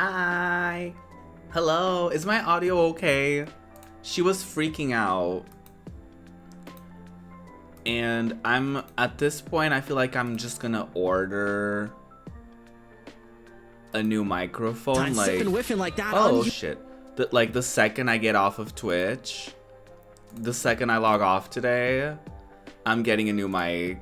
Hi. Hello. Is my audio okay? She was freaking out. And I'm at this point, I feel like I'm just gonna order a new microphone. Like, that oh shit. Like the second I get off of Twitch, the second I log off today, I'm getting a new mic.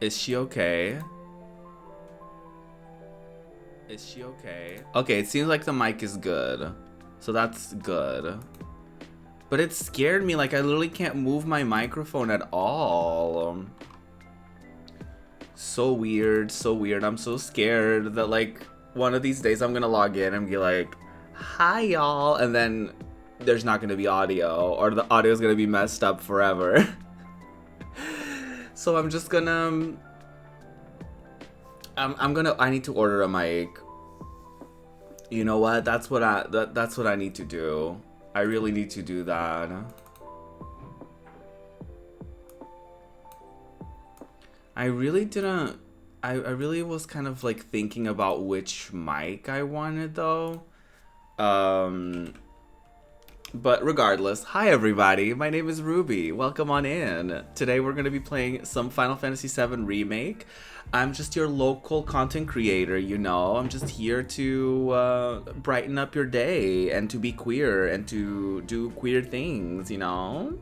Is she okay? Is she okay? Okay, it seems like the mic is good. So that's good. But it scared me, like I literally can't move my microphone at all. So weird, so weird. I'm so scared that like one of these days I'm gonna log in and be like, hi y'all, and then there's not gonna be audio, or the audio is gonna be messed up forever. So I'm just gonna I need to order a mic. You know what? That's what I need to do. I really need to do that. I really didn't. I really was kind of like thinking about which mic I wanted though. But regardless, hi everybody, my name is Ruby. Welcome on in. Today we're going to be playing some Final Fantasy VII Remake. I'm just your local content creator, you know. I'm just here to brighten up your day and to be queer and to do queer things, you know?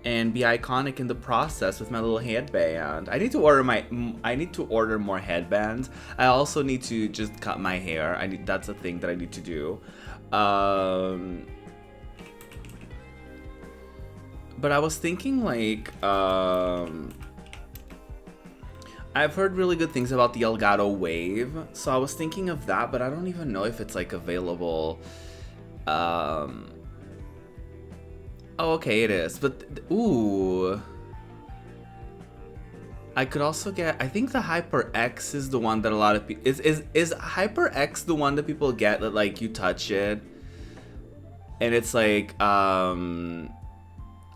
And be iconic in the process with my little headband. I need to order more headbands. I also need to just cut my hair. That's a thing that I need to do. But I was thinking like, I've heard really good things about the Elgato Wave, so I was thinking of that, but I don't even know if it's like available. Oh, okay, it is, but ooh. I could also get, I think the HyperX is the one that a lot of people, is HyperX the one that people get that like you touch it and it's like,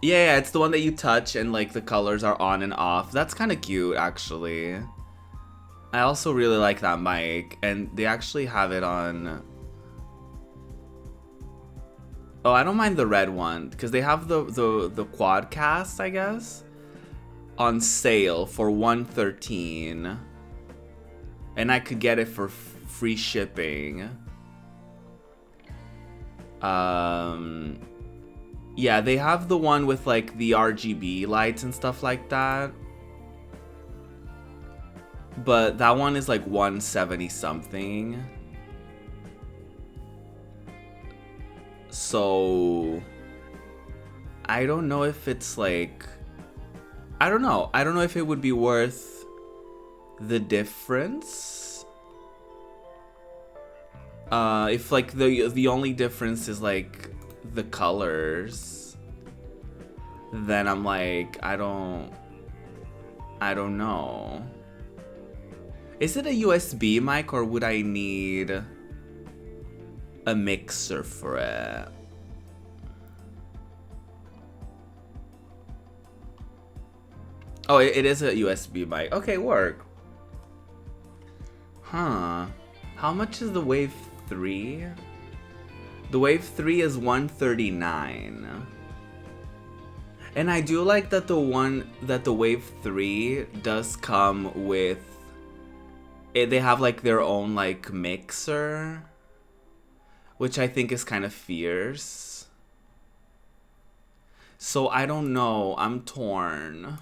yeah, it's the one that you touch and like the colors are on and off. That's kind of cute actually. I also really like that mic, and they actually have it on, oh, I don't mind the red one because they have the Quadcast, I guess, on sale for $113, and I could get it for free shipping. Yeah, they have the one with like the RGB lights and stuff like that, but that one is like 170 something. So I don't know if it's like, I don't know if it would be worth the difference. If like the only difference is like the colors, then I'm like, I don't know. Is it a USB mic or would I need a mixer for it? Oh, it is a USB mic. Okay, work. Huh. How much is the Wave 3? The Wave 3 is $139. And I do like that the Wave 3 does come with they have like their own like mixer, which I think is kind of fierce. So I don't know, I'm torn.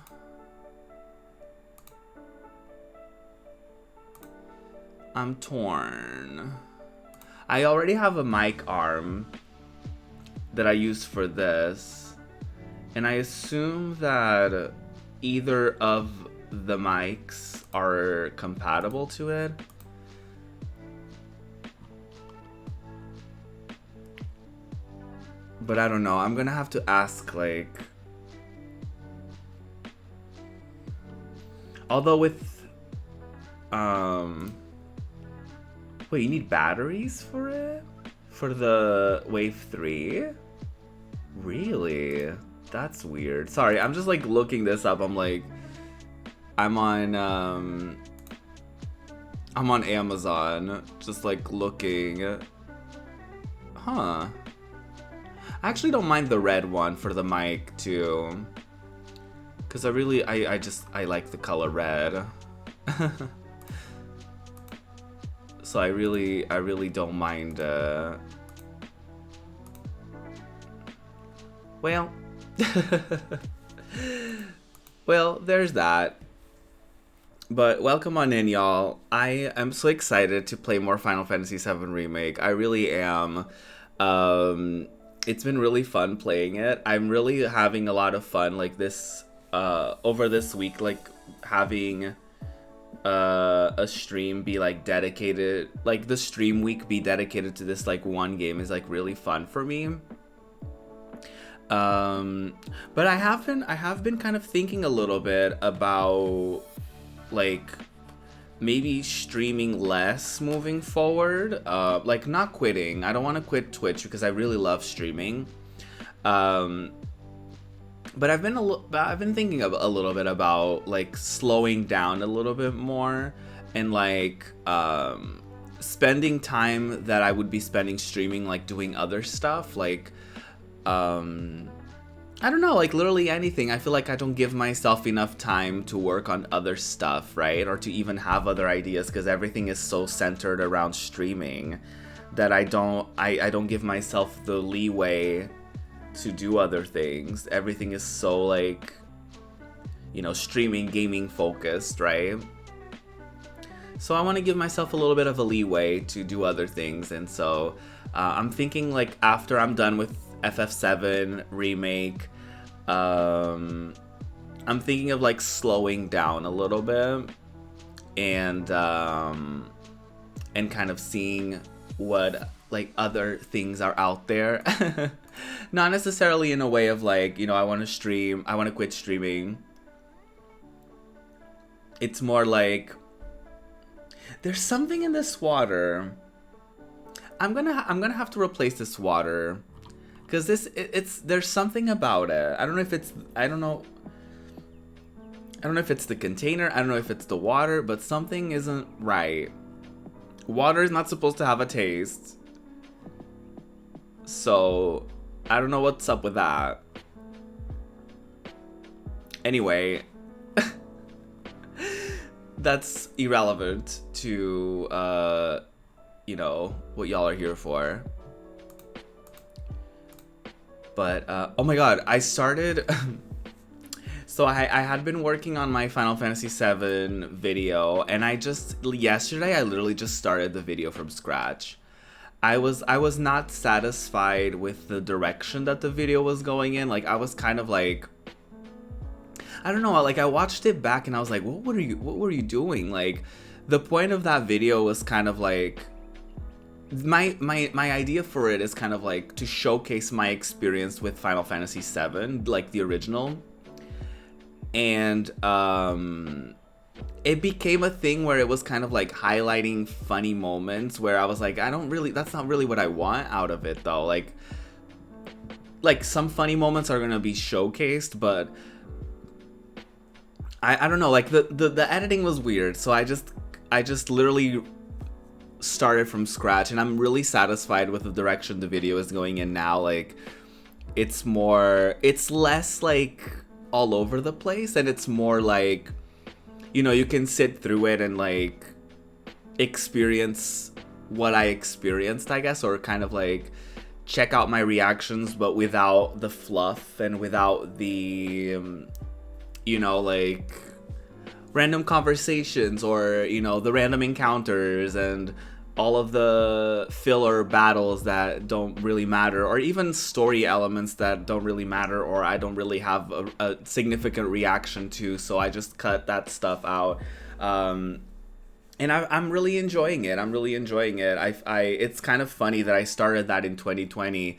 I already have a mic arm that I use for this, and I assume that either of the mics are compatible to it. But I don't know, I'm gonna have to ask like, although with wait, you need batteries for it? For the Wave 3? Really? That's weird. Sorry, I'm just like looking this up. I'm on Amazon, just like looking. Huh. I actually don't mind the red one for the mic too. Cause I like the color red. So I really don't mind, well, well, there's that. But welcome on in, y'all. I am so excited to play more Final Fantasy VII Remake. I really am. It's been really fun playing it. I'm really having a lot of fun, like this, over this week, like having a stream be like dedicated, like the stream week be dedicated to this like one game is like really fun for me. But I have been kind of thinking a little bit about like maybe streaming less moving forward, like not quitting. I don't want to quit Twitch because I really love streaming, but I've been thinking a little bit about like slowing down a little bit more and like spending time that I would be spending streaming like doing other stuff, like I don't know, like literally anything. I feel like I don't give myself enough time to work on other stuff, right? Or to even have other ideas because everything is so centered around streaming that I don't give myself the leeway to do other things. Everything is so like, you know, streaming, gaming focused, right? So I want to give myself a little bit of a leeway to do other things. And so I'm thinking like after I'm done with FF7 Remake, I'm thinking of like slowing down a little bit and kind of seeing what like other things are out there. Not necessarily in a way of like, you know, I want to quit streaming. It's more like there's something in this water. I'm gonna have to replace this water. Because there's something about it. I don't know if it's the container. I don't know if it's the water, but something isn't right. Water is not supposed to have a taste. So, I don't know what's up with that. Anyway, that's irrelevant to, you know, what y'all are here for. But, oh my god, I started... So I had been working on my Final Fantasy VII video, and yesterday I literally just started the video from scratch. I was not satisfied with the direction that the video was going in. Like, I was kind of like... I don't know, like, I watched it back and I was like, what were you doing? Like, the point of that video was kind of like... My idea for it is kind of like to showcase my experience with Final Fantasy VII, like the original. And it became a thing where it was kind of like highlighting funny moments where I was like, that's not really what I want out of it though. Like some funny moments are gonna be showcased, but I don't know, like the editing was weird, so I just literally started from scratch, and I'm really satisfied with the direction the video is going in now. Like, it's less like all over the place, and it's more like, you know, you can sit through it and like experience what I experienced, I guess, or kind of like check out my reactions, but without the fluff and without the you know, like random conversations, or, you know, the random encounters and all of the filler battles that don't really matter, or even story elements that don't really matter, or I don't really have a significant reaction to, so I just cut that stuff out. And I'm really enjoying it. It's kind of funny that I started that in 2020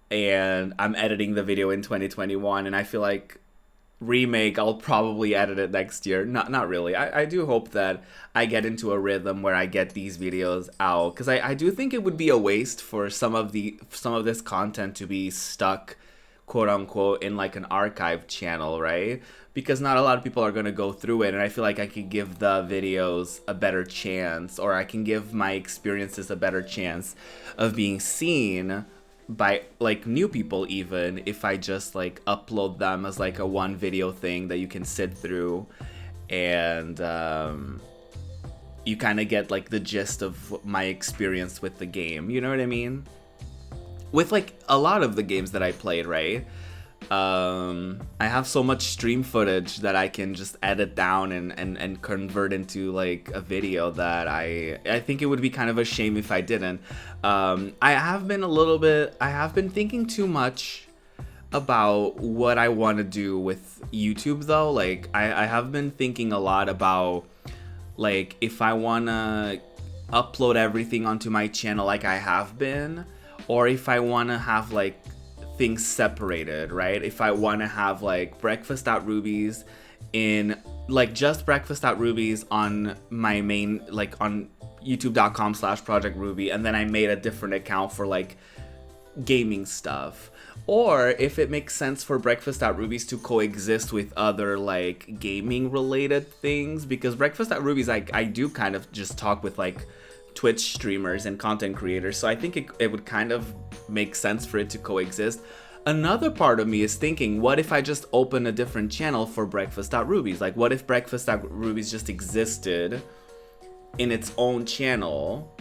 and I'm editing the video in 2021, and I feel like Remake, I'll probably edit it next year. Not really. I do hope that I get into a rhythm where I get these videos out, because I do think it would be a waste for some of this content to be stuck quote unquote in like an archive channel, right? Because not a lot of people are going to go through it, and I feel like I could give the videos a better chance, or I can give my experiences a better chance of being seen by like new people, even if I just like upload them as like a one video thing that you can sit through, and you kind of get like the gist of my experience with the game, you know what I mean? With like a lot of the games that I played, right? I have so much stream footage that I can just edit down and convert into like a video that I think it would be kind of a shame if I didn't. I have been thinking too much about what I want to do with YouTube though. Like I have been thinking a lot about like if I want to upload everything onto my channel like I have been, or if I want to have like things separated, right? If I want to have like breakfast.rubies in like just breakfast.rubies on my main, like on youtube.com/ProjectRuby, and then I made a different account for like gaming stuff. Or if it makes sense for breakfast.rubies to coexist with other like gaming related things, because breakfast.rubies I do kind of just talk with like Twitch streamers and content creators, so I think it would kind of make sense for it to coexist. Another part of me is thinking, what if I just open a different channel for breakfast.rubies? Like, what if breakfast.rubies just existed in its own channel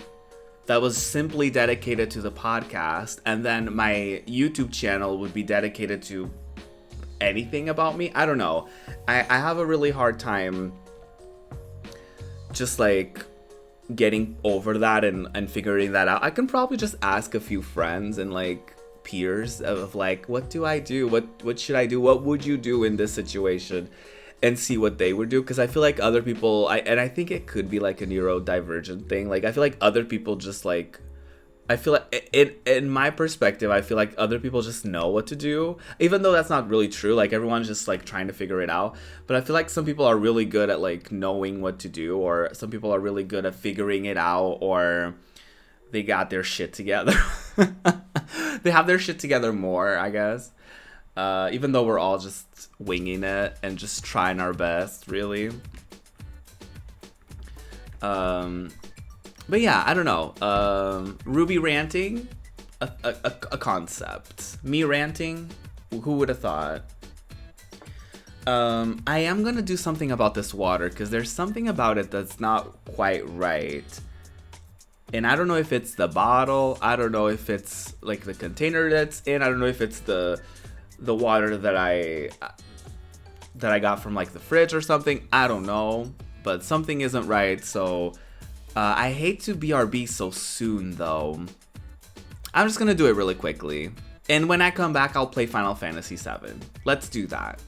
that was simply dedicated to the podcast, and then my YouTube channel would be dedicated to anything about me? I don't know. I have a really hard time just like getting over that and figuring that out. I can probably just ask a few friends and like peers of like, what do I do? What should I do? What would you do in this situation? And see what they would do, because I feel like other people, I think it could be like a neurodivergent thing. Like I feel like other people just like, I feel like in my perspective, I feel like other people just know what to do, even though that's not really true. Like everyone's just like trying to figure it out. But I feel like some people are really good at like knowing what to do, or some people are really good at figuring it out, or they got their shit together. They have their shit together more, I guess. Even though we're all just winging it and just trying our best, really. But yeah, I don't know. Ruby ranting, a concept. Me ranting, who would have thought? I am gonna do something about this water, because there's something about it that's not quite right. And I don't know if it's the bottle, I don't know if it's like the container that's in, I don't know if it's the water that I got from like the fridge or something. I don't know, but something isn't right. So I hate to BRB so soon though. I'm just gonna do it really quickly, and when I come back I'll play Final Fantasy VII. Let's do that.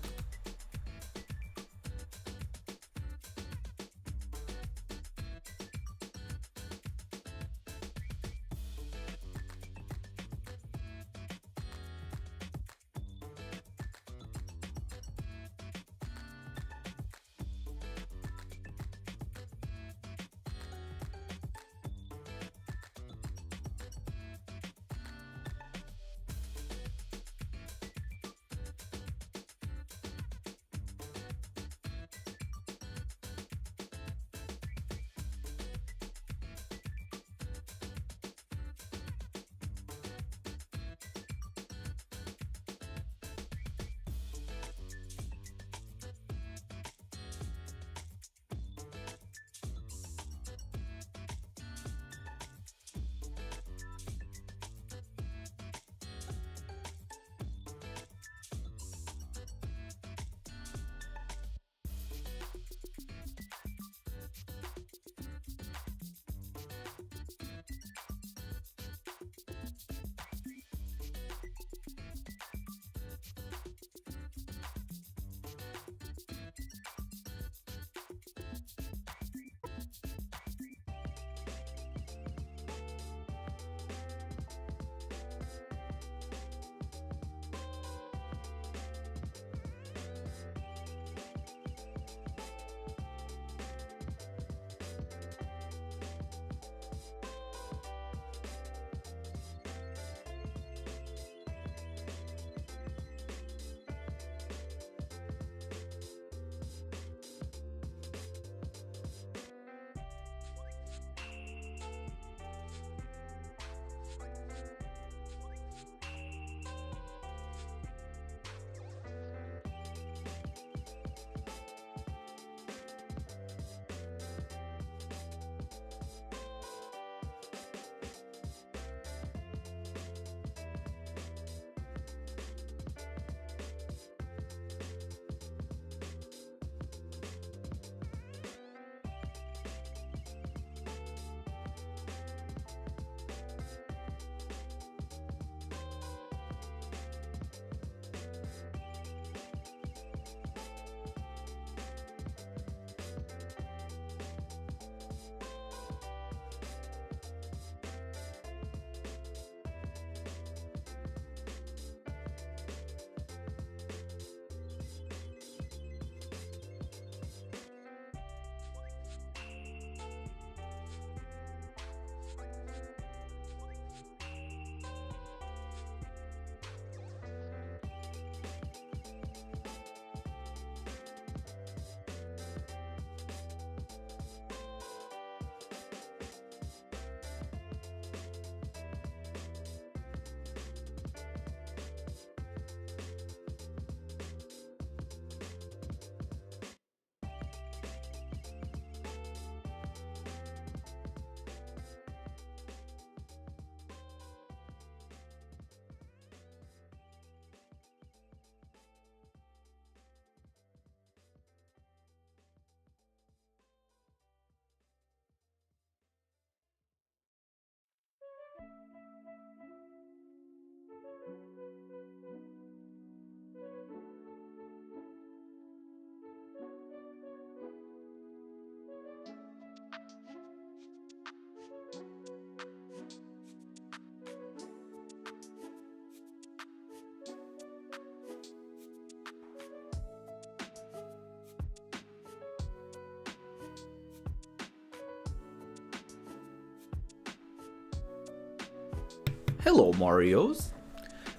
Hello, Marios.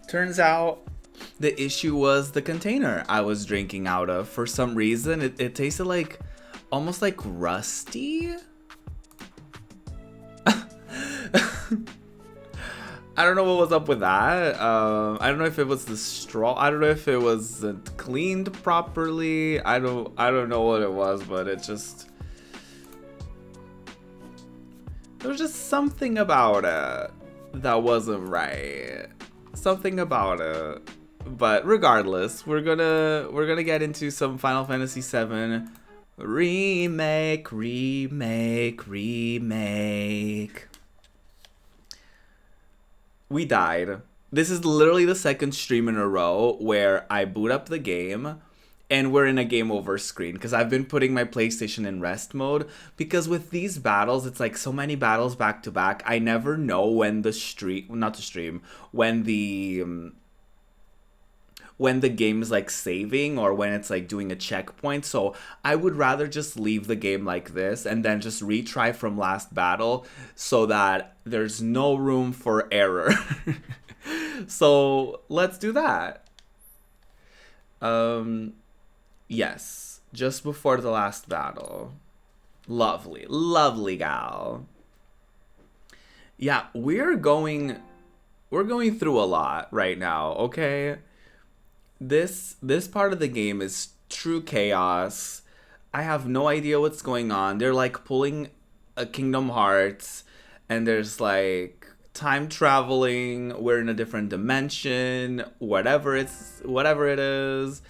Turns out the issue was the container I was drinking out of. For some reason, it tasted like almost like rusty. I don't know what was up with that. I don't know if it was the straw. I don't know if it wasn't cleaned properly. I don't know what it was, but it just, there was just something about it that wasn't right. Something about it. But regardless, we're gonna get into some Final Fantasy VII remake. We died. This is literally the second stream in a row where I boot up the game and we're in a game over screen, because I've been putting my PlayStation in rest mode, because with these battles, it's like so many battles back to back. I never know when when the game is like saving or when it's like doing a checkpoint. So I would rather just leave the game like this and then just retry from last battle so that there's no room for error. So let's do that. Yes, just before the last battle. Lovely gal. Yeah, we're going through a lot right now, okay? This part of the game is true chaos. I have no idea what's going on. They're like pulling a Kingdom Hearts, and there's like time traveling. We're in a different dimension. Whatever it is.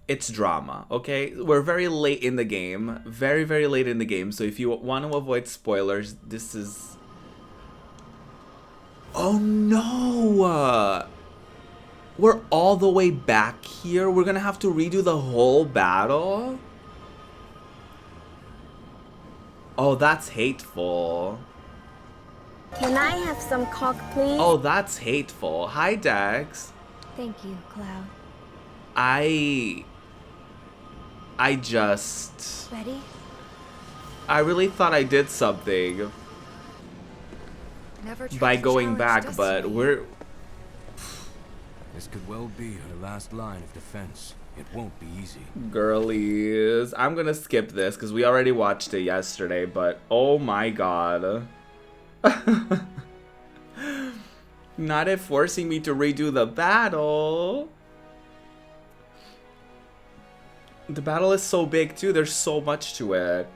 It's drama, okay? We're very late in the game. Very, very late in the game. So if you want to avoid spoilers, this is... Oh no! We're all the way back here? We're gonna have to redo the whole battle? Oh, that's hateful. Can I have some cock, please? Oh, that's hateful. Hi, Dax. Thank you, Cloud. I just... Ready? I really thought I did something by going back, but we're... This could well be her last line of defense. It won't be easy. Girlies, I'm gonna skip this because we already watched it yesterday, but oh my god. Not it forcing me to redo the battle. The battle is so big too, there's so much to it.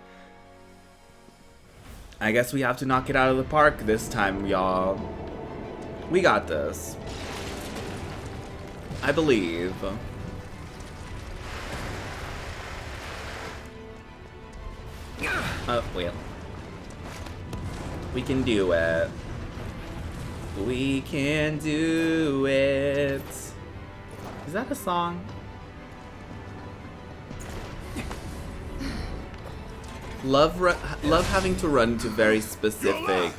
I guess we have to knock it out of the park this time, y'all. We got this. I believe. Oh, wait. We can do it. We can do it. Is that a song? Love having to run to very specific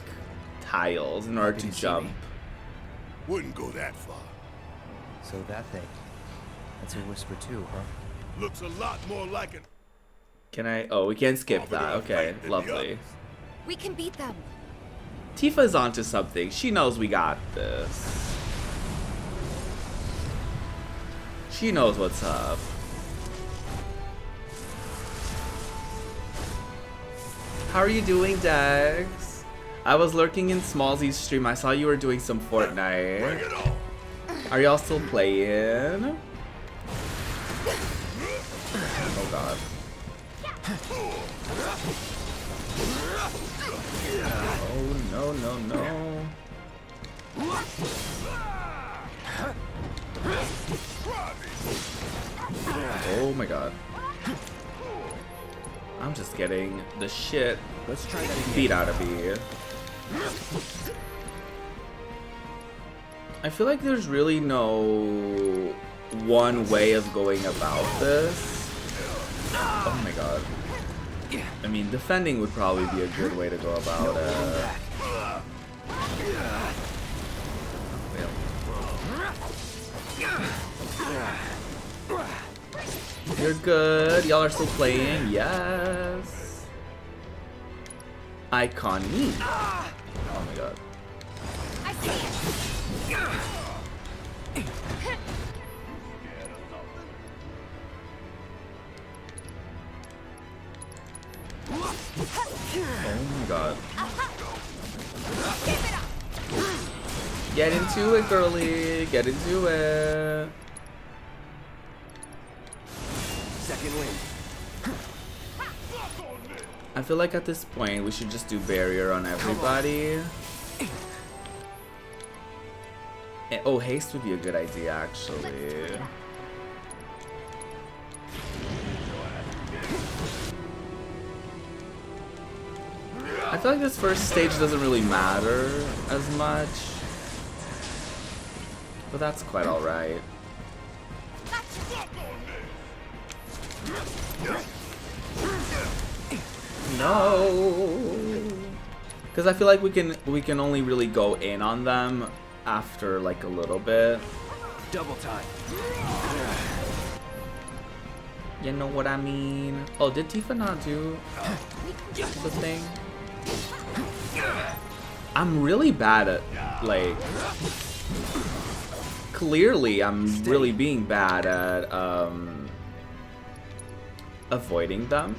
tiles in order to jump. Wouldn't go that far. So that thing, that's a whisper too, huh? Looks a lot more like an... Can I? Oh, we can't skip that. Okay, lovely. We can beat them. Tifa's onto something. She knows we got this. She knows what's up. How are you doing, Dax? I was lurking in Smallzy's stream. I saw you were doing some Fortnite. Bring it on. Are y'all still playing? Oh god. Oh no no no. Oh my god. I'm just getting the shit beat out of me. I feel like there's really no one way of going about this. Oh my god. I mean, defending would probably be a good way to go about it. You're good. Y'all are still playing. Yes. Icon me. Oh my god. Oh my god. Get into it, girly. Get into it. Second wind. I feel like at this point we should just do barrier on everybody. Oh, haste would be a good idea, actually. I feel like this first stage doesn't really matter as much, but that's quite alright. No, because I feel like we can only really go in on them after like a little bit. Double time. You know what I mean? Oh, did Tifa not do the thing? I'm really bad at, like, clearly I'm really being bad at avoiding them.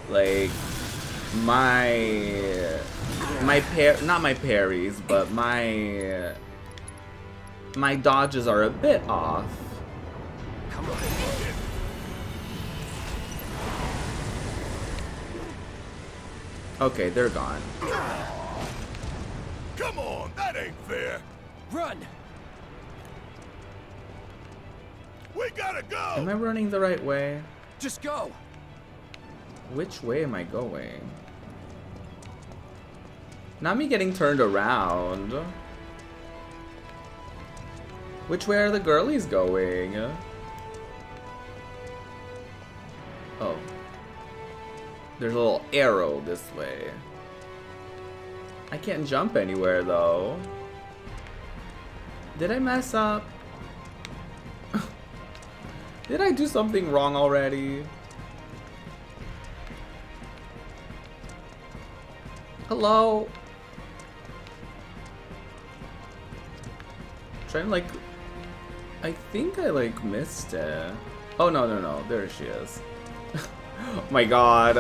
Like not my parries, but my dodges are a bit off. Come on. Okay, they're gone. Come on, that ain't fair. Run. We gotta go. Am I running the right way? Just go. Which way am I going? Not me getting turned around. Which way are the girlies going? Oh. There's a little arrow this way. I can't jump anywhere though. Did I mess up? Did I do something wrong already? Hello? Trying to, like, I think I like missed it. Oh no, there she is. Oh my god.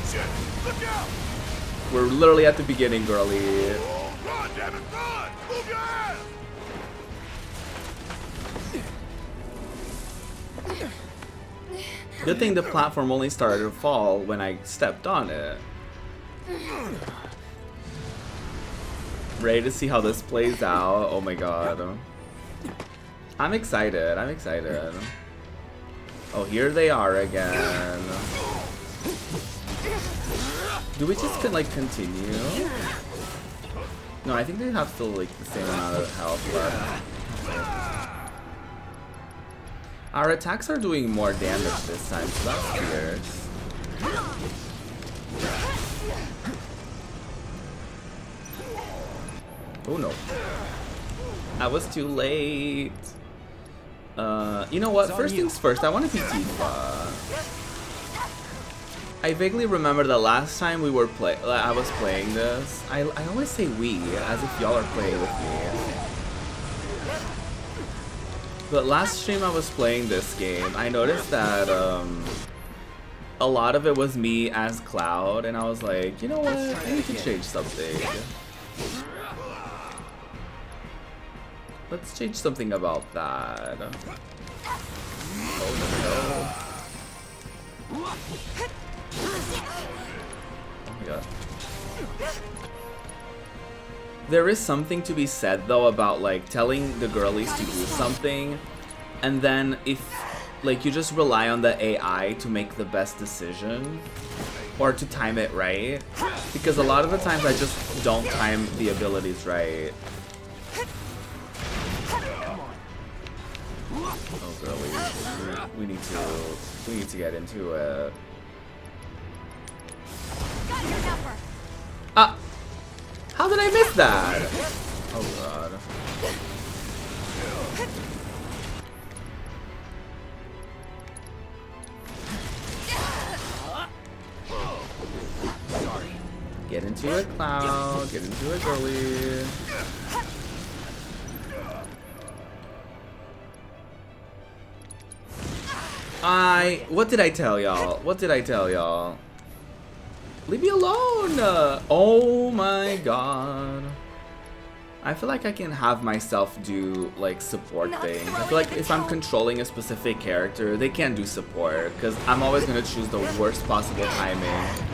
Shit, look out! We're literally at the beginning, girly. Oh, run, damn it, run! Move your ass! Good thing the platform only started to fall when I stepped on it. Ready to see how this plays out. Oh my god. I'm excited. I'm excited. Oh, here they are again. Do we just like continue? No, I think they have still like the same amount of health left. Our attacks are doing more damage this time, so that's fierce. Oh no. I was too late. You know what? First things first, I want to be Tifa. I vaguely remember the last time we were I was playing this. I always say we, as if y'all are playing with me. But last stream I was playing this game, I noticed that a lot of it was me as Cloud, and I was like, you know what? I need to change something. Let's change something about that. Oh no. Oh my god. There is something to be said though about like telling the girlies to do something, and then if like you just rely on the AI to make the best decision or to time it right, because a lot of the times I just don't time the abilities right. Oh girlies, we need to get into it. Ah! How did I miss that? Oh god. Sorry. into it, Cloud. Get into it, girly. What did I tell y'all? What did I tell y'all? Leave me alone! Oh my god. I feel like I can have myself do like support things. I feel like if I'm controlling a specific character, they can't do support because I'm always gonna choose the worst possible timing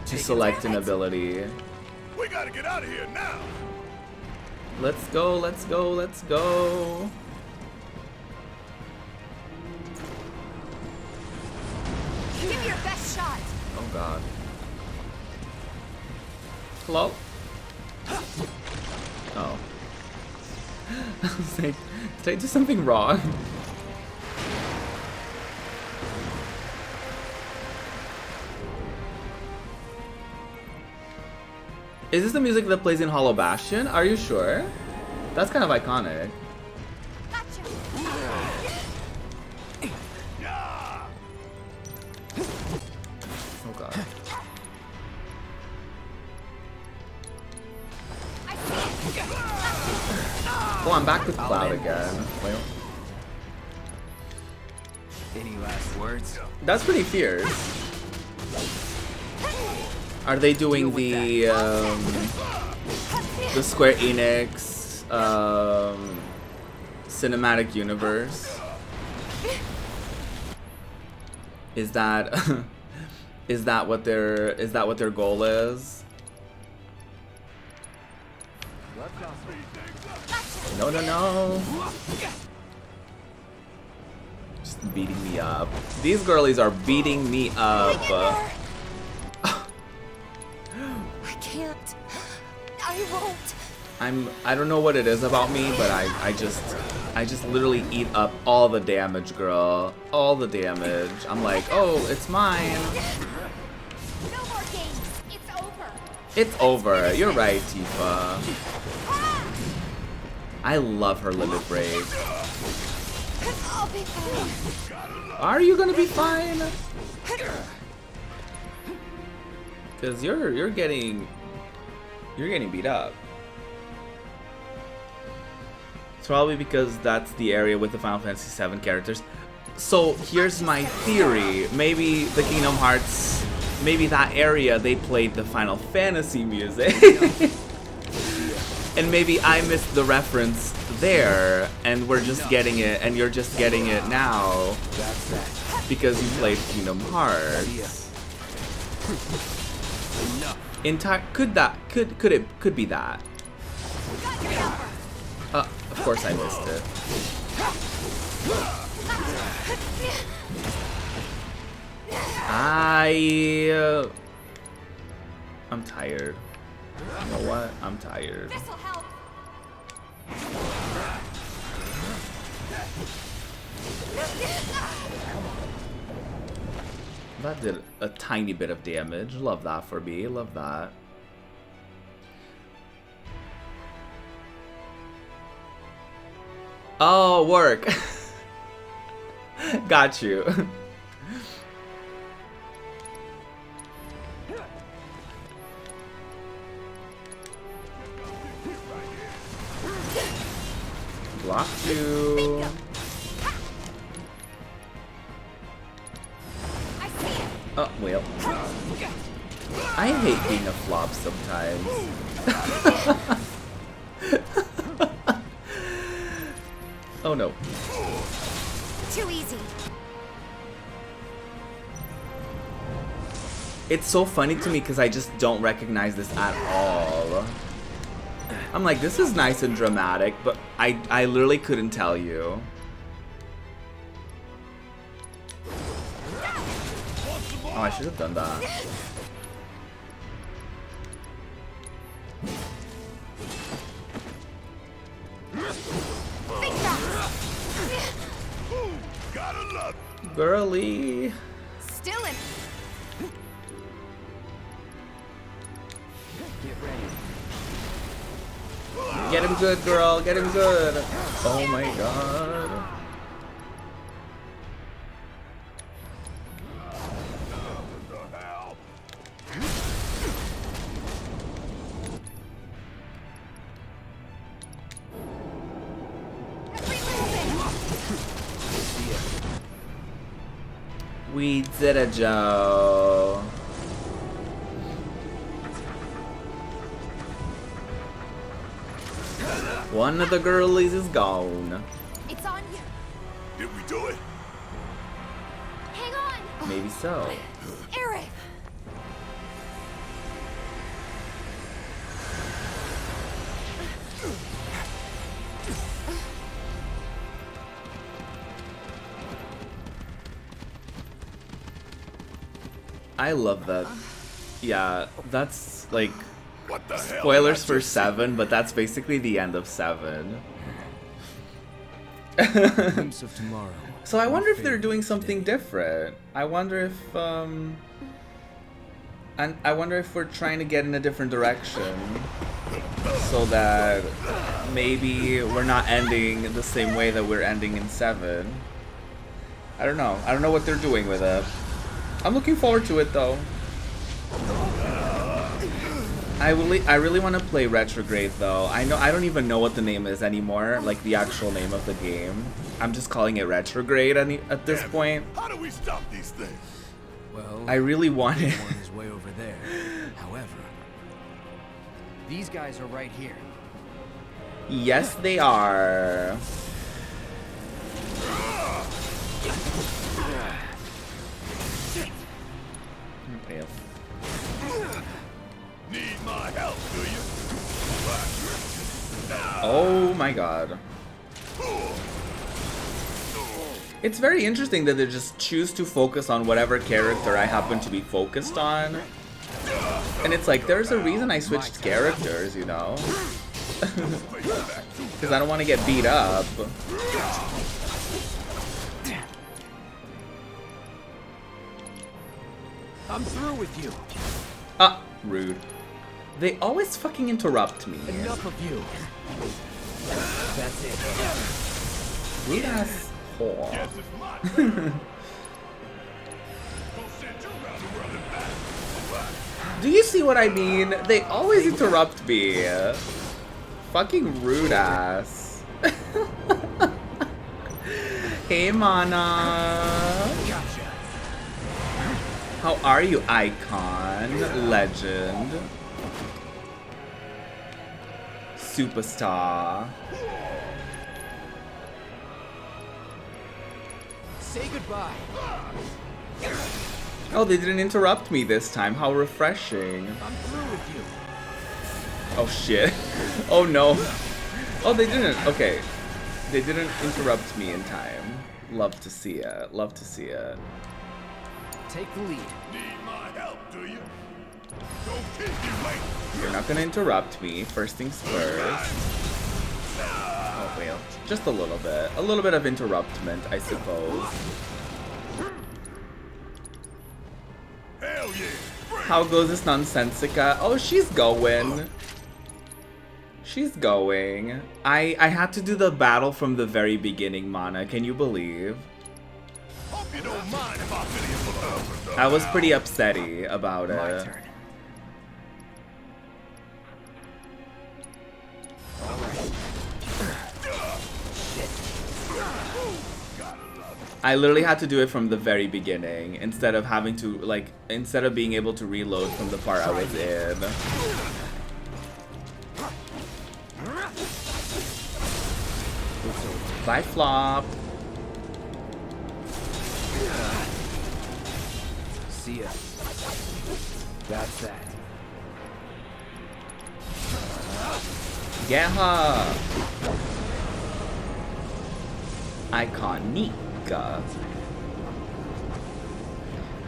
to select an ability. We gotta get out of here now. Let's go, let's go, let's go. Give your best shot. Oh god. Hello? Oh. I was like, did I do something wrong? Is this the music that plays in Hollow Bastion? Are you sure? That's kind of iconic. Gotcha. Oh god. I see it. Oh, I'm back with Cloud again. Well, Any last words? that's pretty fierce. Are they doing the Square Enix cinematic universe? Is that is that what their goal is? No, no, no. Just beating me up. These girlies are beating me up. I can't. I won't. I don't know what it is about me, but I just literally eat up all the damage, girl. All the damage. I'm like, oh, it's mine. No more games. It's over. It's over. You're right, Tifa. I love her limit break. I'll be fine. Are you gonna be fine? Cause you're getting beat up. It's probably because that's the area with the Final Fantasy VII characters. So here's my theory. Maybe the Kingdom Hearts, maybe that area they played the Final Fantasy music. And maybe I missed the reference there, and we're just getting it, and you're just getting it now because you played Kingdom Hearts. Could be that. Of course I missed it. I'm tired. You know what? I'm tired. This'll help. That did a tiny bit of damage. Love that for me. Love that. Oh, work. Got you. Block you. I see it. Oh, well. I hate being a flop sometimes. Oh no. Too easy. It's so funny to me because I just don't recognize this at all. I'm like, this is nice and dramatic, but I literally couldn't tell you. Oh, I should have done that. Girly. Still in. Get ready. Get him good, girl. Get him good. Oh my god. See ya. We did it, Joe. One of the girlies is gone. It's on you. Did we do it? Hang on. Maybe so. Aerith. I love that. Yeah, that's like What the hell? spoilers did I for just 7, but that's basically the end of 7. Glimpse of tomorrow. So I wonder if they're Favorite doing something today. different. I wonder if and I wonder if we're trying to get in a different direction so that maybe we're not ending the same way that we're ending in 7. I don't know. I don't know what they're doing with it. I'm looking forward to it though. I really want to play Retrograde though. I don't even know what the name is anymore, like the actual name of the game. I'm just calling it Retrograde at this Damn it. point. How do we stop these things? Well, I really want it. one is way over there. However, These guys are right here. Yes, they are. Okay. Need my help, do you? Oh my god. It's very interesting that they just choose to focus on whatever character I happen to be focused on. And it's like, there's a reason I switched characters, you know? Because I don't want to get beat up. I'm through with you. Ah, rude. They always fucking interrupt me. Enough of you. That's it. Rude ass whore. Guess it's my turn. Go send you around the world and back. Do you see what I mean? They always interrupt me. Fucking rude ass. Hey, Mana. Gotcha. How are you, icon? Legend. Superstar. Say goodbye. Oh, they didn't interrupt me this time. How refreshing. I'm through with you. Oh shit. Oh no. Oh, they didn't. Okay. They didn't interrupt me in time. Love to see it. Love to see it. Take the lead. Need my help, do you? Don't keep me waiting. You're not gonna interrupt me. First things first. Oh, well. Just a little bit. A little bit of interruptment, I suppose. Hell yeah. How goes this nonsensica? Oh, she's going. She's going. I had to do the battle from the very beginning, Mana. Can you believe? Hope you don't mind if I fill you. I was pretty upsetty about My it. turn. I literally had to do it from the very beginning instead of having to, like, instead of being able to reload from the part I was in. Bye, Flop. See ya. That's that. Get her. Iconic.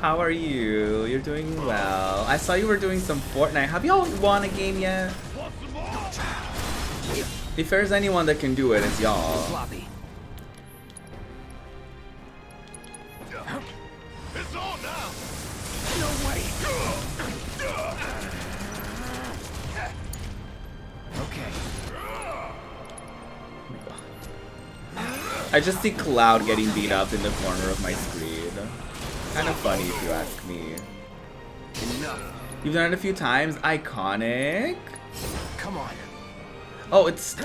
How are you? You're doing well. I saw you were doing some Fortnite. Have y'all won a game yet? If there's anyone that can do it, it's y'all. Floppy. It's on now. No way. Okay. I just see Cloud getting beat up in the corner of my screen. Kind of funny if you ask me. Enough. You've done it a few times. Iconic. Come on. Oh, it's...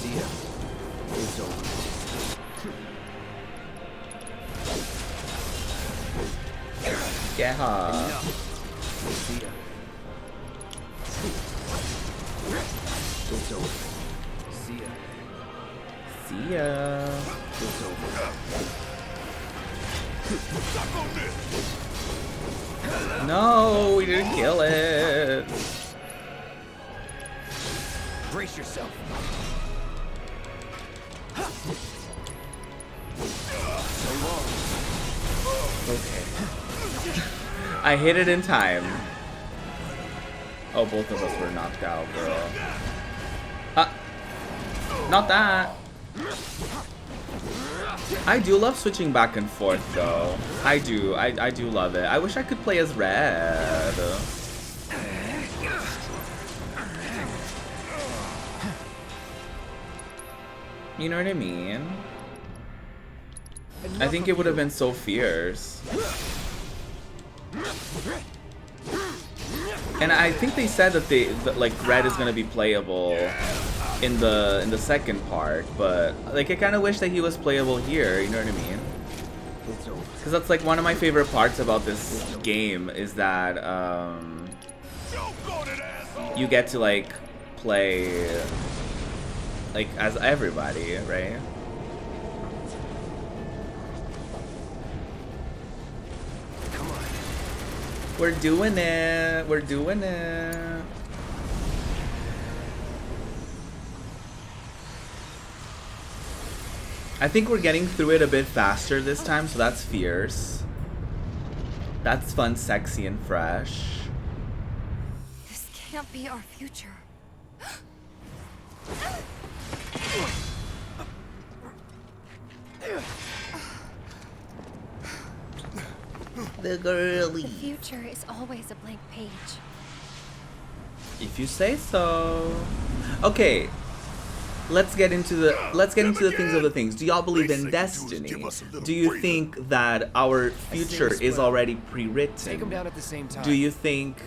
See ya. It's over. Get her. See ya. It's over. See ya. See ya. It's over. Suck on this! No, we didn't kill it. Brace yourself. So long. Okay. I hit it in time. Oh, both of us were knocked out, girl. Not that. I do love switching back and forth, though. I do. I do love it. I wish I could play as Red. You know what I mean? I think it would have been so fierce. And I think they said that like Red is gonna be playable in the second part, but like I kind of wish that he was playable here. You know what I mean? Because that's like one of my favorite parts about this game is that you get to like play like as everybody, right? Come on. We're doing it. We're doing it. I think we're getting through it a bit faster this time, so that's fierce. That's fun, sexy, and fresh. This can't be our future. The girly. The future is always a blank page. If you say so. Okay. Let's get into the things of the things. Do y'all believe in destiny? Do you think that our future is already pre-written? Take them down at the same time. Do you think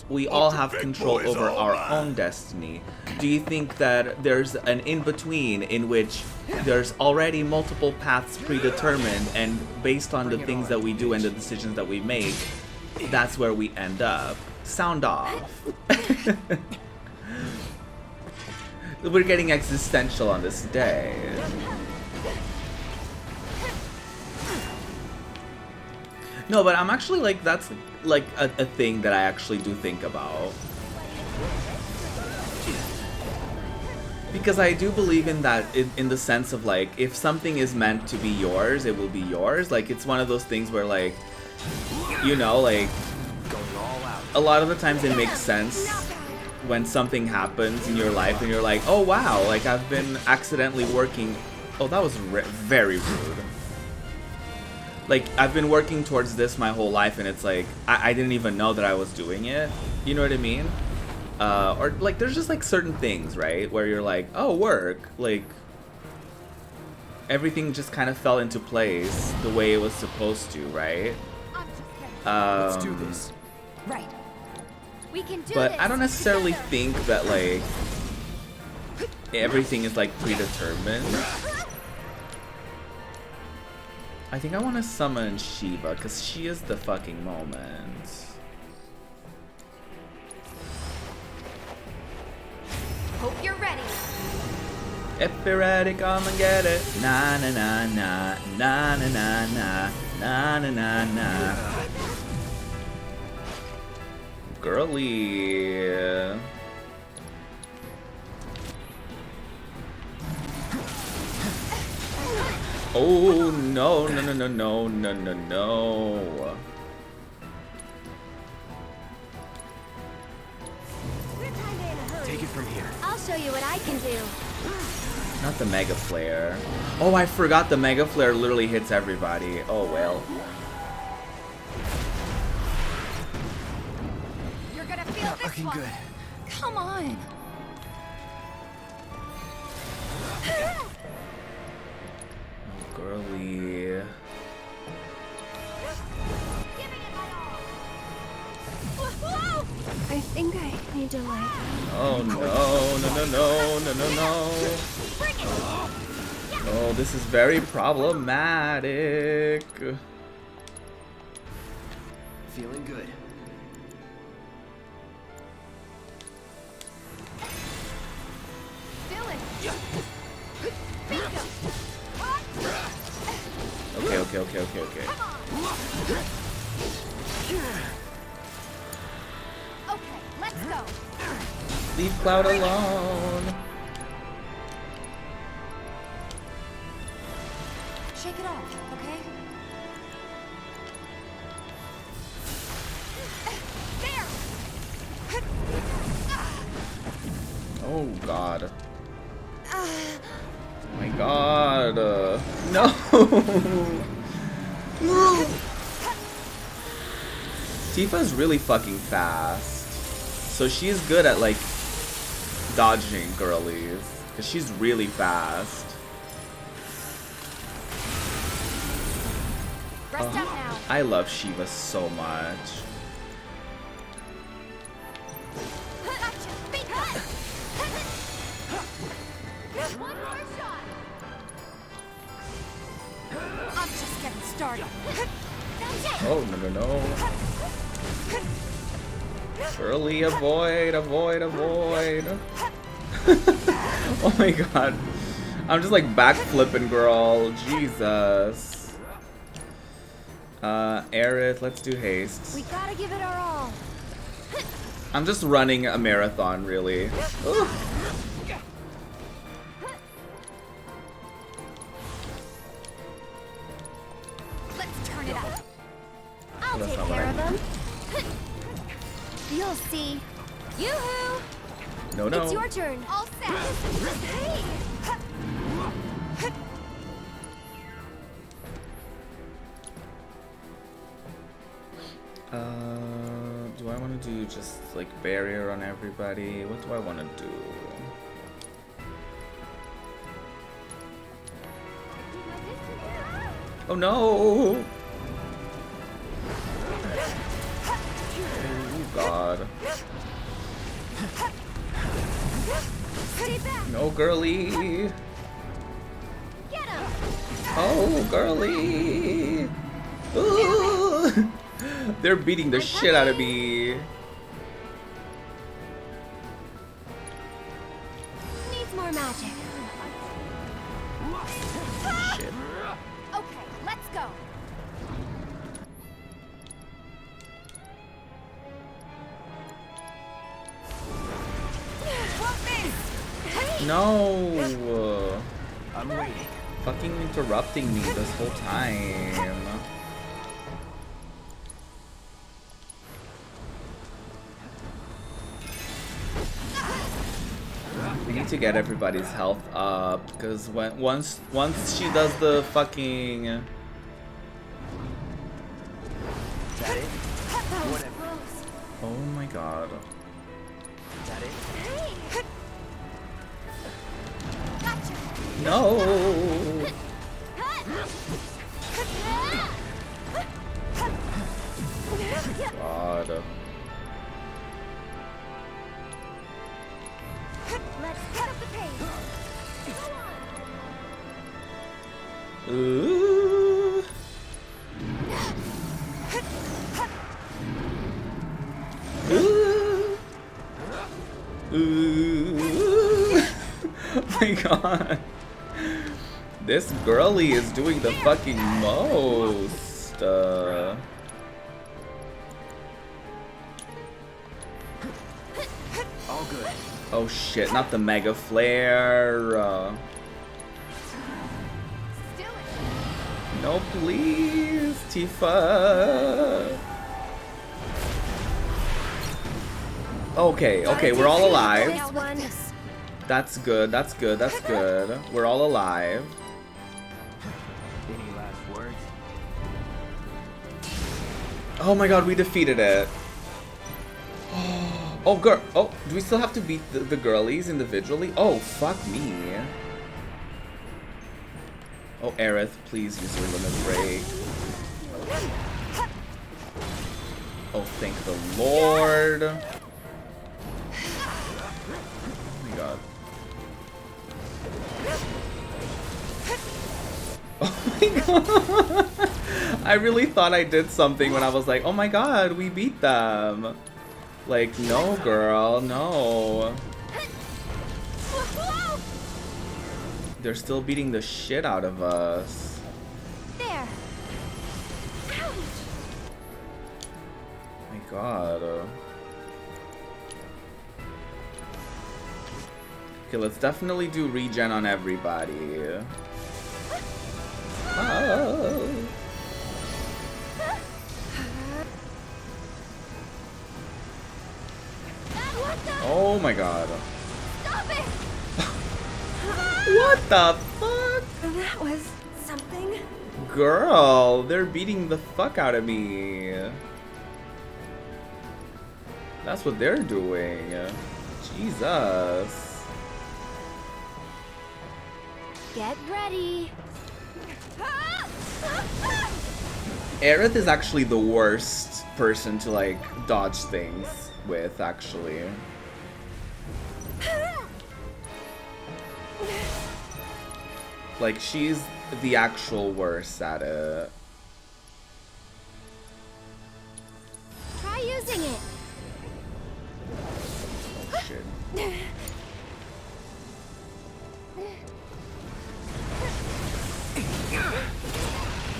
we all have control over our own destiny? Do you think that there's an in-between in which there's already multiple paths predetermined, and based on the things that we do and the decisions that we make, that's where we end up? Sound off. We're getting existential on this day. No, but I'm actually like, that's like a thing that I actually do think about. Because I do believe in that in the sense of like, if something is meant to be yours, it will be yours. Like, it's one of those things where like, you know, like, a lot of the times it makes sense when something happens in your life and you're like, oh wow, like I've been accidentally working. Oh, that was very rude. Like, I've been working towards this my whole life, and it's like, I didn't even know that I was doing it. You know what I mean? Or like, there's just like certain things, right? Where you're like, oh, work. Like, everything just kind of fell into place the way it was supposed to, right? Let's do this. Right. We can do But this. I don't necessarily together. think that like everything is like predetermined. I think I want to summon Shiva because she is the fucking moment. Hope you're ready. If you're ready, come and get it. Na na na na na na na na na na na na. Girly. Oh no no no no no no no no. Take it from here. I'll show you what I can do. Not the Mega Flare. Oh, I forgot the Mega Flare literally hits everybody. Oh well. You're gonna feel Not this looking one. good. Come on. Girly. Giving it my all. Whoa! I think I need to like. Oh no, no. Bring it! Oh, this is very problematic. Feeling good. Do it! Bingo! Okay. Come on! Okay, let's go. Leave Cloud alone. Shake it off, okay? There! Oh god. My god. No. Tifa's really fucking fast. So she's good at like dodging girlies. Cause she's really fast. Rest up now. I love Shiva so much. Gotcha! Bingo! One more shot! I'm just getting started. That's it! Oh no. Girly, avoid. Oh my god. I'm just like backflipping, girl. Jesus. Aerith, let's do haste. We gotta give it our all. I'm just running a marathon, really. Ooh. Let's turn it up. I'll That's take not what care I of them. You'll see. Yoo-hoo! No. It's your turn. All set. Hey! Do I want to do just like barrier on everybody? What do I want to do? Oh no! Oh god. Stay back. No, girly! Get him. Oh, girly! Ooh. They're beating the shit out of me. Needs more magic. Shit. Okay, let's go. Won't miss. Hey! No! I'm waiting. Fucking interrupting me this whole time. We need to get everybody's health up, because once she does the fucking Is that it? That was Whatever. close. oh my god. Is that it? Hey! Gotcha. No! God. Let's get up the pace. Go on. Ooh. Ooh. Ooh. Oh my god. This girly is doing the fucking most. All good. Oh shit, not the mega flare. Do it. No, please, Tifa. Okay, we're all alive. This one. That's good. We're all alive. Any last words? Oh my god, we defeated it. Oh, girl. Oh, do we still have to beat the girlies individually? Oh, fuck me. Oh, Aerith, please use your limit break. Oh, thank the Lord. my god. I really thought I did something when I was like, oh my god, we beat them. Like, no, girl, no. They're still beating the shit out of us. There. Ouch. My god. Okay, let's definitely do regen on everybody. Oh. Oh my god. Stop it! What the fuck? That was something. Girl, they're beating the fuck out of me. That's what they're doing. Jesus. Get ready. Aerith is actually the worst person to like dodge things with, actually. Like, she's the actual worst at it. Try using it. Shit.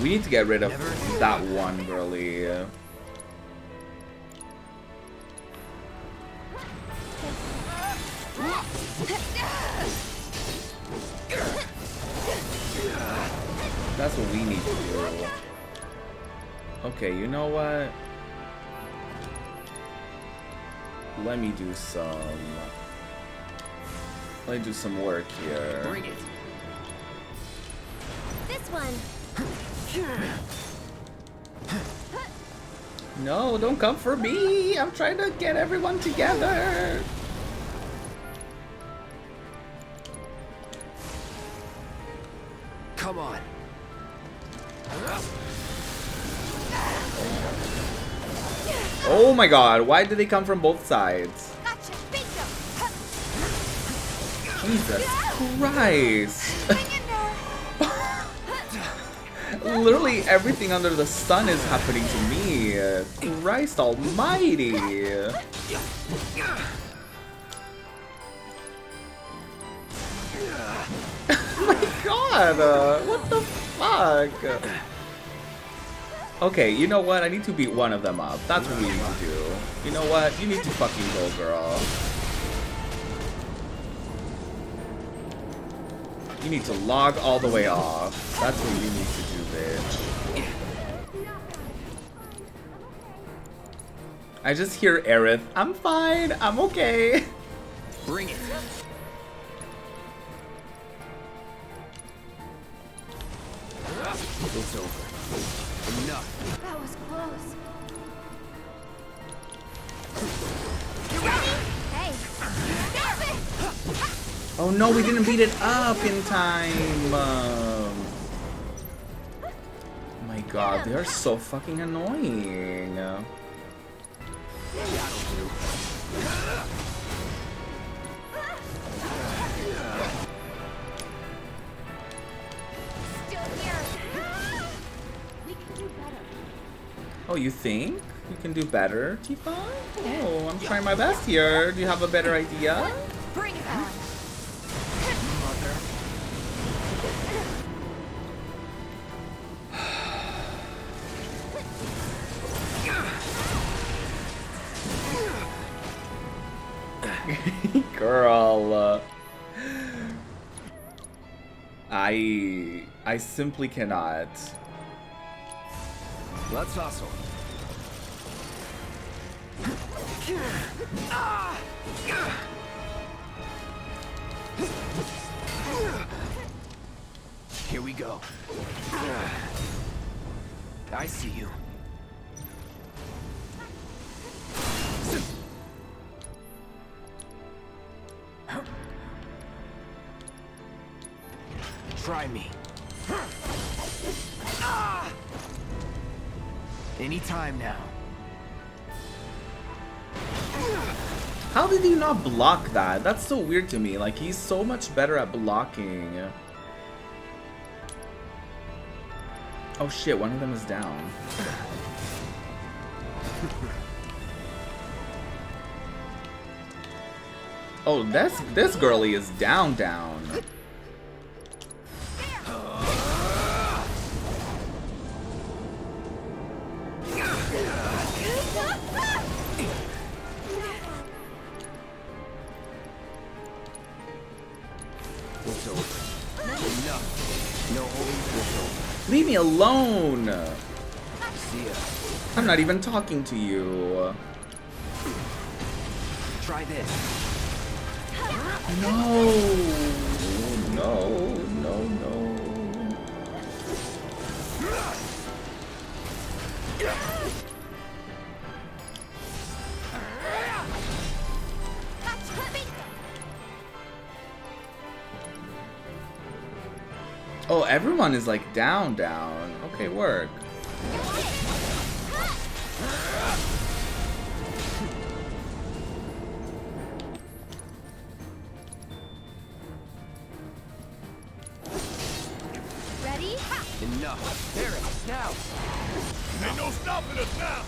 We need to get rid of that one girly. That's what we need to do. Okay, you know what? Let me do some work here. Bring it. This one. No, don't come for me. I'm trying to get everyone together. Come on. Oh my god, why did they come from both sides? Gotcha. Bingo. Jesus Christ. Hang in there. Literally everything under the sun is happening to me. Christ almighty. Oh my god, what the fuck? Okay, you know what? I need to beat one of them up. That's what we need to do. You know what? You need to fucking go, girl. You need to log all the way off. That's what you need to do, bitch. I just hear Aerith. I'm fine. I'm okay. Bring it. It's over. Enough. That was close. You ready? Hey. Stop it! Oh no, we didn't beat it up in time. Oh my god, they are so fucking annoying. Still here. We can do better. Oh, you think you can do better, Tifa? Oh, I'm trying my best here. Do you have a better idea? Bring it on. Girl. I simply cannot. Let's hustle. Here we go. I see you. Try me. Anytime now. How did he not block that? That's so weird to me. Like, he's so much better at blocking. Oh shit, one of them is down. Oh, this girlie is down. It's over. Enough. No holding. It's over. Leave me alone. See ya. I'm not even talking to you. Try this. No. Oh, everyone is like down. Okay, work. Ready? Enough. There it is now. Ain't no stopping us now.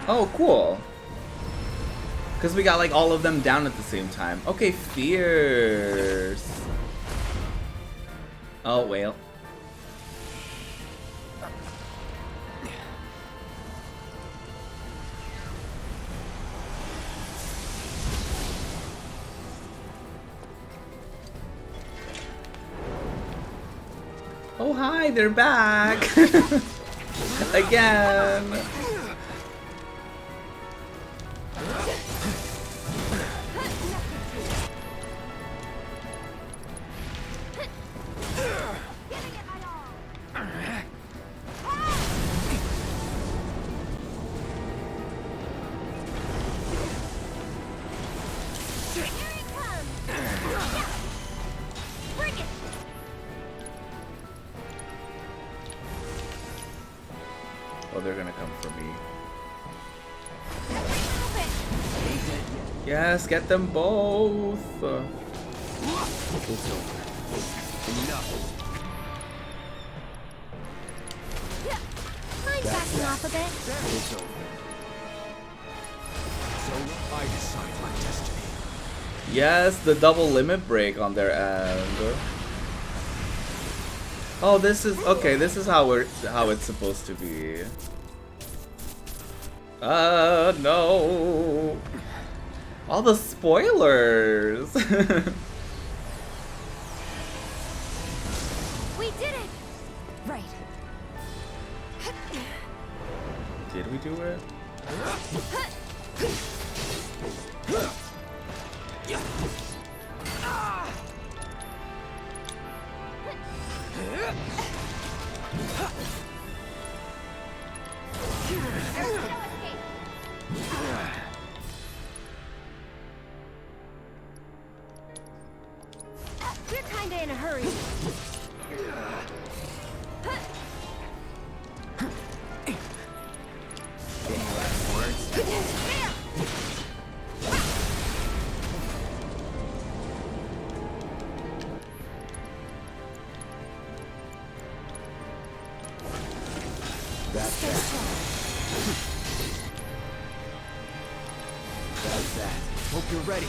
Oh, cool. Because we got like all of them down at the same time. Okay, fierce. Oh, well. Oh, hi, they're back. Again. Oh, they're gonna come for me. Yes, get them both. It's over. Enough. Mind backing off a bit? It's over. So I decide my destiny. Yes, the double limit break on their end. Oh, this is okay. This is how it's supposed to be. No. All the spoilers. We did it! Right. Did we do it? We're kinda in a hurry. That's that. Hope you're ready.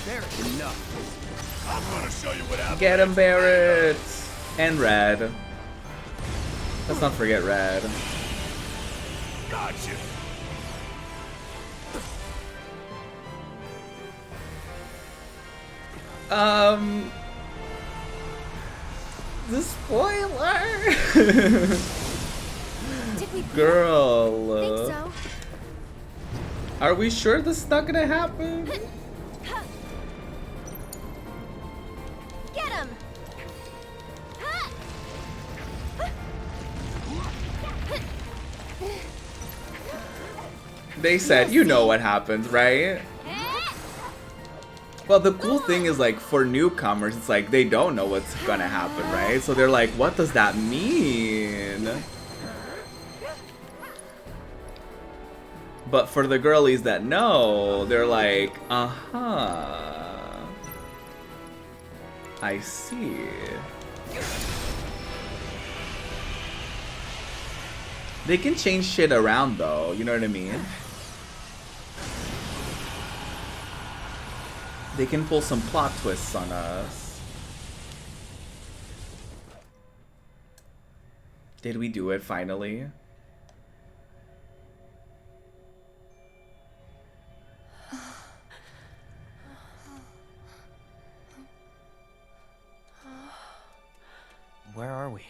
There, enough. I'm gonna show you what happens. Get him, Barrett! And Red. Let's not forget Red. Gotcha. The spoiler! Did we Girl. think so? Are we sure this is not gonna happen? Get him! They said, you know what happens, right? Well, the cool thing is, like, for newcomers, it's like they don't know what's gonna happen, right? So they're like, what does that mean? But for the girlies that know, they're like, uh-huh. I see. They can change shit around though, you know what I mean? They can pull some plot twists on us. Did we do it finally? Where are we?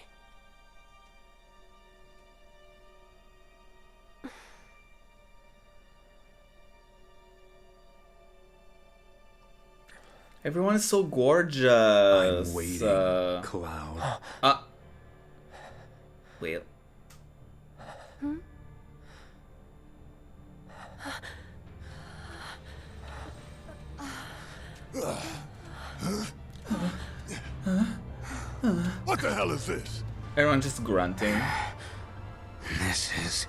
Everyone is so gorgeous. I'm waiting, Cloud. Wait. What the hell is this? Everyone just grunting. This is...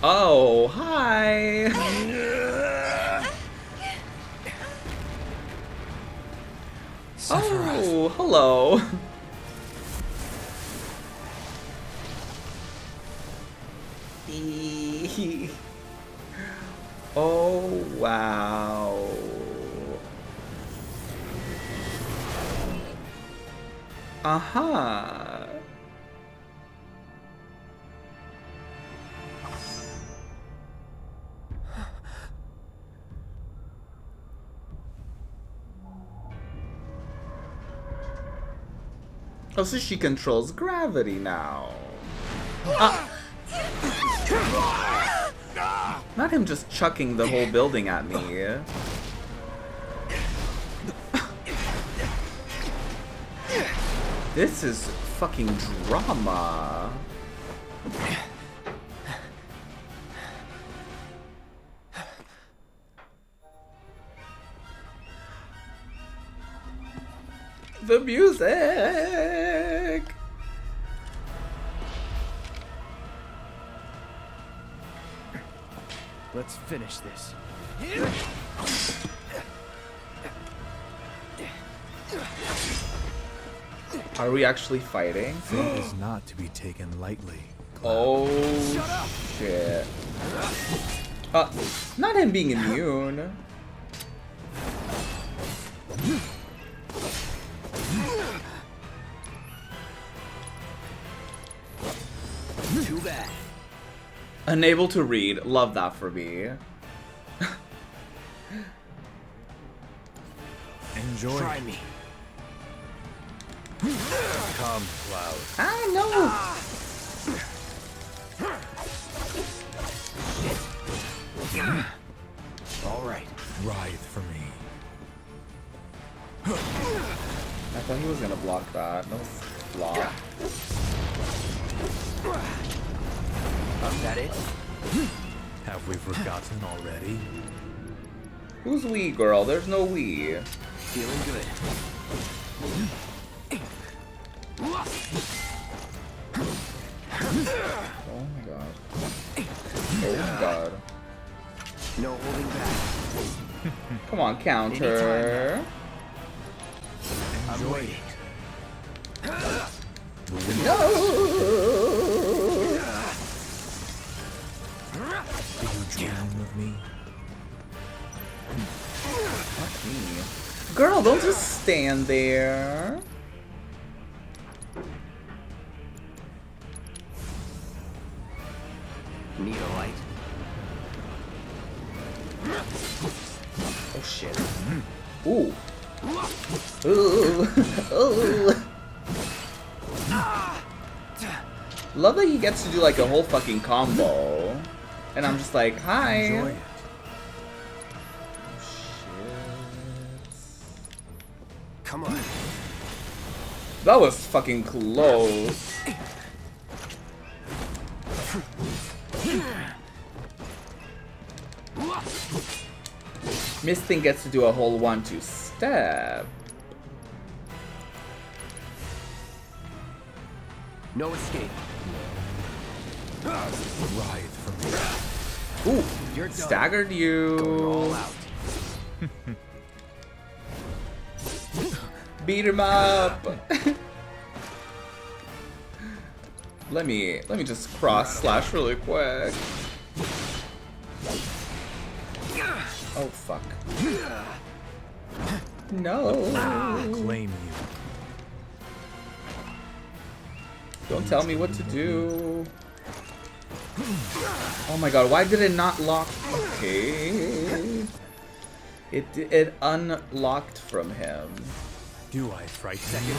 Oh, hi. Oh, hello. Oh, wow. Uh-huh. Oh, so she controls gravity now. Not him just chucking the whole building at me. This is fucking drama. The music. Let's finish this. Are we actually fighting? Fate is not to be taken lightly. Oh shit. Not him being immune. Too bad. Unable to read. Love that for me. Enjoy. Try me. Come, Cloud. Ah, no! All right. Writhe for me. I thought he was gonna block that. No block. That it? Have we forgotten already? Who's we, girl? There's no we. Feeling good. Oh my god. Oh my god. No holding back. Come on, counter. I'm waiting. No! Do you dream of me? Fuck me. Girl, don't just stand there. Need a light? Oh shit. Ooh. Ooh. Ooh. Love that he gets to do like a whole fucking combo. And I'm just like, hi. Enjoy it. Oh, shit. Come on. That was fucking close. Miss Thing gets to do a whole 1-2 step. No escape. Writhe for me. Ooh, You're done. staggered Going all you. out. Beat him up. Let me just cross slash really quick. Oh fuck. No. Claim you. Don't tell me what to do. Oh my god, why did it not lock? Okay. It unlocked from him. Do I frighten you?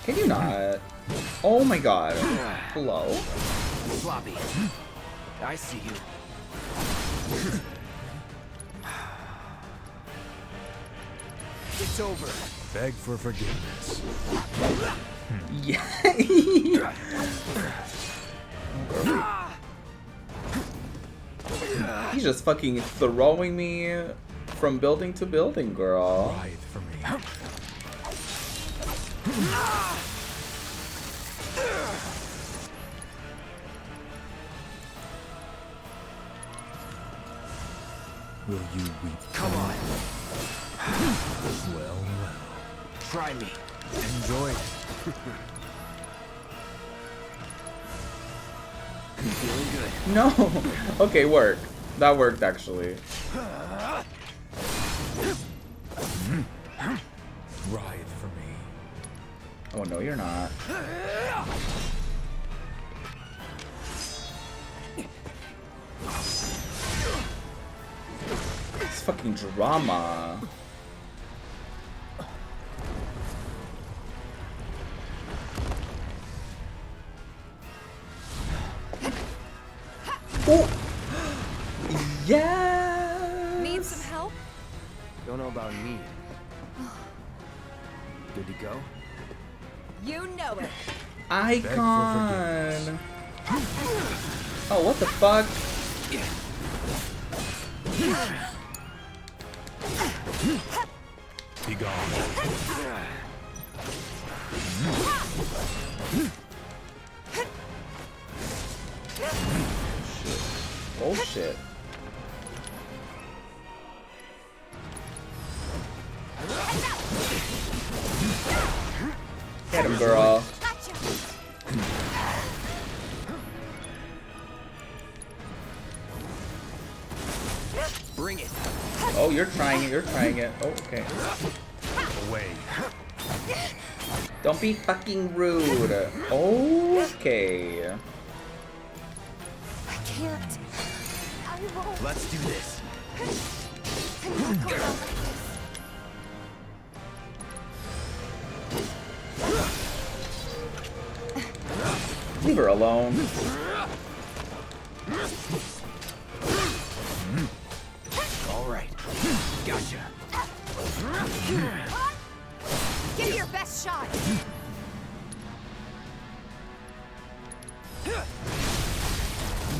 Can you not? Oh my god. Hello? Sloppy. I see you. It's over. Beg for forgiveness. Yeah. He's just fucking throwing me from building to building, girl. Writhe for me. Will you weep? Come on. Well, well. Try me. Enjoy it. Feeling good. No. Okay, work. That worked actually. Writhe for me. Oh no, you're not. It's fucking drama. Oh. Yes. Need some help? Don't know about me. Good to go? You know it. Icon. Oh, what the fuck? Be gone. Oh shit. Get him, girl. Gotcha. Bring it. Oh, you're trying it. You're trying it. Oh, okay. Away. Don't be fucking rude. Okay. I can't. I won't. Let's do this. Cannot go on like this. Leave her alone. All right. Gotcha. Give it your best shot.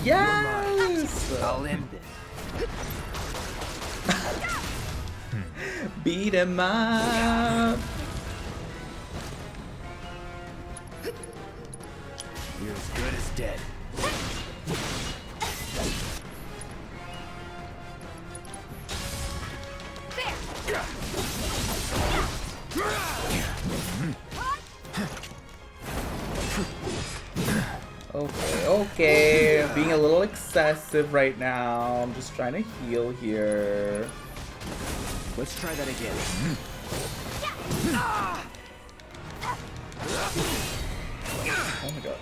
Yes. I'll end this. Beat him up. You're as good as dead. Okay, okay. Being a little excessive right now. I'm just trying to heal here. Let's try that again. Oh my god.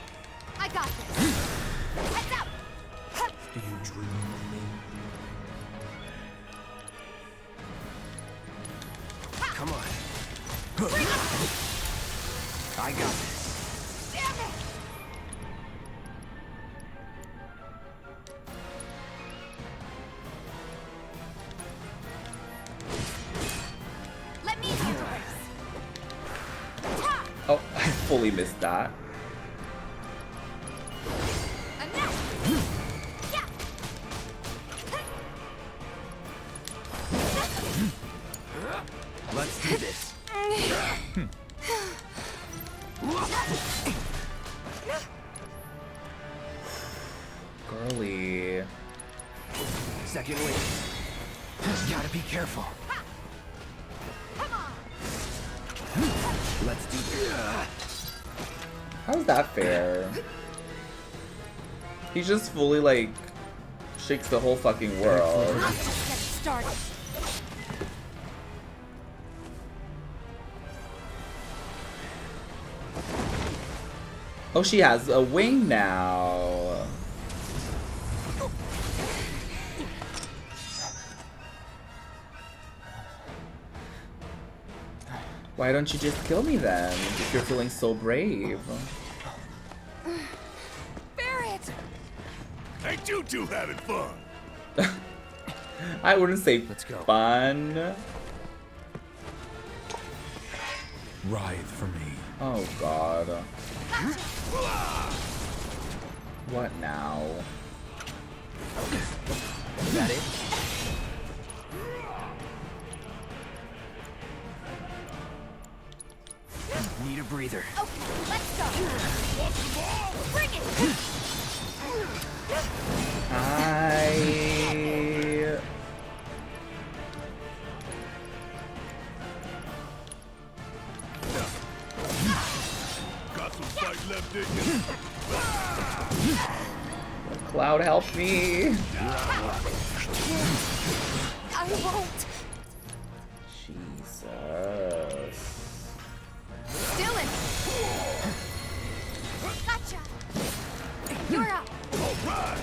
I got this. Heads up. Do you dream of me? Come on. I got this. Damn it. Let me handle this. Ta! Oh, I fully missed that. Enough. Yeah. Let's do this. Girly. Second wave. Gotta be careful. Come on. Let's do this. How's that fair? He just fully like shakes the whole fucking world. I'm just getting started. Oh, she has a wing now. Why don't you just kill me then, if you're feeling so brave? Barrett! Ain't you two having fun? I wouldn't say Let's go. fun. Writhe for me. Oh god. What now? Is that it? Need a breather. Okay, let's go. Bring it! I... Got some fight left in you. Cloud, help me! I won't. Jesus. Dylan! Gotcha! You're up!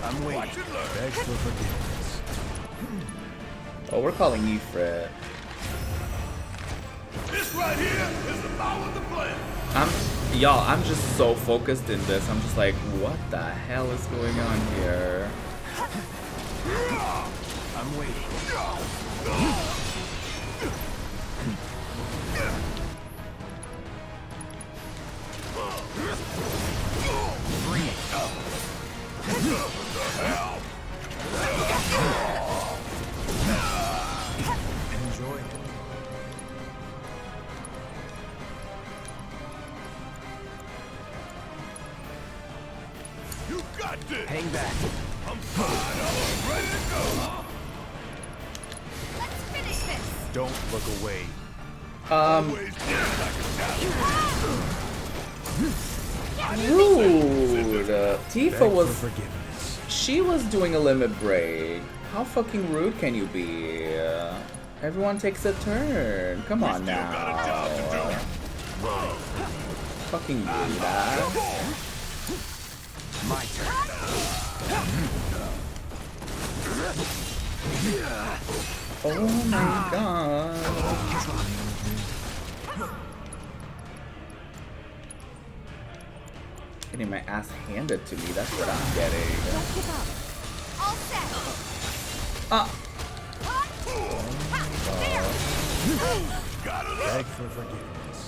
I'm waiting. Beg for forgiveness. Oh, we're calling Ifrit. This right here is the power of the plan. I'm just so focused in this. I'm just like, what the hell is going on here? I'm waiting. Bring it. Enjoy it. You got this. Hang back. I'm fired up. Ready to go. Let's finish this! Don't look away. Always get like a talent. Rude. Beg Tifa for was... forgiveness. She was doing a limit break. How fucking rude can you be? Everyone takes a turn. Come on Still got a job to now. do. Fucking rude ass. My turn. Oh my god. Getting my ass handed to me, that's what I'm getting. Don't give up. All set! Ah! Beg for forgiveness.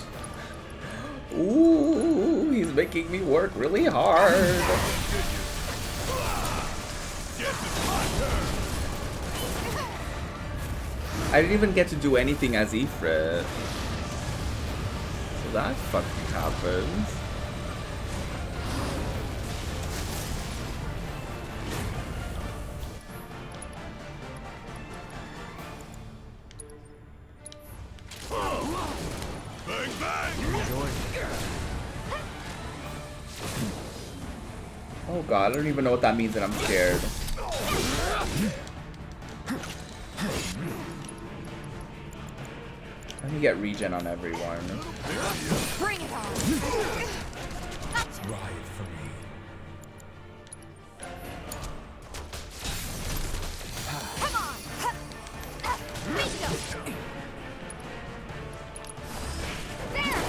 Ooh, he's making me work really hard. I didn't even get to do anything as Ifrit. So that fucking happens. Bang, bang. Enjoy it. Oh god, I don't even know what that means and I'm scared. Let me get regen on everyone. Bring it on! Gotcha! Writhe for me. Come on! Bingo! There!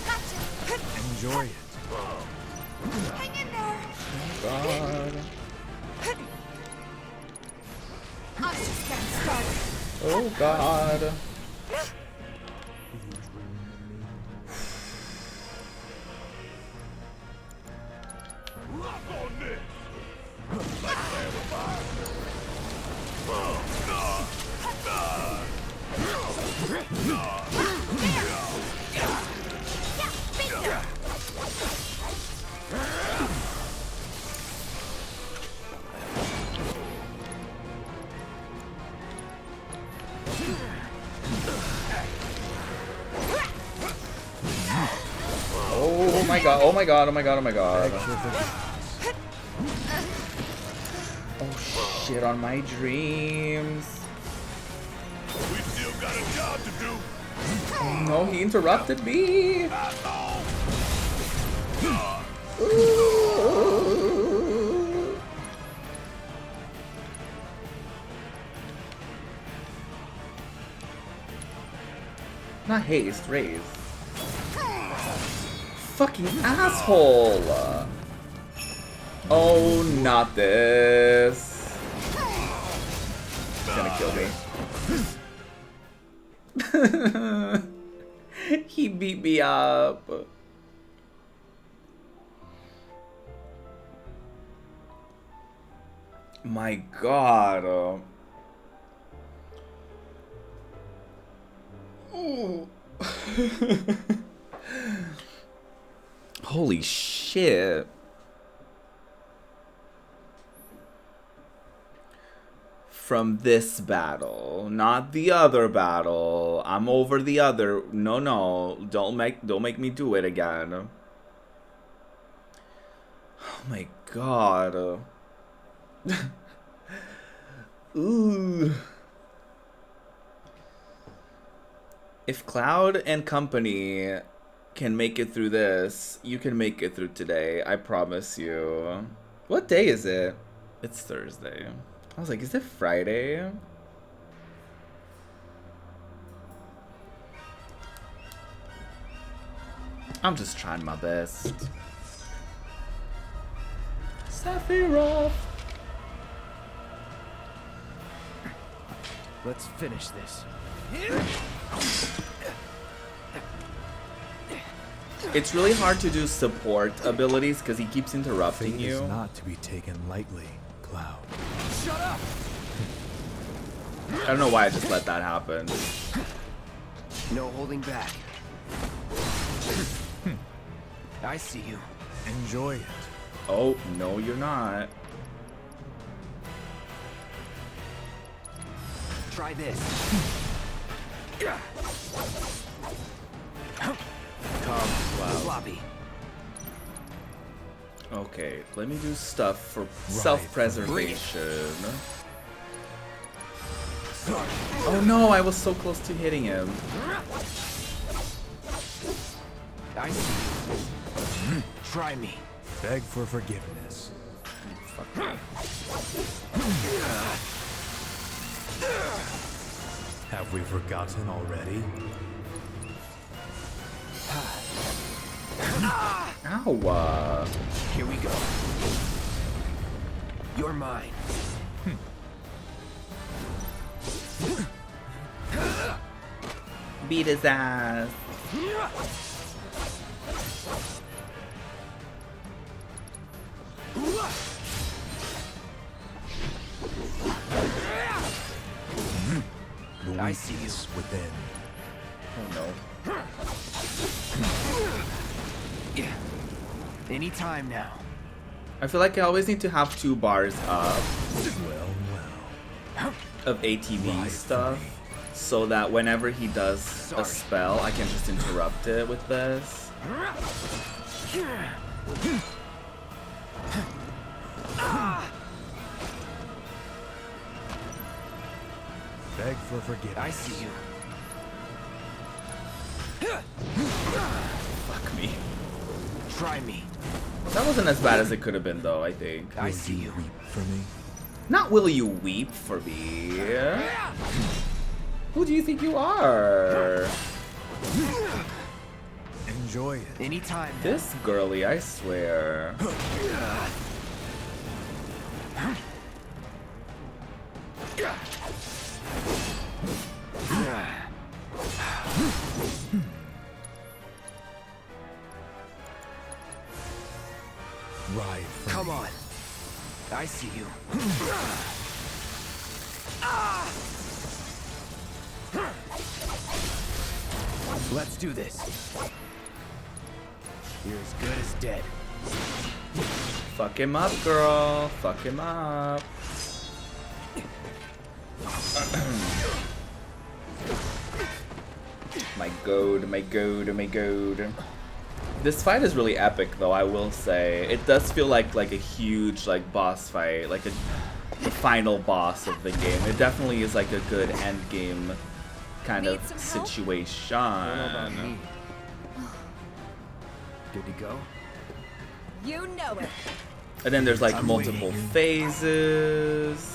Gotcha! Enjoy it. Hang in there! God. I'm just getting started. Oh god. Lock on this. Bingo! Oh my god, oh my god, oh my god. Beg for forgiveness. Oh shit, on my dreams. We still got a job to do. Oh no, he interrupted me. Not haste, raise. Fucking asshole! Oh, not this. He's gonna kill me. He beat me up. My god. Oh. Holy shit. From this battle, not the other battle. I'm over the other. No, don't make me do it again. Oh my god. Ooh. If Cloud and company can make it through this, you can make it through today. I promise you. What day is it? It's Thursday. I was like, is it Friday? I'm just trying my best. Sephiroth. Let's finish this. It's really hard to do support abilities because he keeps interrupting Fate you. is not to be taken lightly, Cloud. Shut up! I don't know why I just let that happen. No holding back. I see you. Enjoy it. Oh, no, you're not. Try this. Come, floppy. Okay, let me do stuff for self-preservation. Oh no, I was so close to hitting him. I see you. Try me. Beg for forgiveness. Fuck me. Have we forgotten already? Ow. Here we go. You're mine. Beat his ass. The I see you. weakness within. Oh no. Anytime now. I feel like I always need to have 2 bars up Well. of ATV Right. stuff so that whenever he does a spell, I can just interrupt it with this. Beg for forgiveness. I see you. Fuck me. Try me. That wasn't as bad as it could have been though, I think. I Will see you. Weep for me. Not will you weep for me. Who do you think you are? Enjoy it. Anytime now. This girly, I swear. Ride for Come me. on. I see you. Let's do this. You're as good as dead. Fuck him up, girl. Fuck him up. My goad, my goad, my goad. This fight is really epic, though. I will say it does feel like a huge like boss fight, like the final boss of the game. It definitely is like a good end game kind of situation. Good to go? You know it. And then there's like multiple phases.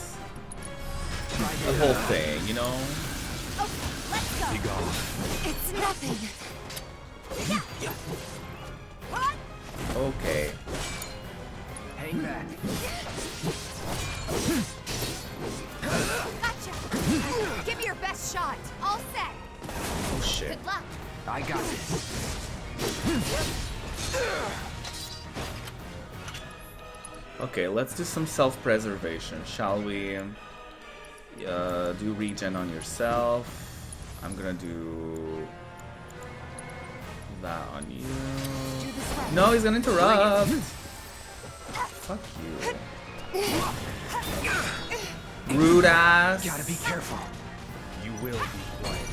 The whole thing, you know? Okay, let's go. Be gone. It's nothing. What? Okay. Hang back. Gotcha. Give me your best shot. All set. Oh shit. Good luck. I got this. Okay, let's do some self-preservation, shall we? Do regen on yourself. I'm gonna do that on you. Do this right. No, he's gonna interrupt. Fuck you. Rude ass. Gotta be careful. You will be quiet.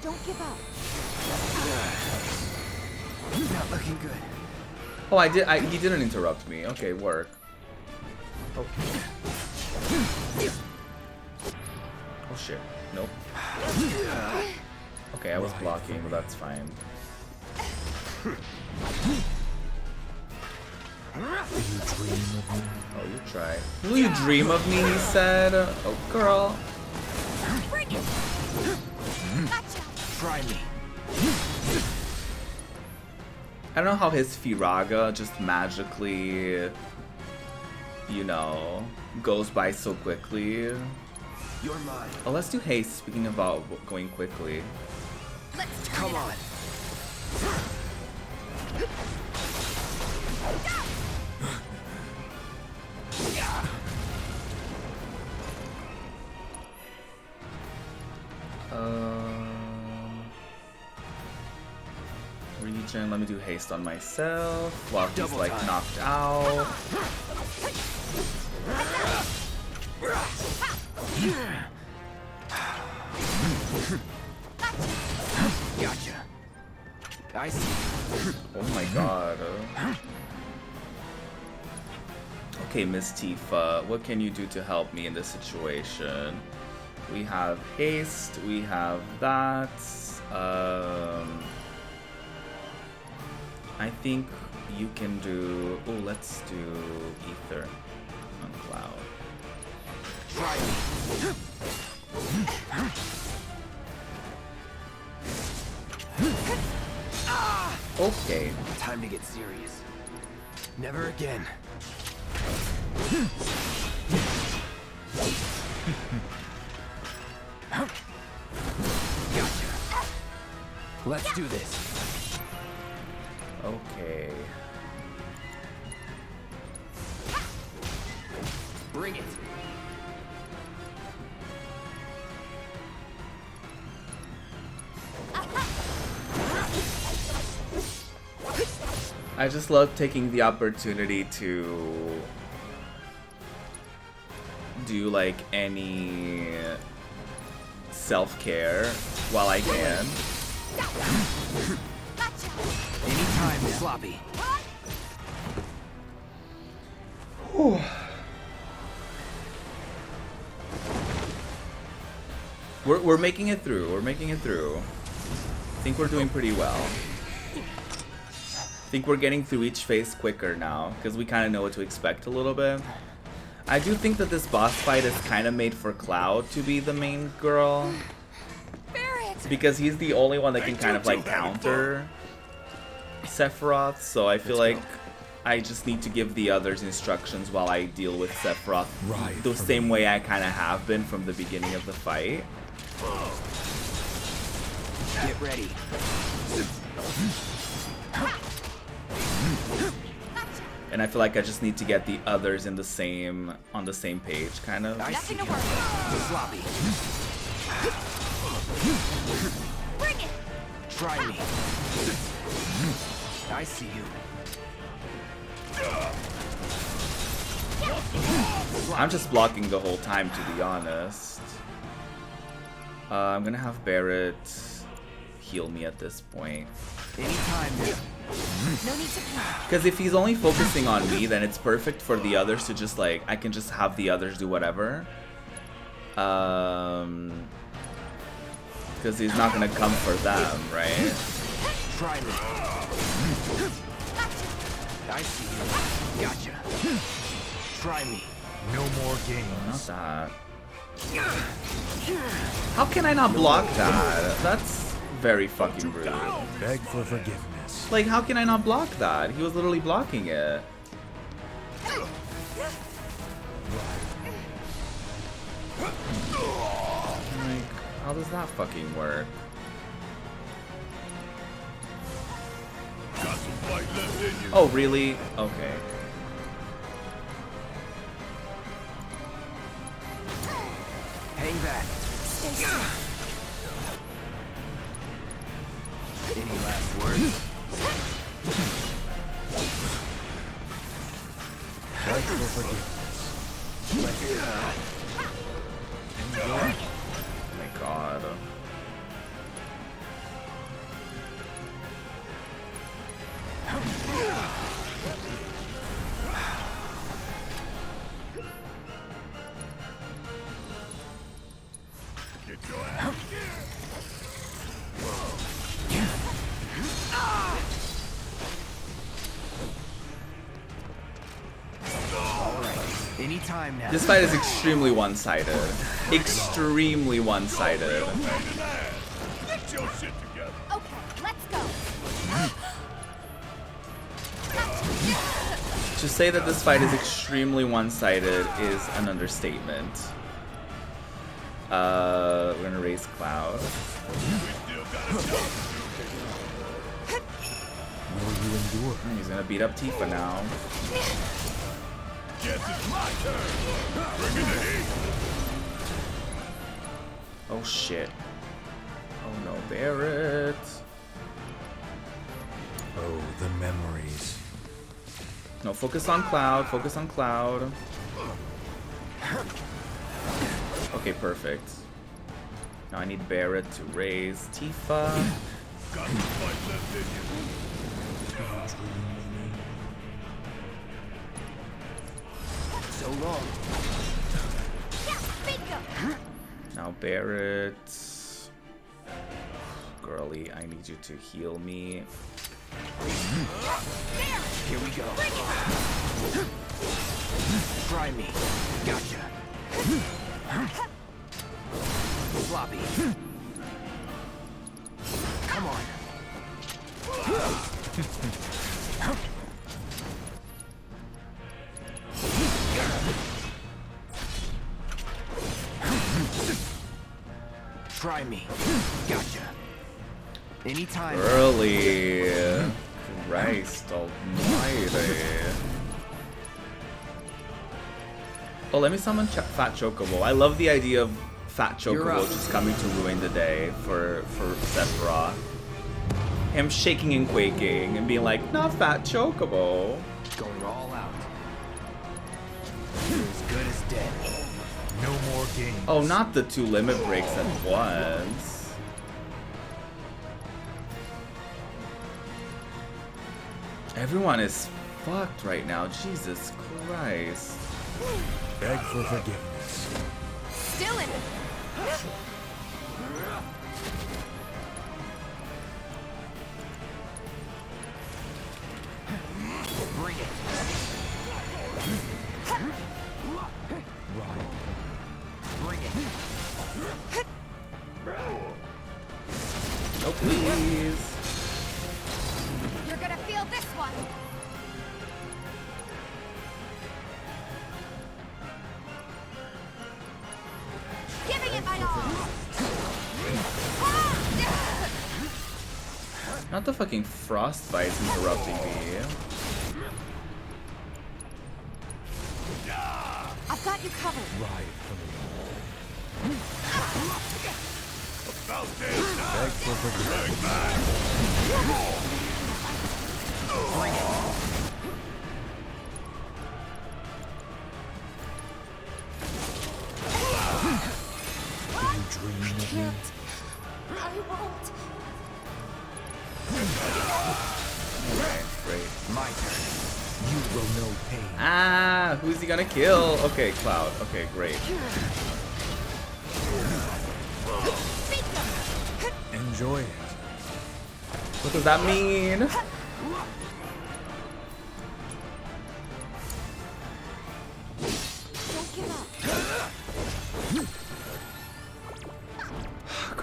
Don't give up. Not looking good. Oh, he didn't interrupt me. Okay, work. Okay. Oh shit. Nope. Okay, I was blocking, but that's fine. Oh, you try. Will you dream of me, he said. Oh, girl. Bring it. Gotcha. Try me. I don't know how his Firaga just magically, you know, goes by so quickly. You're mine. Oh, let's do haste, speaking about going quickly. Let's turn Come it on. up. Regen, let me do haste on myself while he's Double like time. knocked out. Gotcha. I see. Oh my god. Okay, Miss Tifa, what can you do to help me in this situation? We have haste, we have that. I think you can do. Oh, let's do Ether on Cloud. Try me. Okay. Time to get serious. Never again. Gotcha. Let's do this. Okay. Bring it. I just love taking the opportunity to do like any self-care while I can. Anytime, sloppy. We're making it through. We're making it through. I think we're doing pretty well. I think we're getting through each phase quicker now because we kind of know what to expect a little bit. I do think that this boss fight is kind of made for Cloud to be the main girl because he's the only one that can kind of like counter Sephiroth, so I feel like I just need to give the others instructions while I deal with Sephiroth the same way I kind of have been from the beginning of the fight. Get ready. And I feel like I just need to get the others in the same on the same page, kind of. I see Nothing to you. worry about. Sloppy. Bring it. Try me. I see you. I'm just blocking the whole time, to be honest. I'm gonna have Barrett heal me at this point. Anytime now. No need to panic. Because if he's only focusing on me, then it's perfect for the others to just like, I can just have the others do whatever. Because he's not gonna come for them, right? Try me. I see you. Gotcha. Try me. No more Not games. that. How can I not block that? That's very fucking rude. Beg for forgiveness. Like, how can I not block that? He was literally blocking it. Like, how does that fucking work? Got some fight left in you. Oh, really? Okay. Hang back. Stay still. Any last words? Beg for forgiveness. Oh my god. Get your ass. Anytime now. This fight is extremely one-sided. Extremely one-sided. Get your shit together. Okay, let's go. To say that this fight is extremely one-sided is an understatement. We're gonna raise Cloud. Still got a job Will you endure? He's gonna beat up Tifa now. Guess it's my turn. Bring in the heat. Oh shit. Oh no, Barrett. Oh, the memories. No, focus on Cloud. Focus on Cloud. Okay, perfect. Now I need Barrett to raise Tifa. Got some fight left in you. So long. Yeah, bingo. Now Barrett. Girly, I need you to heal me. Here we go. Try me. Gotcha. Floppy. Come on. Try me. Gotcha. Anytime. Girly. Christ almighty. Oh, let me summon Fat Chocobo. I love the idea of Fat You're Chocobo up. just coming to ruin the day for Sephiroth. Him shaking and quaking and being like, not Fat Chocobo. Going all out. You're as good as dead. No more games. Oh, not the 2 limit breaks at once. Everyone is fucked right now. Jesus Christ. Beg for forgiveness. Still in it. Bring it. Right. Bring it. Oh, please. You're gonna feel this one. Giving it my all. Not the fucking frostbite's interrupting me. I've got you covered. Ride for me. About damn time. Beg for forgiveness. Bring it. can't. I won't. Okay, great. My turn. You will know pain. Ah, who's he gonna kill? Okay, Cloud. Okay, great. Enjoy it. What does that mean? Don't give up.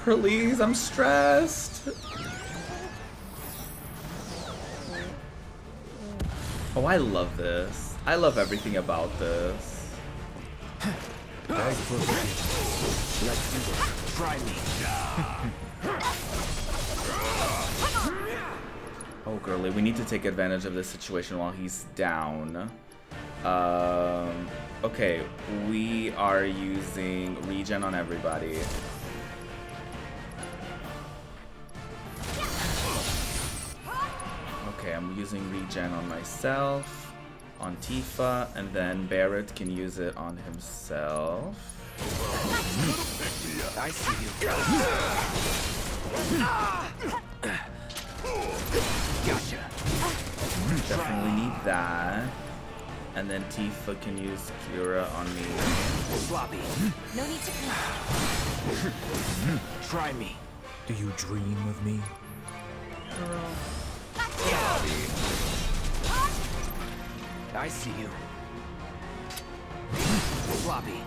Girlies, I'm stressed. Oh, I love this. I love everything about this. Beg for forgiveness. Let's do this. Try me. Oh, girly, we need to take advantage of this situation while he's down. Okay, we are using regen on everybody. Okay, I'm using regen on myself, on Tifa, and then Barrett can use it on himself. I see you. Gotcha. Definitely need that. And then Tifa can use Kira on me. Sloppy. No need to panic. Try me. Do you dream of me? I see you. Sloppy.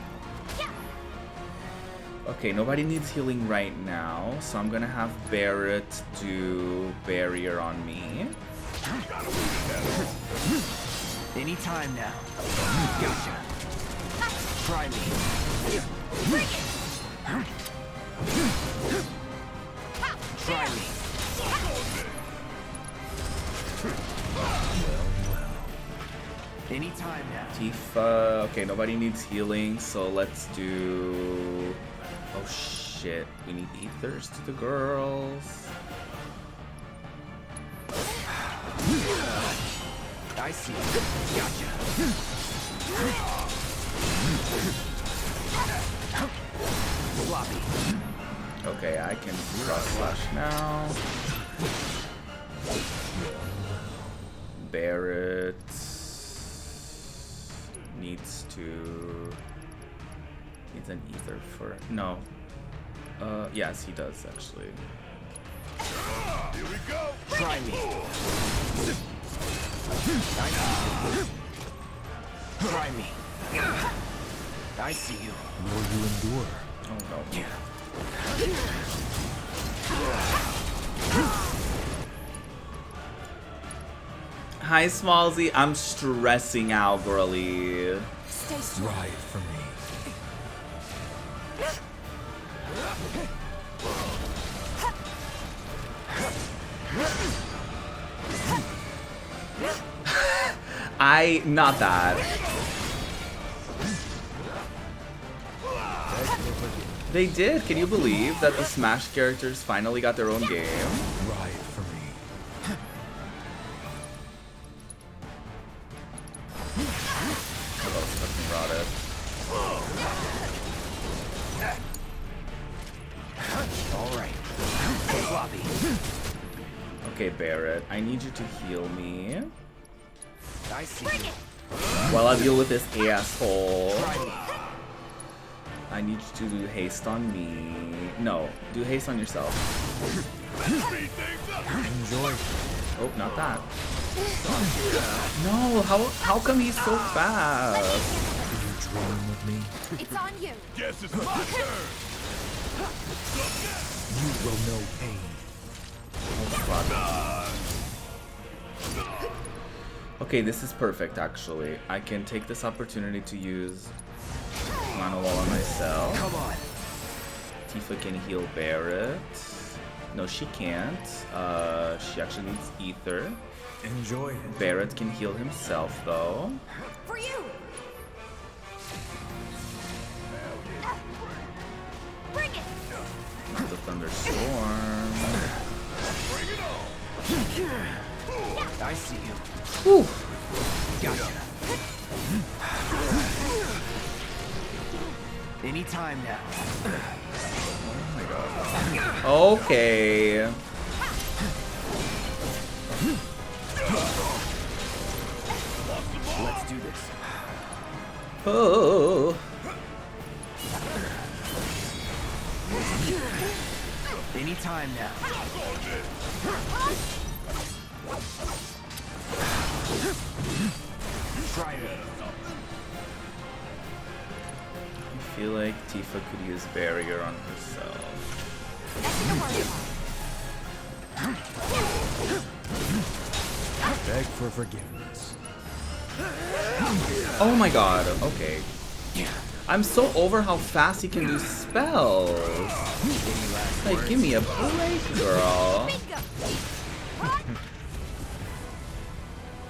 Okay, nobody needs healing right now, so I'm gonna have Barrett do barrier on me. Anytime now. Gotcha. Try me. Try me. Anytime now. Tifa, okay, nobody needs healing, so let's do... Oh shit, we need ethers to the girls. I see. Gotcha. Sloppy. Okay, I can cross slash now. Barrett needs an ether for no. Yes, he does actually. Here we go. Try me. Try me. I see you. Will you endure? Oh no. Hi, Smallsy. I'm stressing out, girly. Stay strong. Ride for me. Not that. They did. Can you believe that the Smash characters finally got their own game? Ride for me. Oh, fucking rotted. All right. Sloppy. Okay, Barrett, I need you to heal me I see you. while I deal with this asshole. Try me. I need you to do haste on me. No, do haste on yourself. Speed things up. Enjoy. Oh, not that. No, how come he's so fast? Do you dream of me? It's on you. Guess it's my turn. You will know pain. Okay, this is perfect actually. I can take this opportunity to use Mana Wall on myself. Come on. Tifa can heal Barrett. No, she can't. She actually needs ether. Enjoy it. Barrett can heal himself though. For you. Bring it. Not the thunderstorm. Bring it on. I see you. Whew. Gotcha. Anytime now. Oh my god. Okay. Let's do this. Oh. Anytime now. Try it. I feel like Tifa could use barrier on herself. Beg for forgiveness. Oh my god, okay. I'm so over how fast he can do spells. Like, give me a break, girl.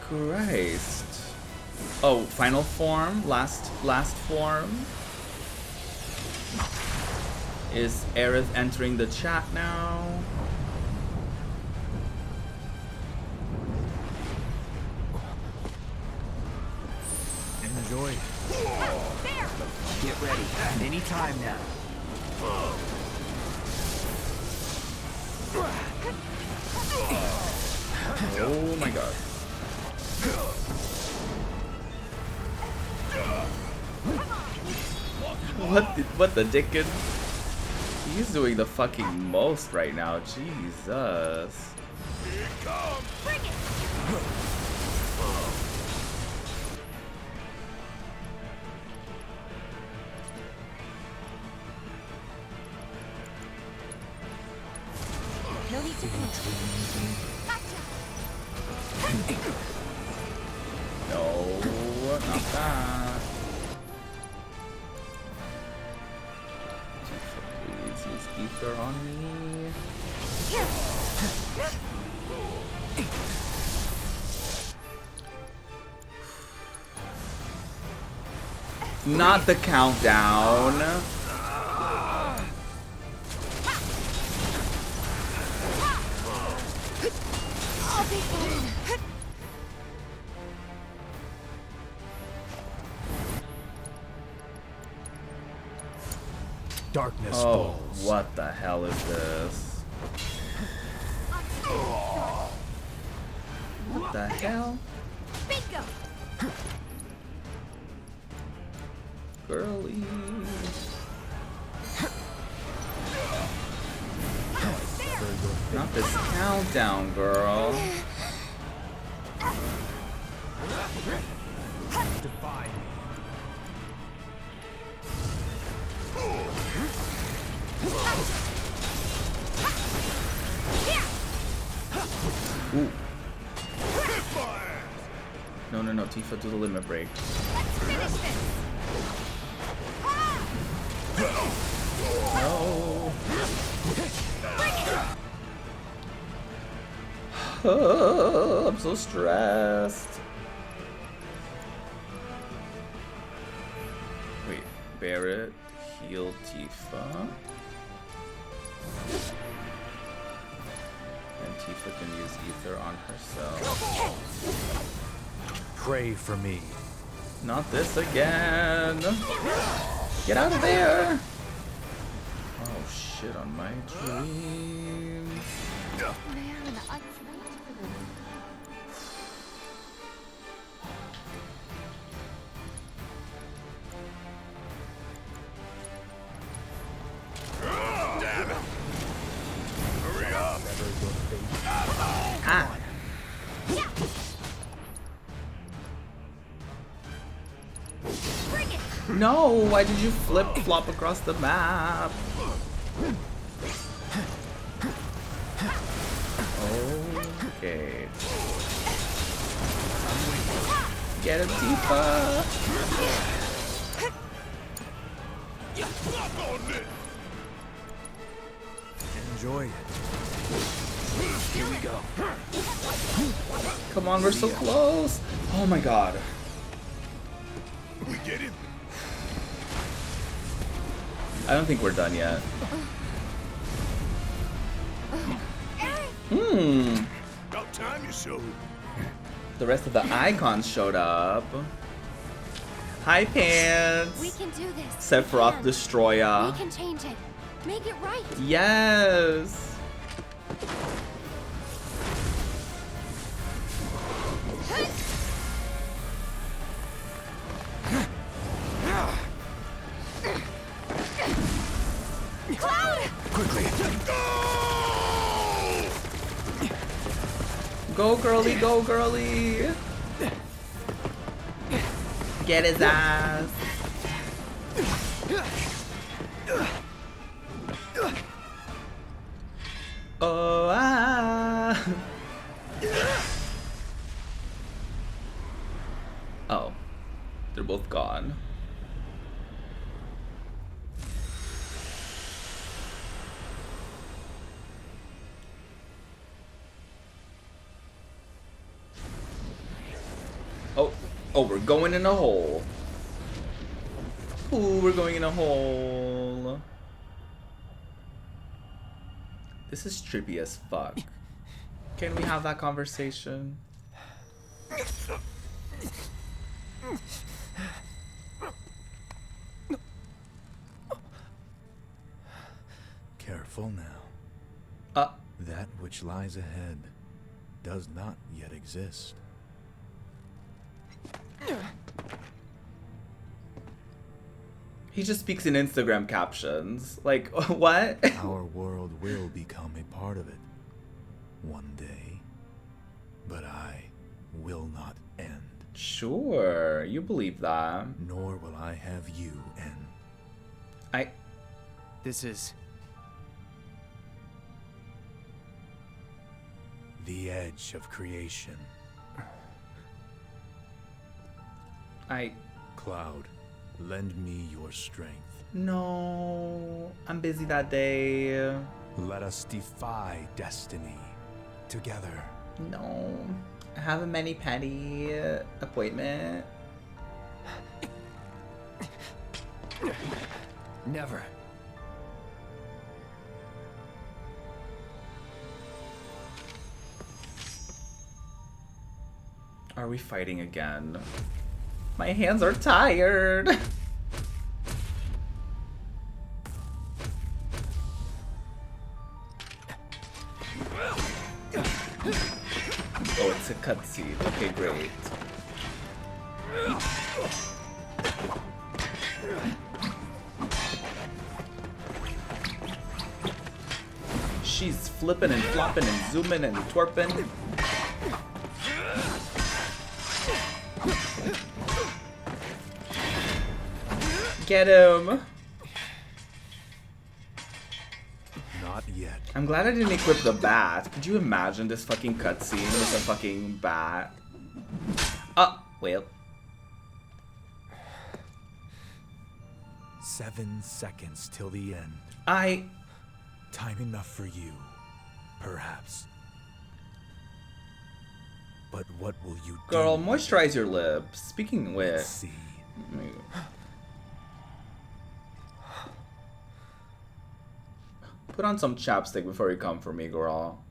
Christ. Oh, final form? Last form? Is Aerith entering the chat now? Enjoy. Get ready. Anytime now. Oh my god. What the dickens? He's doing the fucking most right now. Jesus. Here it comes. Bring it. No need to Gotcha. No, not that. Please use ether on me. Not the countdown. I'll be fine. Darkness Oh, falls. what the hell is this? What the hell? Bingo. Girly. Not this countdown, girl. Defy me. Ooh. No, Tifa, do the limit break. Let's finish this. No. I'm so stressed. Wait, Barrett, heal Tifa. And Tifa can use ether on herself. Pray for me. Not this again. Get out of there. Oh shit on my dreams. Man, I can't for this. Damn it. Hurry up. Ah. Bring it. No, why did you flip-flop across the map? Okay. Get him, Tifa! Fuck on this. Enjoy it. Here we go. Come on, we're so close! Oh my god. We get him. I don't think we're done yet. About time you showed. The rest of the icons showed up. Hi, Pants! We can do this. Sephiroth We Destroyer. can change it. Make it right. Yes. Cloud! Quickly! Go, girly, go, girly. Get his ass. Oh, ah. Oh, they're both gone. Oh, we're going in a hole. Ooh, we're going in a hole. This is trippy as fuck. Can we have that conversation? Careful now. That which lies ahead does not yet exist. He just speaks in Instagram captions. Like, what? Our world will become a part of it one day, but I will not end. Sure, you believe that. Nor will I have you end. This is... the edge of creation. Cloud, lend me your strength. No, I'm busy that day. Let us defy destiny together. No, I have a mani-pedi appointment. Never. Are we fighting again? My hands are tired. Oh, it's a cutscene. Okay, great. She's flipping and flopping and zooming and twerping. Get him! Not yet. I'm glad I didn't equip the bat. Could you imagine this fucking cutscene with a fucking bat? Well. 7 seconds till the end. Time enough for you, perhaps. But what will you do? Girl, moisturize your lips. Speaking of which. Let's see. Put on some chapstick before you come for me, girl.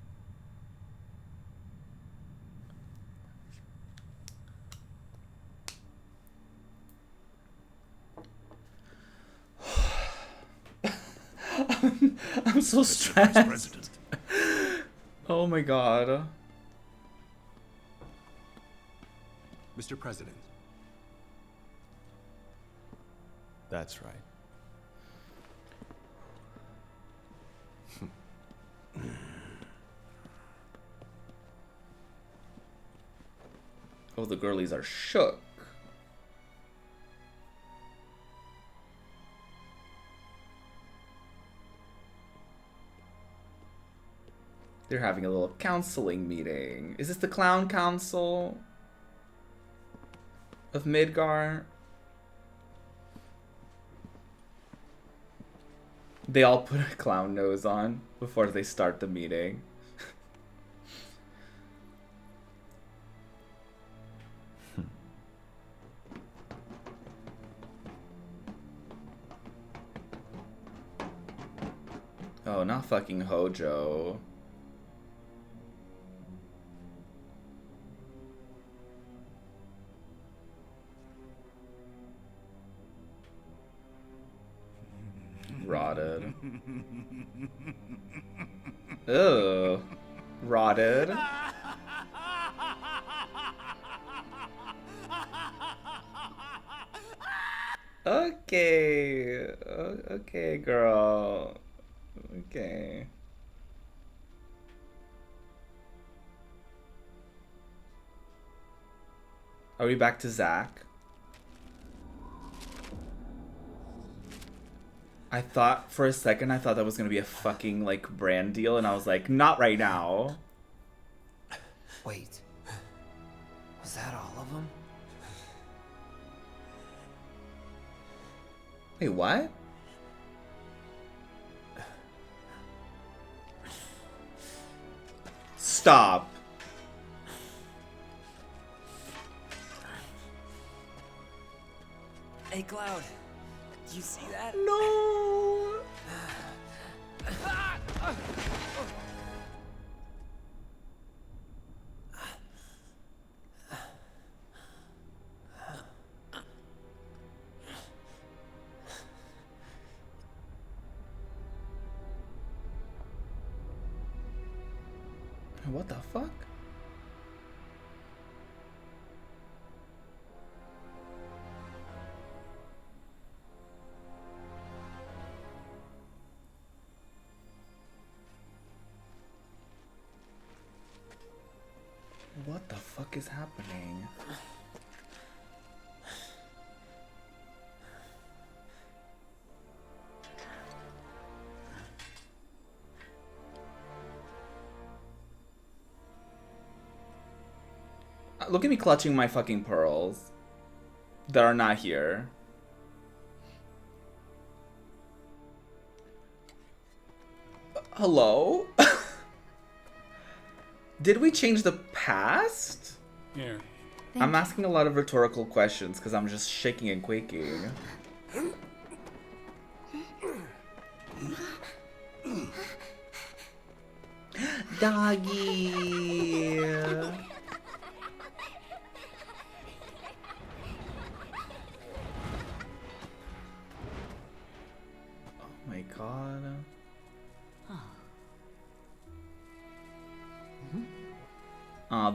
I'm so stressed. Oh my god. Mr. President. That's right. Oh, the girlies are shook. They're having a little counseling meeting. Is this the clown council of Midgar? They all put a clown nose on before they start the meeting. Oh, not fucking Hojo. Rotted. Ugh. Rotted. Okay. Okay, girl. Okay. Are we back to Zach? I thought for a second I thought that was gonna be a fucking like brand deal, and I was like, not right now. Wait. Was that all of them? Wait, what? Stop. Hey, Cloud. Do you see that? No. What the fuck? What the fuck is happening? Look at me clutching my fucking pearls that are not here. Hello? Did we change the past? Here. I'm asking a lot of rhetorical questions because I'm just shaking and quaking. Doggy. Oh my god.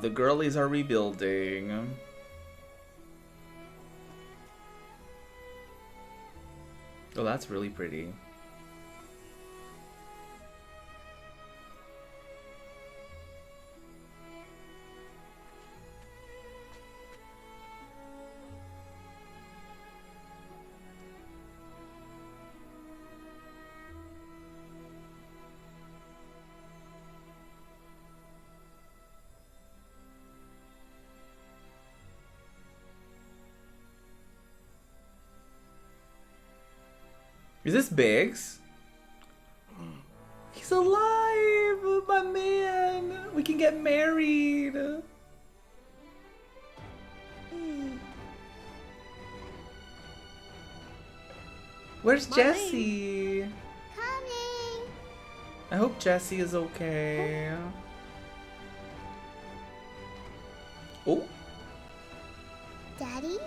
The girlies are rebuilding. Oh, that's really pretty. Is this Biggs? He's alive, my man. We can get married. Where's Jesse? Coming. I hope Jesse is okay. Oh, Daddy?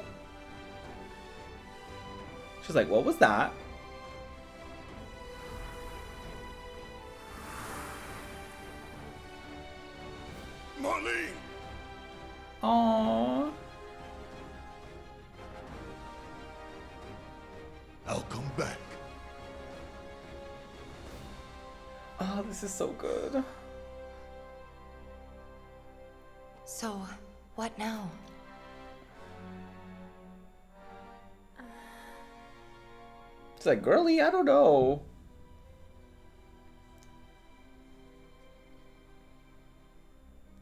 she's like, what was that? Marlene! Aww. I'll come back. Oh, this is so good. So, what now? It's like, girly, I don't know.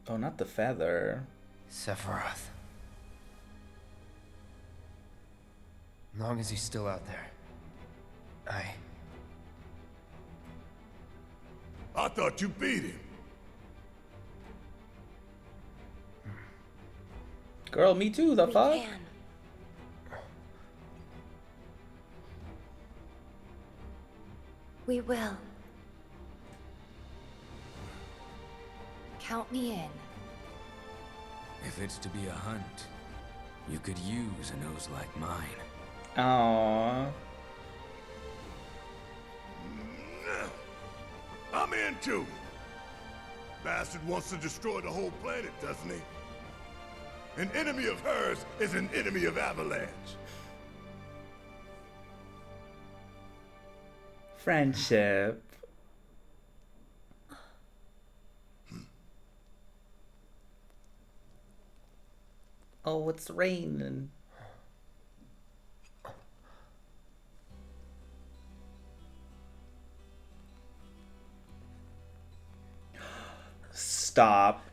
Oh, not the feather. Sephiroth. As long as he's still out there. I thought you beat him. Girl, me too, the We fuck? can. We will. Count me in. If it's to be a hunt, you could use a nose like mine. Aww. into? Bastard wants to destroy the whole planet, doesn't he? An enemy of hers is an enemy of Avalanche. Friendship. Oh, it's raining. Stop.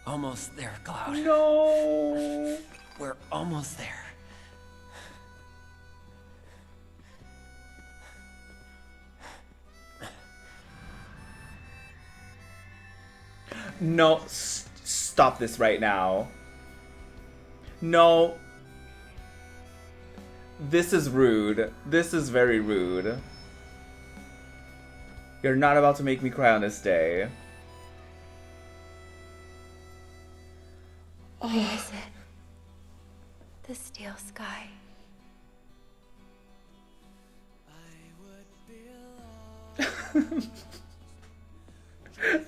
Almost there, Cloud. No. We're almost there. No, stop this right now. No. This is rude. This is very rude. You're not about to make me cry on this day. Where is it? The steel sky.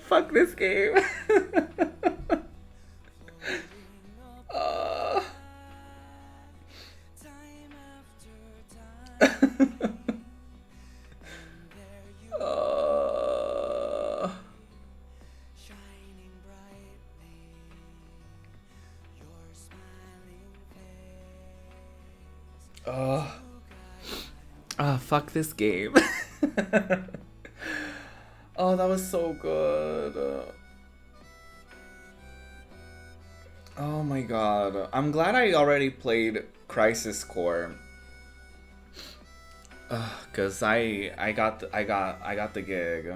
Fuck this game. uh. Fuck this game. Oh, that was so good. Oh my god. I'm glad I already played Crisis Core. Cause I got the gig.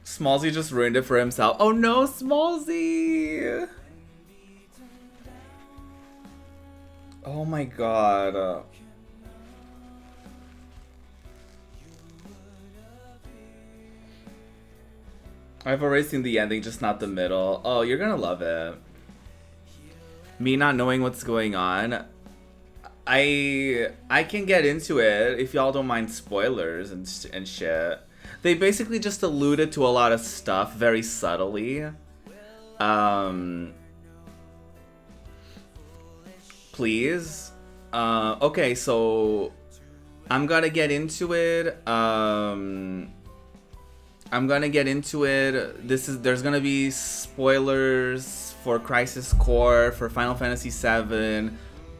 Smallsy just ruined it for himself. Oh no, Smallsy! Oh my god. I've already seen the ending, just not the middle. Oh, you're gonna love it. Me not knowing what's going on. I can get into it if y'all don't mind spoilers and shit. They basically just alluded to a lot of stuff very subtly. Please. Okay, so I'm gonna get into it. I'm gonna get into it. There's gonna be spoilers for Crisis Core, for Final Fantasy VII,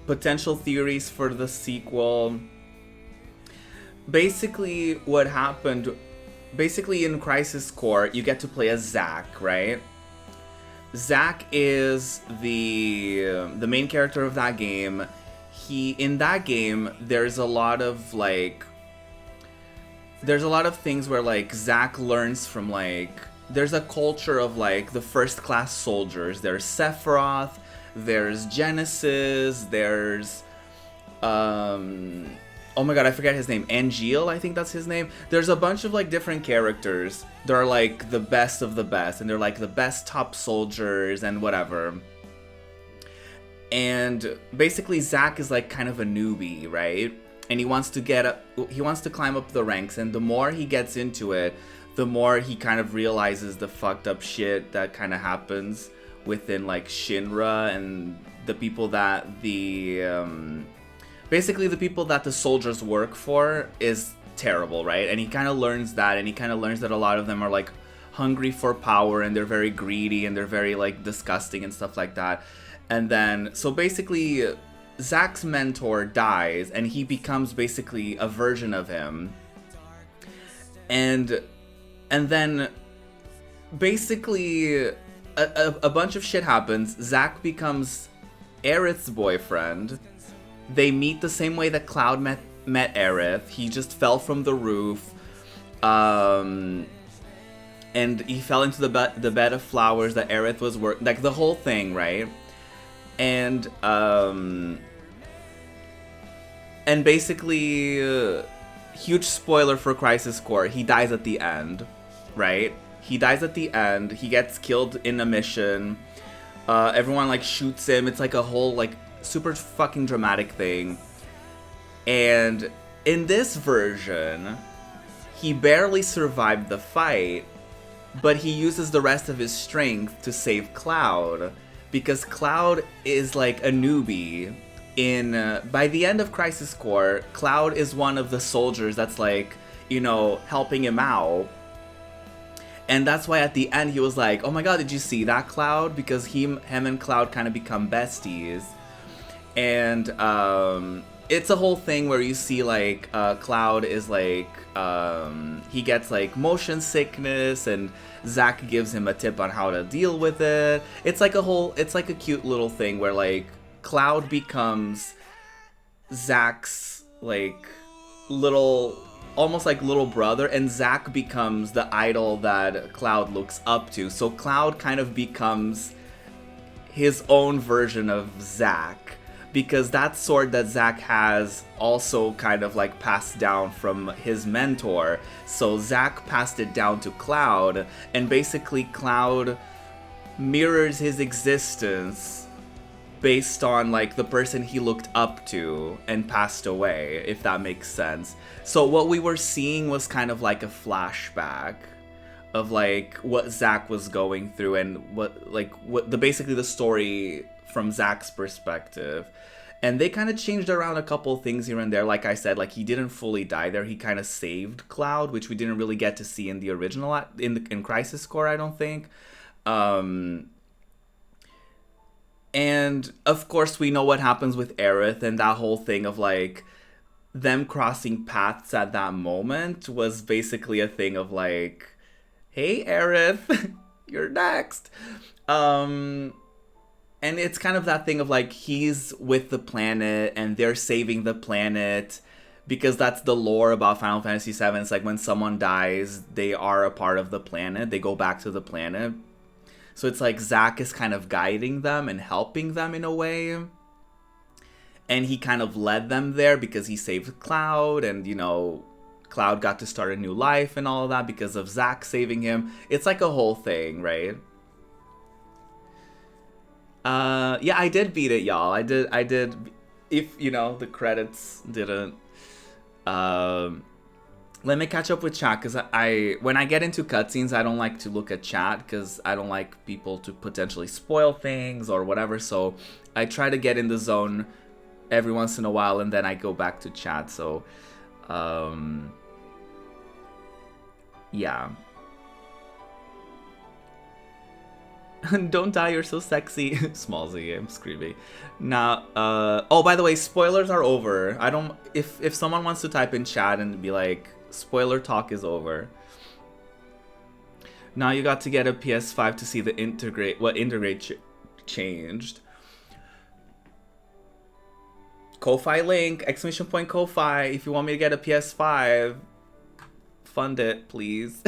potential theories for the sequel. Basically, what happened, in Crisis Core, you get to play as Zack, right? Zack is the main character of that game. In that game, there's a lot of things where like Zack learns from there's a culture of the first class soldiers. There's Sephiroth, there's Genesis, there's oh my god, I forget his name. Angeal, I think that's his name. There's a bunch of different characters. They're the best of the best, and they're the best top soldiers and whatever. And basically Zack is kind of a newbie, right? And he wants to climb up the ranks, and the more he gets into it, the more he kind of realizes the fucked up shit that kind of happens within Shinra and the people that basically the people that the soldiers work for is terrible, right? And he kind of learns that, and he kind of learns that a lot of them are hungry for power, and they're very greedy, and they're very disgusting and stuff like that. And then so basically Zack's mentor dies, and he becomes basically a version of him. And then basically a bunch of shit happens. Zack becomes Aerith's boyfriend. They meet the same way that Cloud met Aerith. He just fell from the roof. And he fell into the bed of flowers that Aerith was working, the whole thing, right? And basically, huge spoiler for Crisis Core, he dies at the end, right? He dies at the end. He gets killed in a mission. Everyone like shoots him. It's like a whole like super fucking dramatic thing. And in this version, he barely survived the fight, but he uses the rest of his strength to save Cloud, because Cloud is like a newbie. By the end of Crisis Core, Cloud is one of the soldiers that's like, you know, helping him out. And that's why at the end he was like, oh my god, did you see that, Cloud? Because him and Cloud kind of become besties. And it's a whole thing where you see like Cloud is like, he gets like motion sickness, and Zack gives him a tip on how to deal with it. It's like a cute little thing where like Cloud becomes Zack's like almost like little brother, and Zack becomes the idol that Cloud looks up to. So Cloud kind of becomes his own version of Zack, because that sword that Zack has also kind of like passed down from his mentor. So Zack passed it down to Cloud, and basically Cloud mirrors his existence based on like the person he looked up to and passed away, if that makes sense. So what we were seeing was kind of like a flashback of like what Zack was going through, and basically the story from Zack's perspective. And they kind of changed around a couple things here and there. Like I said, like he didn't fully die there. He kind of saved Cloud, which we didn't really get to see in the original, in Crisis Core, I don't think. And of course we know what happens with Aerith, and that whole thing of like them crossing paths at that moment was basically a thing of like, hey Aerith, you're next. And it's kind of that thing of like he's with the planet and they're saving the planet, because that's the lore about Final Fantasy VII. It's like when someone dies, they are a part of the planet. They go back to the planet. So it's like Zack is kind of guiding them and helping them in a way. And he kind of led them there because he saved Cloud, and, you know, Cloud got to start a new life and all of that because of Zack saving him. It's like a whole thing, right? Yeah, I did beat it, y'all. I did. If, you know, the credits didn't. Let me catch up with chat, because when I get into cutscenes, I don't like to look at chat, because I don't like people to potentially spoil things or whatever. So I try to get in the zone every once in a while, and then I go back to chat. So, yeah. Don't die, you're so sexy. Smallsy, I'm screaming. Now, oh, by the way, spoilers are over. I don't, if someone wants to type in chat and be like, spoiler talk is over. Now you got to get a PS5 to see the integrate changed. Ko-Fi link, exclamation point Ko-Fi. If you want me to get a PS5, fund it, please.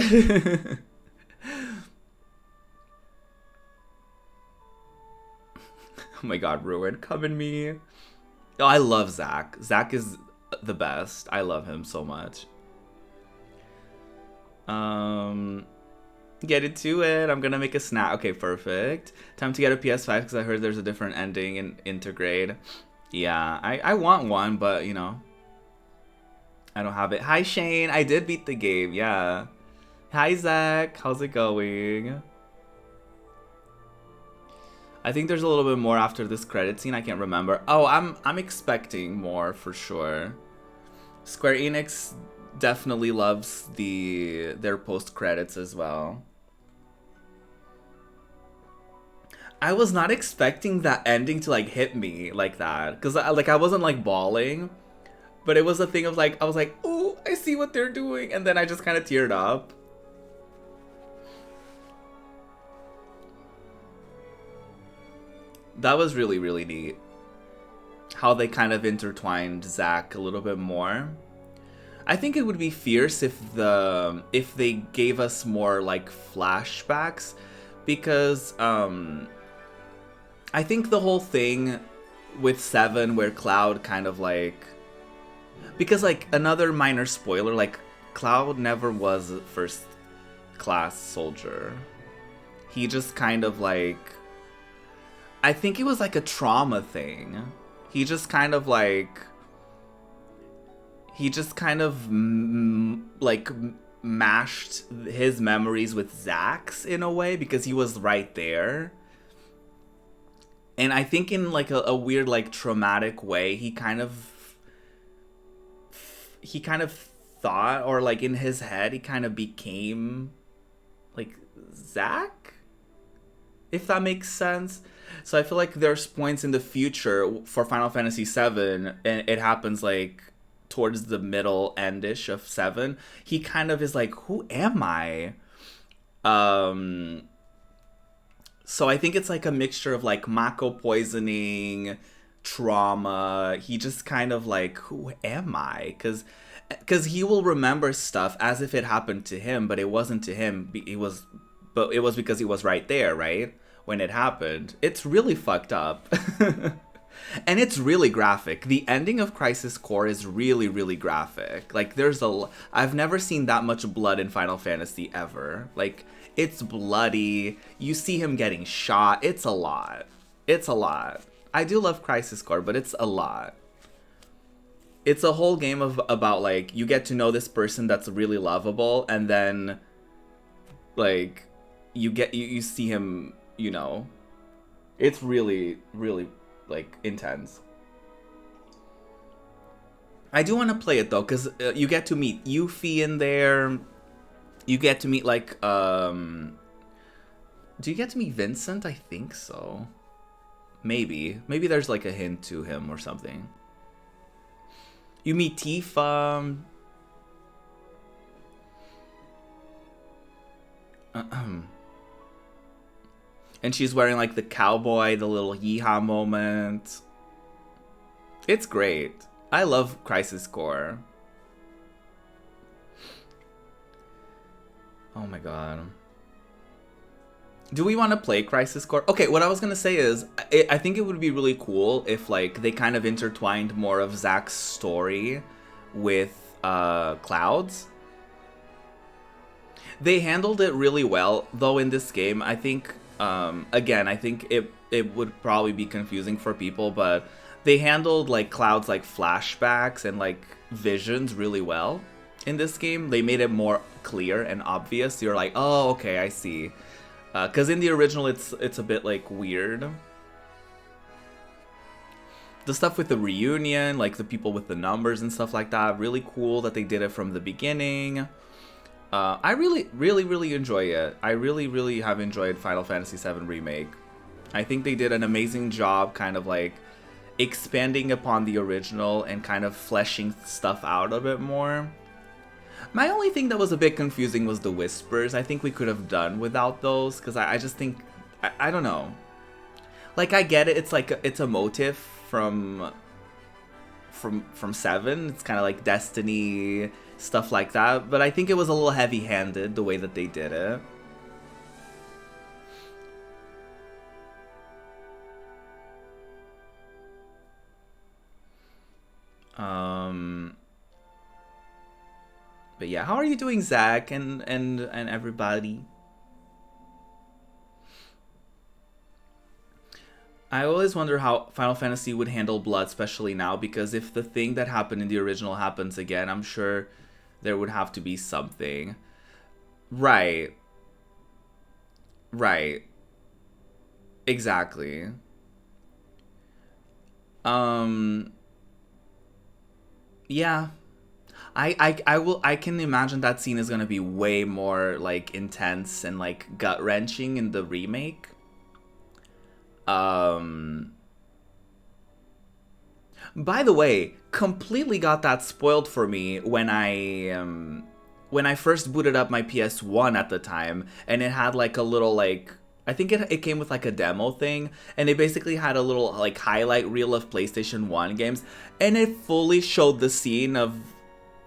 Oh my god, Ruin, come in me. Oh, I love Zack. Zack is the best. I love him so much. Get into it. I'm gonna make a snap. Okay, perfect. Time to get a PS5 because I heard there's a different ending in Intergrade. Yeah, I want one, but you know, I don't have it. Hi Shane, I did beat the game. Yeah. Hi Zach, how's it going? I think there's a little bit more after this credit scene. I can't remember. Oh, I'm expecting more for sure. Square Enix definitely loves their post credits as well. I was not expecting that ending to like hit me like that, because I wasn't like bawling, but it was a thing of like I was like, oh, I see what they're doing, and then I just kind of teared up. That was really, really neat. How they kind of intertwined Zack a little bit more. I think it would be fierce if they gave us more like flashbacks, because I think the whole thing with 7 where Cloud kind of like, because like another minor spoiler, like Cloud never was first class soldier. He just kind of like, I think it was like a trauma thing. He just kind of like, like mashed his memories with Zach's in a way because he was right there. And I think in like a weird like traumatic way, he kind of thought, or like in his head, he kind of became like Zach, if that makes sense. So I feel like there's points in the future for Final Fantasy VII, and it happens like towards the middle endish of 7. He kind of is like, who am I? So I think it's like a mixture of like Mako poisoning, trauma. He just kind of like, who am I? Because he will remember stuff as if it happened to him, but it wasn't to him. It was because he was right there, right? When it happened. It's really fucked up. And it's really graphic. The ending of Crisis Core is really, really graphic. Like, I've never seen that much blood in Final Fantasy ever. Like, it's bloody. You see him getting shot. It's a lot. It's a lot. I do love Crisis Core, but it's a lot. It's a whole game about, like, you get to know this person that's really lovable, and then, like, you see him, you know. It's really, really, like, intense. I do want to play it, though, because you get to meet Yuffie in there. You get to meet, like, do you get to meet Vincent? I think so. Maybe. Maybe there's, like, a hint to him or something. You meet Tifa. And she's wearing, like, the cowboy, the little yeehaw moment. It's great. I love Crisis Core. Oh my god. Do we want to play Crisis Core? Okay, what I was gonna say is, I think it would be really cool if, like, they kind of intertwined more of Zack's story with Cloud's. They handled it really well, though, in this game. I think, again, I think it would probably be confusing for people, but they handled, like, Cloud's, like, flashbacks and, like, visions really well in this game. They made it more clear and obvious. You're like, oh, okay, I see. Because in the original, it's a bit, like, weird. The stuff with the reunion, like, the people with the numbers and stuff like that, really cool that they did it from the beginning. I really, really, really enjoy it. I really, really have enjoyed Final Fantasy VII Remake. I think they did an amazing job kind of, like, expanding upon the original and kind of fleshing stuff out a bit more. My only thing that was a bit confusing was the whispers. I think we could have done without those, because I just think, I don't know. Like, I get it, it's like, it's a motif from 7. It's kind of like Destiny, stuff like that. But I think it was a little heavy-handed, the way that they did it. But yeah, how are you doing, Zach and everybody? I always wonder how Final Fantasy would handle blood, especially now, because if the thing that happened in the original happens again, I'm sure there would have to be something. Right. Right. Exactly. Yeah. I can imagine that scene is gonna be way more, like, intense and, like, gut-wrenching in the remake. By the way, completely got that spoiled for me when I first booted up my PS1 at the time, and it had, like, a little, like, I think it came with, like, a demo thing, and it basically had a little, like, highlight reel of PlayStation 1 games, and it fully showed the scene of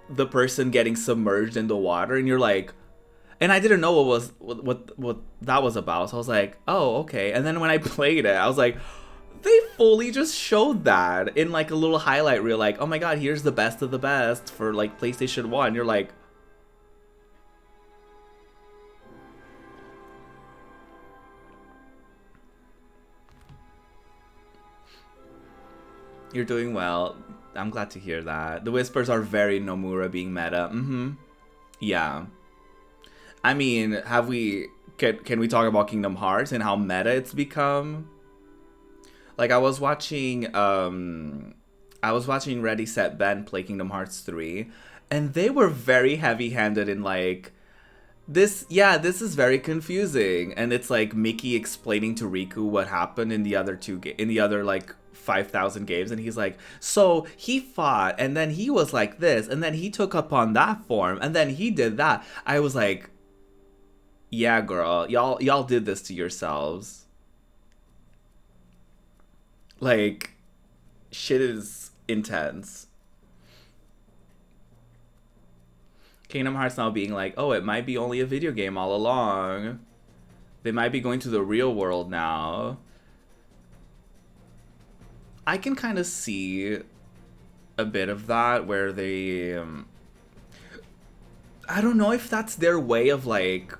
the person getting submerged in the water, and you're like, and I didn't know what that was about, so I was like, oh, okay. And then when I played it, I was like, they fully just showed that in, like, a little highlight reel, like, oh my god, here's the best of the best for, like, PlayStation 1. You're like, You're doing well. I'm glad to hear that. The whispers are very Nomura being meta. Yeah. I mean, can we talk about Kingdom Hearts and how meta it's become? Like I was watching Ready Set Ben play Kingdom Hearts 3, and they were very heavy-handed in like this is very confusing, and it's like Mickey explaining to Riku what happened in the other like 5,000 games, and he's like, so he fought, and then he was like this, and then he took upon that form, and then he did that. I was like, yeah, girl, y'all did this to yourselves. Like, shit is intense. Kingdom Hearts now being like, oh, it might be only a video game all along. They might be going to the real world now. I can kind of see a bit of that where they... I don't know if that's their way of, like,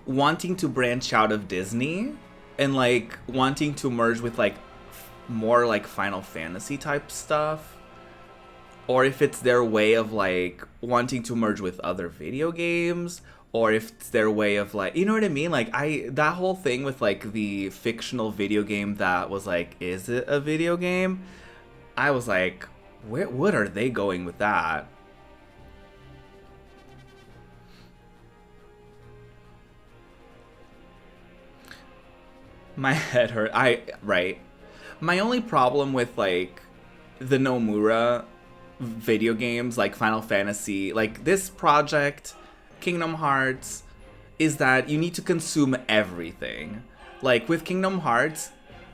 wanting to branch out of Disney and, like, wanting to merge with, like, more, like, Final Fantasy type stuff. Or if it's their way of, like, wanting to merge with other video games. Or if it's their way of, like, you know what I mean? Like, that whole thing with, like, the fictional video game that was, like, is it a video game? I was like, what are they going with that? My head hurt. Right. My only problem with, like, the Nomura video games, like Final Fantasy, like this project, Kingdom Hearts, is that you need to consume everything. Like with Kingdom Hearts,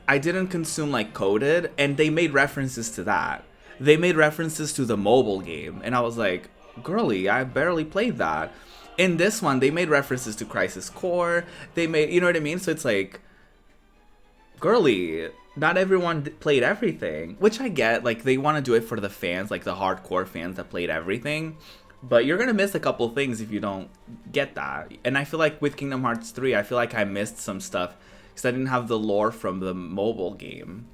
I didn't consume like Coded, and they made references to that. They made references to the mobile game, and I was like, girly, I barely played that. In this one, they made references to Crisis Core. They made, you know what I mean? So it's like, girly, not everyone played everything, which I get. Like, they want to do it for the fans, like the hardcore fans that played everything, but you're gonna miss a couple things if you don't get that. And I feel like with Kingdom Hearts 3, I feel like I missed some stuff because I didn't have the lore from the mobile game.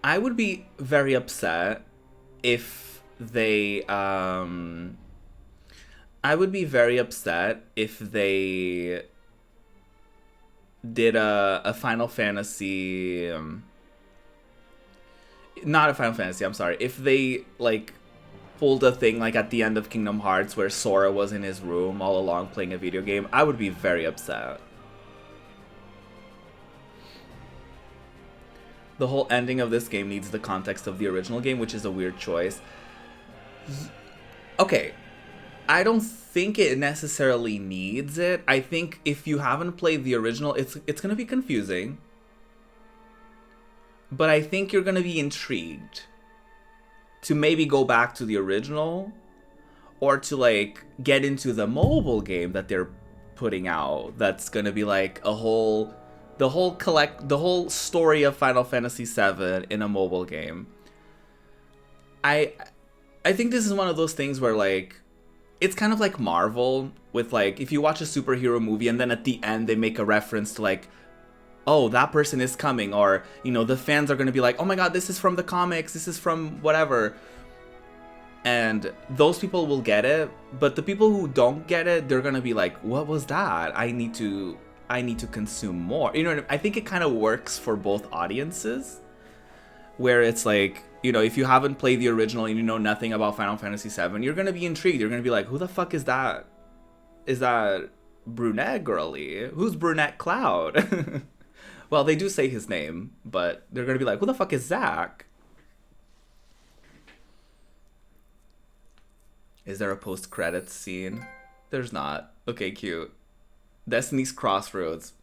I would be very upset if they I would be very upset if they did a Final Fantasy, not a Final Fantasy, I'm sorry, if they, like, pulled a thing, like, at the end of Kingdom Hearts where Sora was in his room all along playing a video game. I would be very upset. The whole ending of this game needs the context of the original game, which is a weird choice. Okay. I don't think it necessarily needs it. I think if you haven't played the original, it's going to be confusing. But I think you're going to be intrigued to maybe go back to the original, or to like get into the mobile game that they're putting out. That's going to be like the whole story of Final Fantasy VII in a mobile game. I think this is one of those things where, like, it's kind of like Marvel with, like, if you watch a superhero movie and then at the end they make a reference to, like, oh, that person is coming, or, you know, the fans are going to be like, oh my god, this is from the comics, this is from whatever. And those people will get it, but the people who don't get it, they're going to be like, what was that? I need to consume more. You know what I mean? I think it kind of works for both audiences, where it's like, you know, if you haven't played the original and you know nothing about Final Fantasy VII, you're going to be intrigued. You're going to be like, who the fuck is that? Is that brunette girly? Who's brunette Cloud? Well, they do say his name, but they're going to be like, who the fuck is Zack? Is there a post-credits scene? There's not. Okay, cute. Destiny's Crossroads.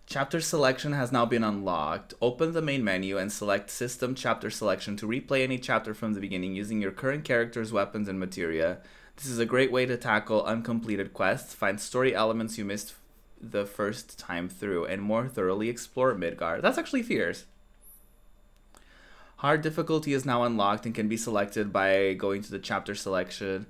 Chapter selection has now been unlocked. Open the main menu and select System Chapter Selection to replay any chapter from the beginning using your current character's weapons and materia. This is a great way to tackle uncompleted quests, find story elements you missed the first time through, and more thoroughly explore Midgar. That's actually fierce. Hard difficulty is now unlocked and can be selected by going to the chapter selection.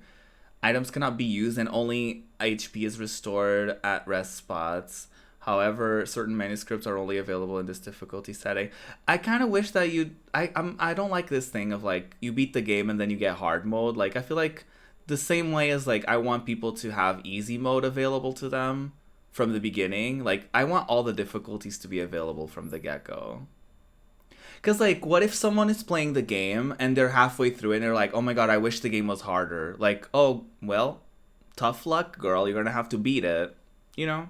Items cannot be used and only HP is restored at rest spots. However, certain manuscripts are only available in this difficulty setting. I kind of wish that I don't like this thing of like you beat the game and then you get hard mode. Like I feel like the same way as like I want people to have easy mode available to them from the beginning. Like I want all the difficulties to be available from the get-go. Cause like, what if someone is playing the game and they're halfway through it and they're like, "Oh my god, I wish the game was harder." Like, oh well, tough luck, girl. You're gonna have to beat it. You know.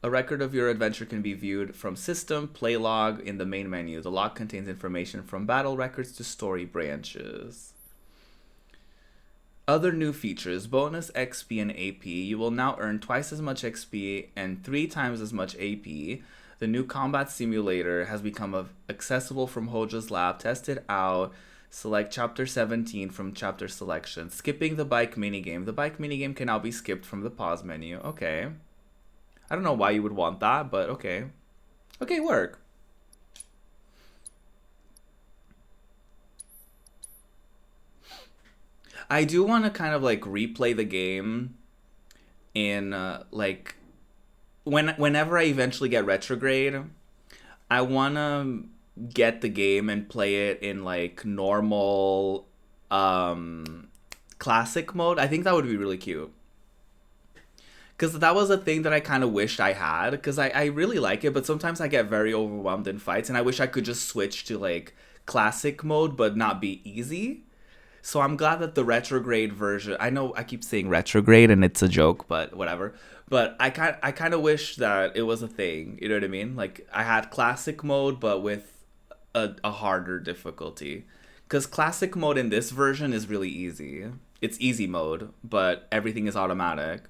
A record of your adventure can be viewed from System, Play Log in the main menu. The log contains information from battle records to story branches. Other new features: bonus XP and AP. You will now earn twice as much XP and 3 times as much AP. The new combat simulator has become accessible from Hojo's lab. Test it out. Select Chapter 17 from Chapter Selection. Skipping the bike minigame. The bike minigame can now be skipped from the pause menu. Okay. I don't know why you would want that, but okay. Okay, work. I do want to kind of like replay the game in like whenever I eventually get retrograde, I want to get the game and play it in like normal classic mode. I think that would be really cute. Because that was a thing that I kind of wished I had. Because I really like it, but sometimes I get very overwhelmed in fights. And I wish I could just switch to, like, classic mode, but not be easy. So I'm glad that the retrograde version... I know I keep saying retrograde, and it's a joke, but whatever. But I kind of wish that it was a thing. You know what I mean? Like, I had classic mode, but with a harder difficulty. Because classic mode in this version is really easy. It's easy mode, but everything is automatic.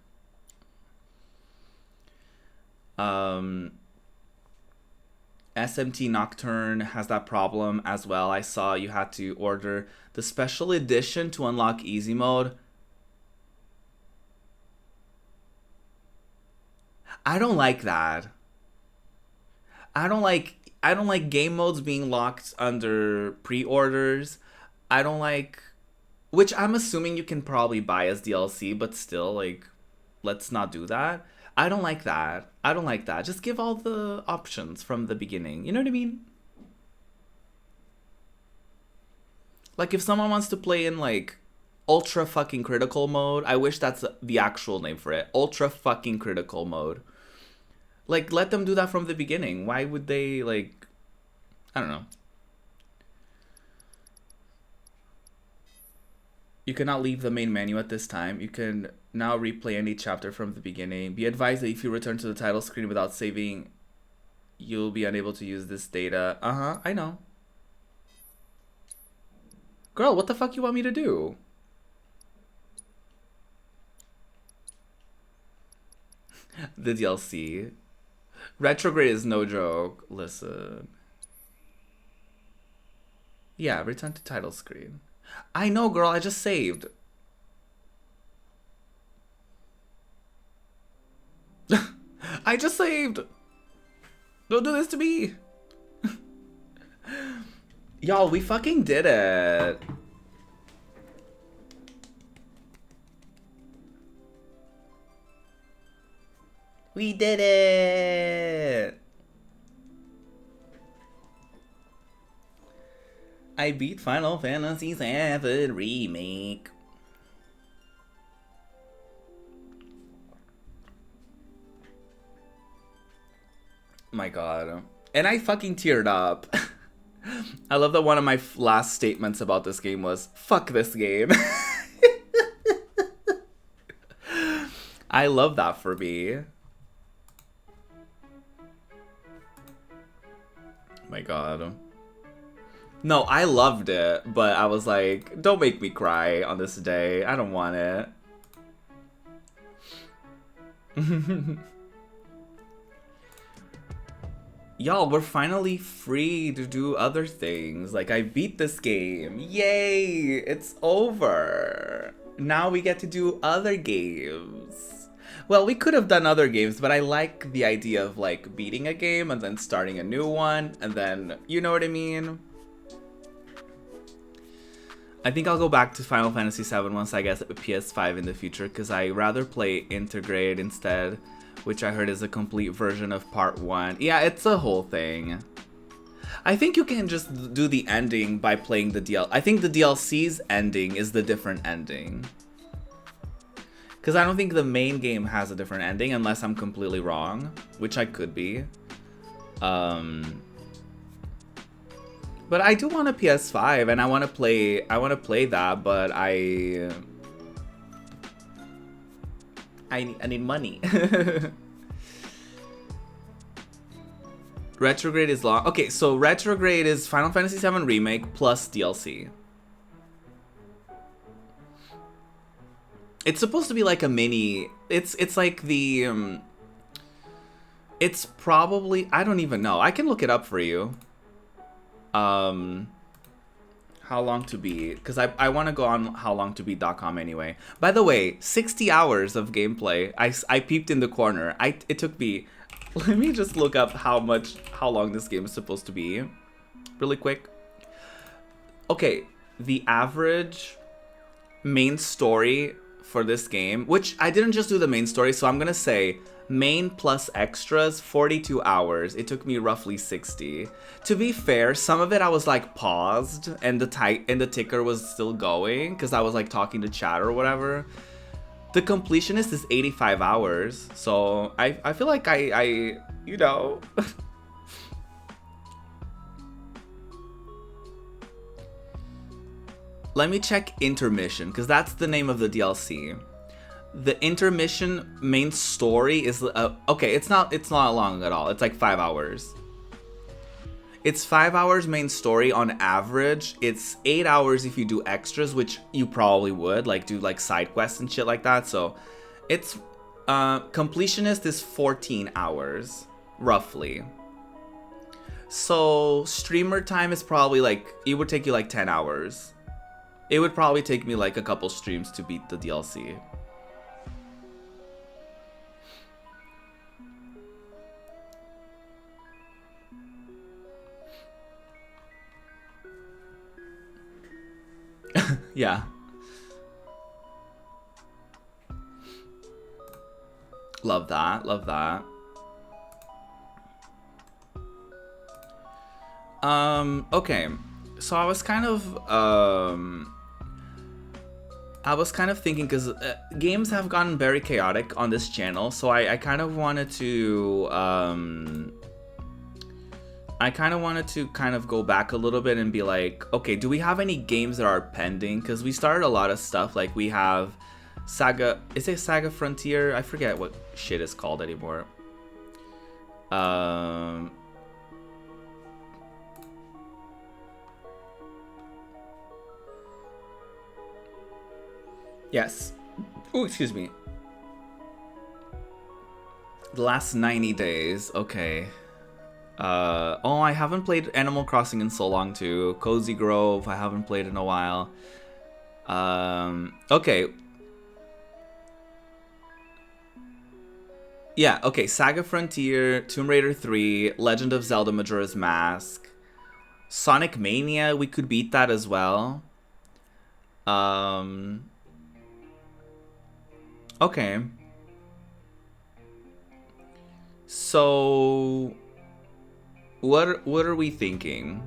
SMT Nocturne has that problem as well. I saw you had to order the special edition to unlock easy mode. I don't like that. I don't like game modes being locked under pre-orders. I don't like, which I'm assuming you can probably buy as DLC, but still, like, let's not do that. I don't like that. I don't like that. Just give all the options from the beginning. You know what I mean? Like, if someone wants to play in, like, ultra fucking critical mode, I wish that's the actual name for it. Ultra fucking critical mode. Like, let them do that from the beginning. Why would they, like... I don't know. You cannot leave the main menu at this time. You can now replay any chapter from the beginning. Be advised that if you return to the title screen without saving, you'll be unable to use this data. I know. Girl, what the fuck you want me to do? The DLC. Retrograde is no joke. Listen. Yeah, return to title screen. I know, girl, I just saved. I just saved. Don't do this to me. Y'all, we fucking did it. We did it. I beat Final Fantasy VII Remake. My god. And I fucking teared up. I love that one of my last statements about this game was, fuck this game. I love that for me. My god. No, I loved it, but I was like, don't make me cry on this day. I don't want it. Y'all, we're finally free to do other things. Like, I beat this game. Yay! It's over. Now we get to do other games. Well, we could have done other games, but I like the idea of, like, beating a game and then starting a new one, and then, you know what I mean? I think I'll go back to Final Fantasy VII once I get a PS5 in the future, because I rather play Intergrade instead, which I heard is a complete version of Part 1. Yeah, it's a whole thing. I think you can just do the ending by playing the DLC. I think the DLC's ending is the different ending. Because I don't think the main game has a different ending, unless I'm completely wrong, which I could be. But I do want a PS5, and I want to play that, but I need money. Retrograde is long. Okay, so Retrograde is Final Fantasy VII Remake plus DLC. It's supposed to be like a mini. It's like the. It's probably, I don't even know. I can look it up for you. How long to beat? Because I want to go on howlongtobeat.com anyway. By the way, 60 hours of gameplay. I peeped in the corner. It took me. Let me just look up how long this game is supposed to be, really quick. Okay, the average main story for this game, which I didn't just do the main story, so I'm gonna say main plus extras, 42 hours. It took me roughly 60. To be fair, some of it I was like paused and the ticker was still going because I was like talking to chat or whatever. The completionist is 85 hours, so I feel like I you know. Let me check Intermission, because that's the name of the DLC. The Intermission main story is okay. It's not long at all. It's like 5 hours. It's 5 hours main story on average. It's 8 hours if you do extras, which you probably would, like do like side quests and shit like that. So it's completionist is 14 hours roughly. So streamer time is probably like, it would take you like 10 hours. It would probably take me like a couple streams to beat the DLC. Yeah. Love that. Love that. Okay. So I was kind of thinking, because games have gotten very chaotic on this channel, so I kind of wanted to kind of go back a little bit and be like, okay, do we have any games that are pending? Because we started a lot of stuff. Like we have Saga, is it Saga Frontier? I forget what shit is called anymore. Yes. Oh, excuse me. The last 90 days. Okay. Oh, I haven't played Animal Crossing in so long too. Cozy Grove, I haven't played in a while. Okay. Yeah, okay. Saga Frontier, Tomb Raider 3, Legend of Zelda Majora's Mask, Sonic Mania, we could beat that as well. Okay. So what are we thinking?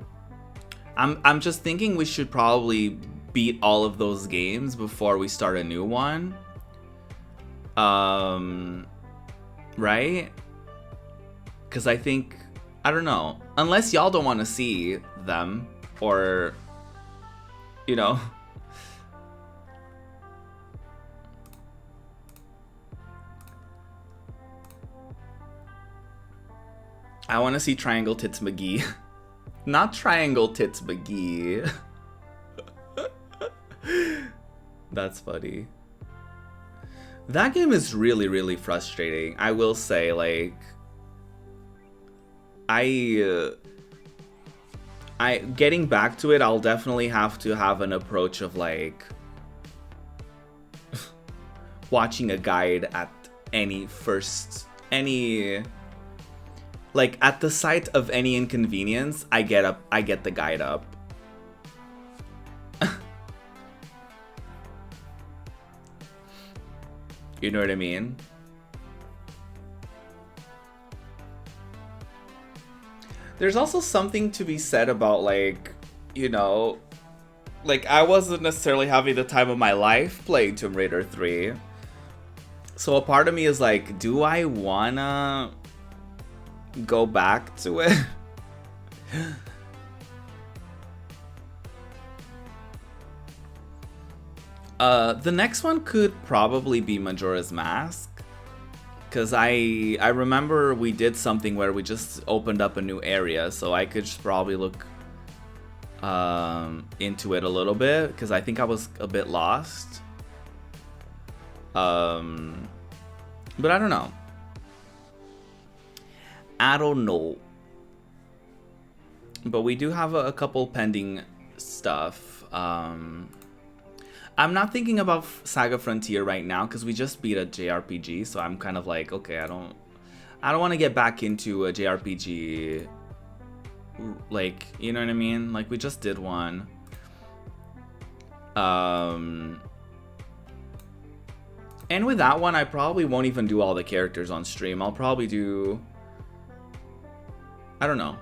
I'm just thinking we should probably beat all of those games before we start a new one. Right? Cuz I think, I don't know, unless y'all don't want to see them, or you know. I want to see Triangle Tits McGee. Not Triangle Tits McGee. That's funny. That game is really, really frustrating. I will say, like, I getting back to it, I'll definitely have to have an approach of like watching a guide at like at the sight of any inconvenience, I get the guide up. You know what I mean? There's also something to be said about, like, you know, like, I wasn't necessarily having the time of my life playing Tomb Raider 3. So a part of me is like, do I wanna go back to it? The next one could probably be Majora's Mask. Because I remember we did something where we just opened up a new area, so I could just probably look into it a little bit, because I think I was a bit lost. But I don't know. I don't know. But we do have a couple pending stuff. I'm not thinking about Saga Frontier right now because we just beat a JRPG, so I'm kind of like, okay, I don't want to get back into a JRPG, like, you know what I mean? Like, we just did one. And with that one, I probably won't even do all the characters on stream. I'll probably do, I don't know.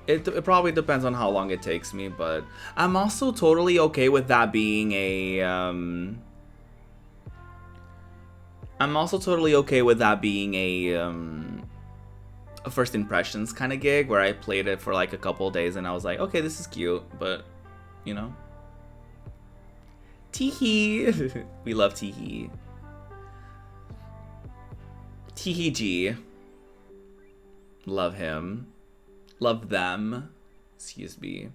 It probably depends on how long it takes me, but I'm also totally okay with that being a a first impressions kind of gig where I played it for like a couple days and I was like, okay, this is cute, but you know, Teehee. We love Teehee. Teehee G. Love him. Love them. Excuse me.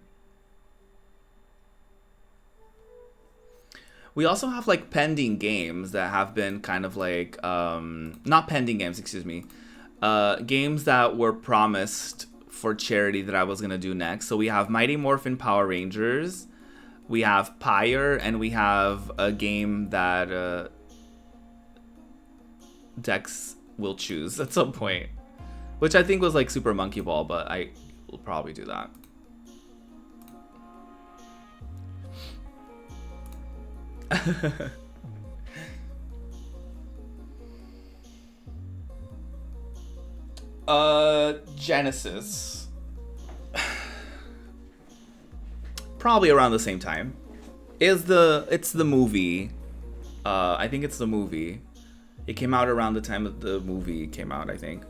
We also have like pending games that have been kind of like not pending games, excuse me. Games that were promised for charity that I was gonna do next. So we have Mighty Morphin Power Rangers, we have Pyre, and we have a game that Dex will choose at some point. Which I think was like Super Monkey Ball, but I will probably do that. Genesis. Probably around the same time. It's the movie. I think it's the movie. It came out around the time that the movie came out, I think.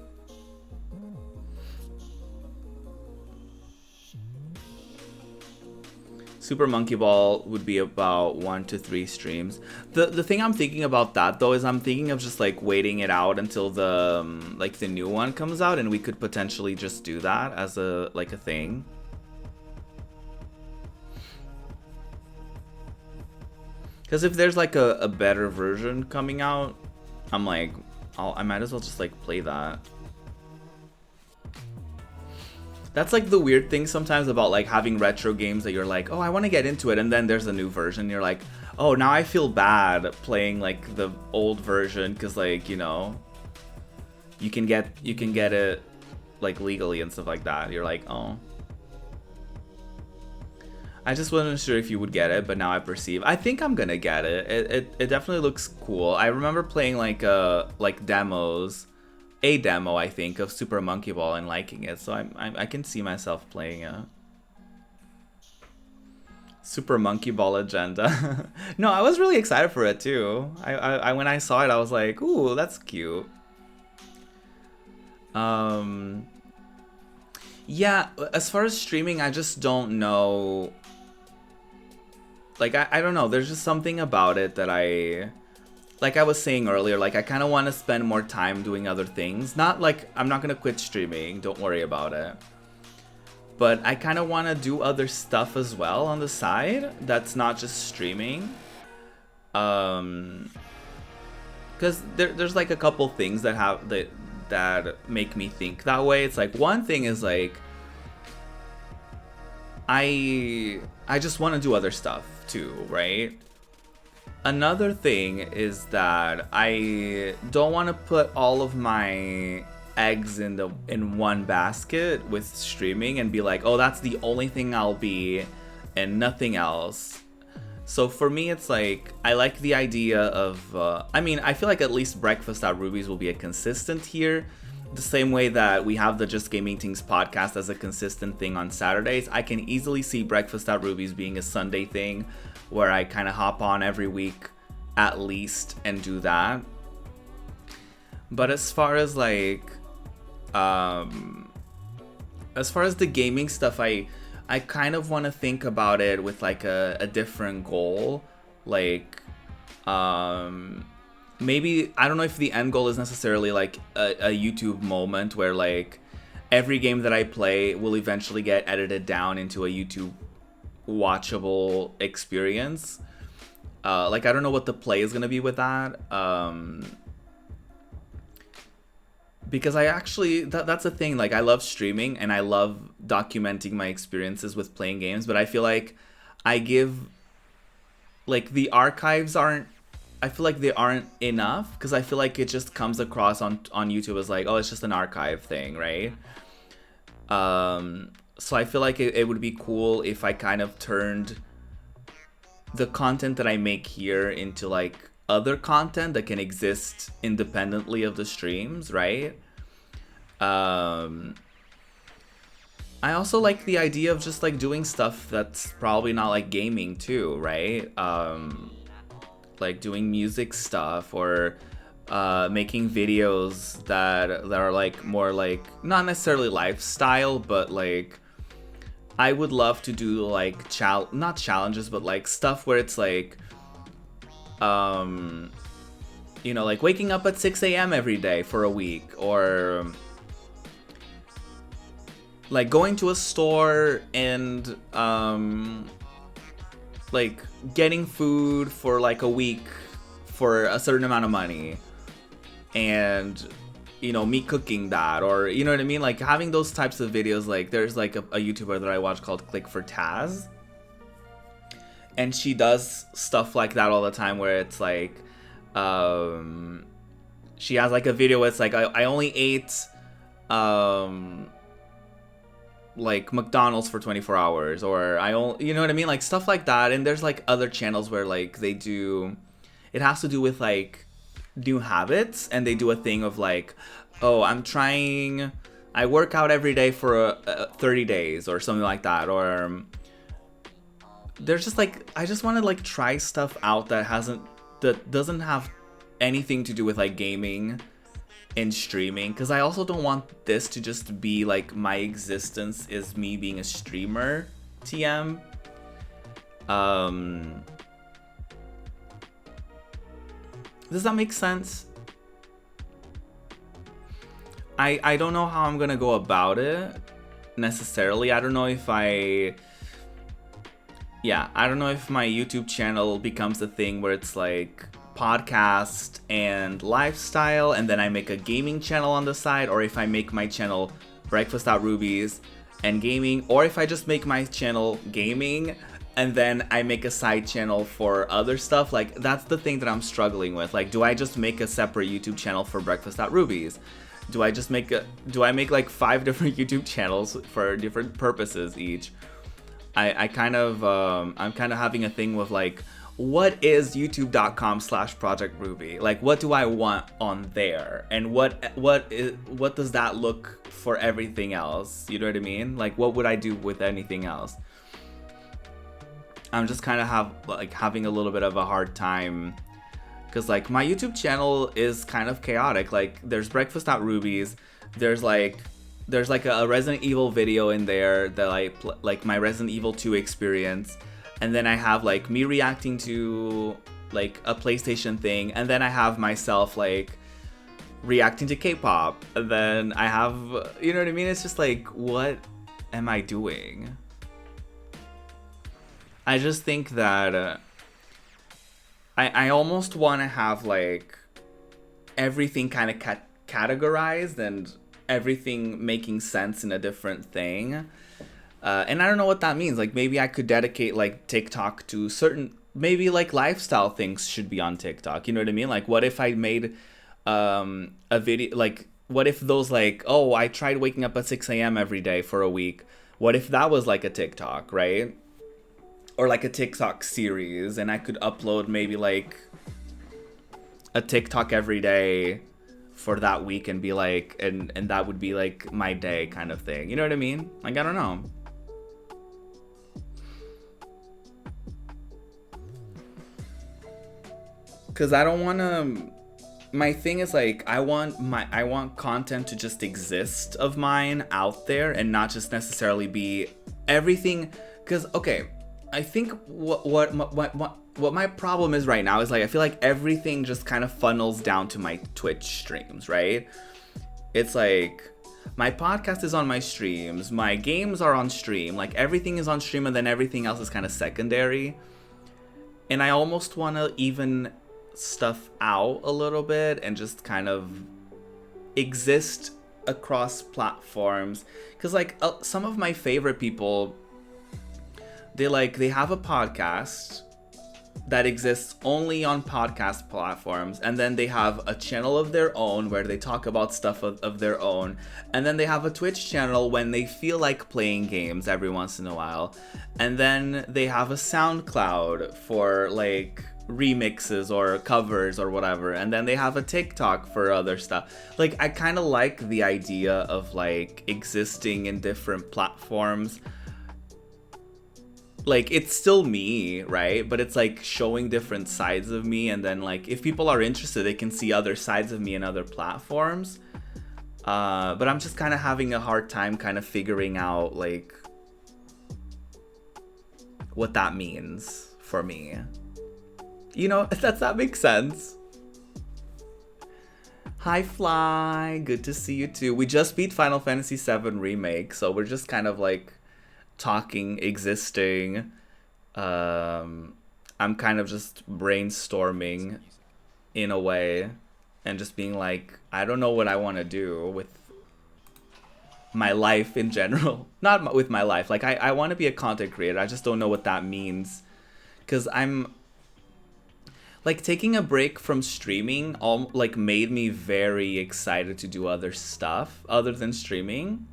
Super Monkey Ball would be about 1 to 3 streams. The thing I'm thinking about that though is I'm thinking of just like waiting it out until the like the new one comes out, and we could potentially just do that as a like a thing. Because if there's like a better version coming out, I'm like, I might as well just like play that. That's like the weird thing sometimes about like having retro games that you're like, oh, I want to get into it, and then there's a new version. You're like, oh, now I feel bad playing like the old version because like, you know, you can get it like legally and stuff like that. You're like, oh. I just wasn't sure if you would get it, but now I perceive. I think I'm gonna get it. It definitely looks cool. I remember playing like demos. A demo, I think, of Super Monkey Ball and liking it, so I can see myself playing a Super Monkey Ball agenda. No, I was really excited for it too. I when I saw it, I was like, ooh, that's cute. Yeah, as far as streaming, I just don't know. Like, I don't know. There's just something about it that like I was saying earlier, like I kind of want to spend more time doing other things. Not like I'm not going to quit streaming, don't worry about it. But I kind of want to do other stuff as well on the side that's not just streaming. Because there's like a couple things that make me think that way. It's like one thing is like I just want to do other stuff too, right? Another thing is that I don't want to put all of my eggs in one basket with streaming and be like, oh, that's the only thing I'll be and nothing else. So for me, it's like, I like the idea of, I mean, I feel like at least Breakfast at Ruby's will be a consistent here. The same way that we have the Just Gaming Things podcast as a consistent thing on Saturdays, I can easily see Breakfast at Ruby's being a Sunday thing where I kind of hop on every week at least and do that. But as far as like, as far as the gaming stuff, I kind of want to think about it with like a different goal. Like, maybe, I don't know if the end goal is necessarily like a YouTube moment where like every game that I play will eventually get edited down into a YouTube watchable experience. Like, I don't know what the play is going to be with that. Because I actually, that's a thing, like I love streaming and I love documenting my experiences with playing games, but I feel like I give, like the archives aren't, I feel like they aren't enough, because I feel like it just comes across on YouTube as like, oh, it's just an archive thing, right? So I feel like it would be cool if I kind of turned the content that I make here into like other content that can exist independently of the streams, right? I also like the idea of just like doing stuff that's probably not like gaming too, right? Like doing music stuff or making videos that are like more like not necessarily lifestyle, but like I would love to do like not challenges, but like stuff where it's like you know, like waking up at 6 a.m. every day for a week, or like going to a store and like getting food for like a week for a certain amount of money, and you know, me cooking that, or you know what I mean, like having those types of videos. Like there's like a YouTuber that I watch called Click for Taz, and she does stuff like that all the time where it's like she has like a video where it's like I only ate like McDonald's for 24 hours, or I only, you know what I mean, like stuff like that. And there's like other channels where like they do, it has to do with like new habits, and they do a thing of like, oh, I work out every day for 30 days or something like that, or there's just like, I just want to like try stuff out that doesn't have anything to do with like gaming and streaming, because I also don't want this to just be like my existence is me being a streamer TM. Does that make sense? I don't know how I'm gonna go about it necessarily. I don't know if I don't know if my YouTube channel becomes a thing where it's like podcast and lifestyle, and then I make a gaming channel on the side, or if I make my channel Breakfast at Ruby's and gaming, or if I just make my channel gaming and then I make a side channel for other stuff. Like that's the thing that I'm struggling with. Like, do I just make a separate YouTube channel for Breakfast at Ruby's? Do I make like 5 different YouTube channels for different purposes each? I'm kind of having a thing with like, what is youtube.com/ProjectRuby? Like, what do I want on there? And what does that look for everything else? You know what I mean? Like, what would I do with anything else? I'm just kind of having a little bit of a hard time, because like my YouTube channel is kind of chaotic. Like there's Breakfast at Ruby's, there's like a Resident Evil video in there that like my Resident Evil 2 experience, and then I have like me reacting to like a PlayStation thing, and then I have myself like reacting to K-pop, and then I have, you know what I mean? It's just like, what am I doing? I just think that I almost want to have like everything kind of categorized and everything making sense in a different thing. And I don't know what that means. Like maybe I could dedicate like TikTok to certain, maybe like lifestyle things should be on TikTok. You know what I mean? Like what if I made a video, like what if those like, oh, I tried waking up at 6 a.m. every day for a week. What if that was like a TikTok, right? or like a TikTok series, and I could upload maybe like a TikTok every day for that week and be like, and that would be like my day kind of thing. You know what I mean? Like, I don't know. Cause I don't wanna, my thing is like, I want content to just exist of mine out there and not just necessarily be everything. Cause okay, I think what my problem is right now is like, I feel like everything just kind of funnels down to my Twitch streams, right? It's like, my podcast is on my streams, my games are on stream, like everything is on stream, and then everything else is kind of secondary. And I almost want to even stuff out a little bit and just kind of exist across platforms. Because like some of my favorite people, they have a podcast that exists only on podcast platforms, and then they have a channel of their own where they talk about stuff of their own, and then they have a Twitch channel when they feel like playing games every once in a while, and then they have a SoundCloud for like remixes or covers or whatever, and then they have a TikTok for other stuff. Like, I kind of like the idea of like existing in different platforms. Like, it's still me, right? But it's like showing different sides of me, and then like if people are interested, they can see other sides of me in other platforms. But I'm just kind of having a hard time kind of figuring out like what that means for me. You know, does that make sense? Hi Fly, good to see you too. We just beat Final Fantasy VII Remake, so we're just kind of like talking, existing. I'm kind of just brainstorming in a way and just being like, I don't know what I want to do with my life in general. Not with my life, like I want to be a content creator. I just don't know what that means, because I'm like, taking a break from streaming like made me very excited to do other stuff other than streaming.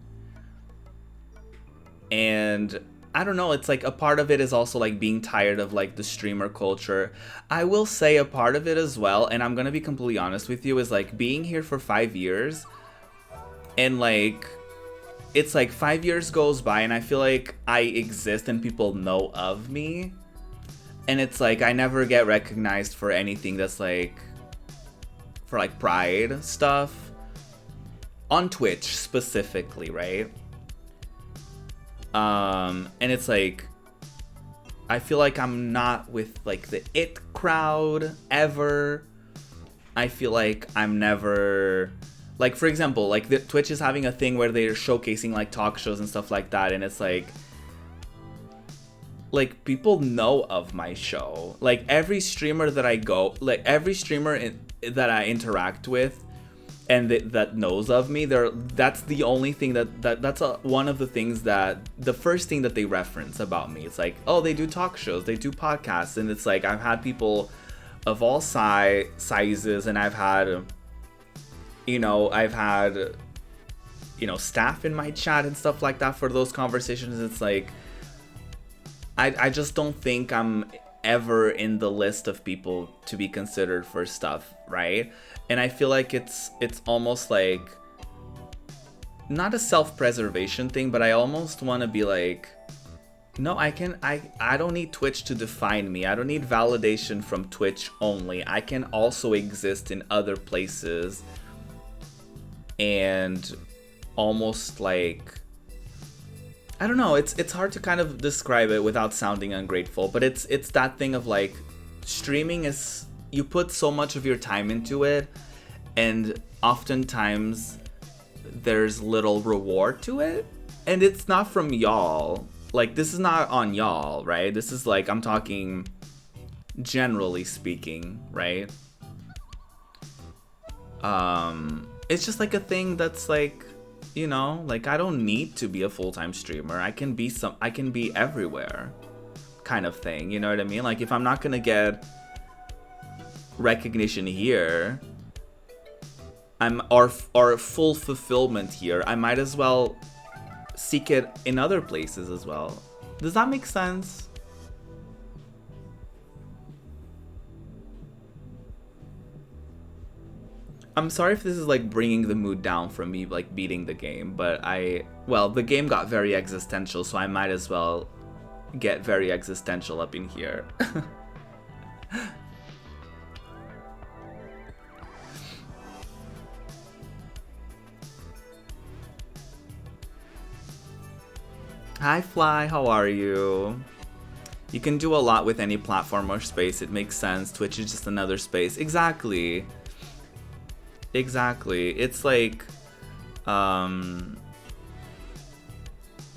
And I don't know, it's like a part of it is also like being tired of like the streamer culture. I will say a part of it as well, and I'm gonna be completely honest with you, is like being here for 5 years, and like it's like 5 years goes by and I feel like I exist and people know of me, and it's like I never get recognized for anything that's like for like pride stuff on Twitch specifically, right? And it's like, I feel like I'm not with like the it crowd ever. I feel like I'm never, like, for example, like the Twitch is having a thing where they're showcasing like talk shows and stuff like that, and it's like people know of my show. Like every streamer that I go, like every streamer that I interact with and that knows of me, that's the only thing that's one of the things that, the first thing that they reference about me. It's like, oh, they do talk shows, they do podcasts, and it's like I've had people of all sizes, and I've had staff in my chat and stuff like that for those conversations. It's like I just don't think I'm ever in the list of people to be considered for stuff, right? And I feel like it's almost like not a self-preservation thing, but I almost want to be like, no, I don't need Twitch to define me. I don't need validation from Twitch only. I can also exist in other places, and almost like, I don't know, it's hard to kind of describe it without sounding ungrateful, but it's that thing of like, streaming is, you put so much of your time into it, and oftentimes there's little reward to it, and it's not from y'all. Like, this is not on y'all, right? This is like, I'm talking generally speaking, right? It's just like a thing that's like, you know, like I don't need to be a full-time streamer. I can be everywhere kind of thing. You know what I mean? Like, if I'm not gonna get recognition here, or full fulfillment here, I might as well seek it in other places as well. Does that make sense? I'm sorry if this is like bringing the mood down from me like beating the game, but well, the game got very existential, so I might as well get very existential up in here. Hi Fly, how are you? You can do a lot with any platform or space, it makes sense. Twitch is just another space. Exactly. Exactly. It's like,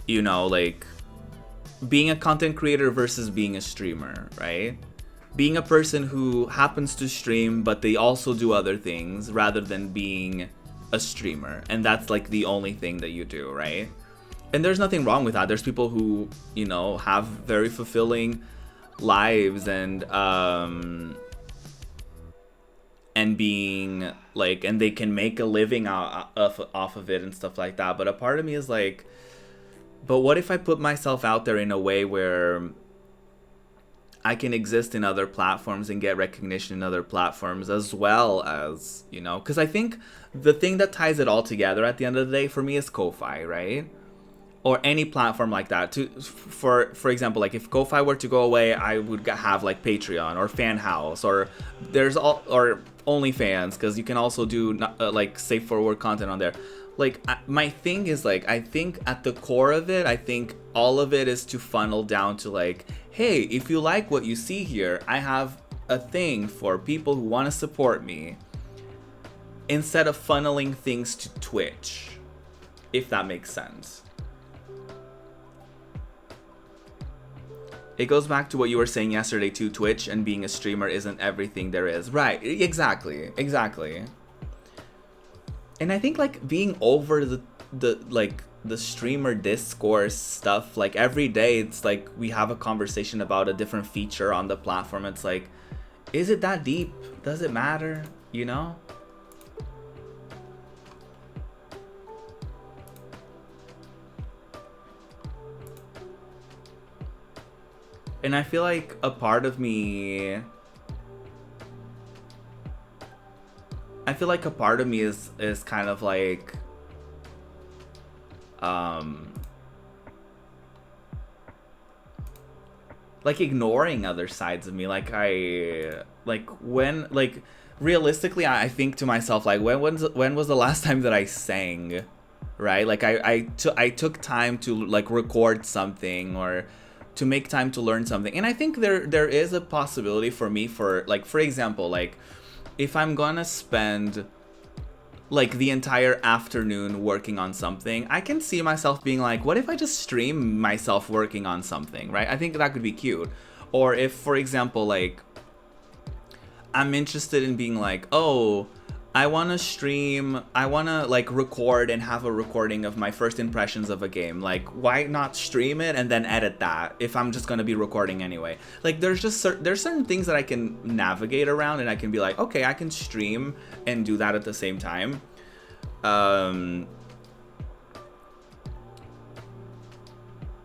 you know, like being a content creator versus being a streamer, right? Being a person who happens to stream, but they also do other things rather than being a streamer. And that's like the only thing that you do, right? And there's nothing wrong with that. There's people who, you know, have very fulfilling lives and being like, and they can make a living off of it and stuff like that. But a part of me is like, but what if I put myself out there in a way where I can exist in other platforms and get recognition in other platforms as well as, you know, because I think the thing that ties it all together at the end of the day for me is Ko-Fi, right? Or any platform like that. For example, like if Ko-Fi were to go away, I would have like Patreon or Fan House, or there's all, or OnlyFans, because you can also do like safe for work content on there. Like my thing is like, I think at the core of it, I think all of it is to funnel down to like, hey, if you like what you see here, I have a thing for people who want to support me, instead of funneling things to Twitch, if that makes sense. It goes back to what you were saying yesterday too, Twitch and being a streamer isn't everything there is. Right, exactly. And I think like being over the streamer discourse stuff, like every day it's like we have a conversation about a different feature on the platform. It's like, is it that deep? Does it matter? You know? And I feel like a part of me is kind of like ignoring other sides of me. Like realistically I think to myself, like when was the last time that I sang, right? Like I took time to like record something or to make time to learn something. And I think there is a possibility for me for like, for example, like if I'm gonna spend like the entire afternoon working on something, I can see myself being like, what if I just stream myself working on something, right? I think that could be cute. Or if, for example, like I'm interested in being like, oh, I want to stream, I want to like record and have a recording of my first impressions of a game. Like, why not stream it and then edit that if I'm just going to be recording anyway? Like, there's certain things that I can navigate around, and I can be like, okay, I can stream and do that at the same time.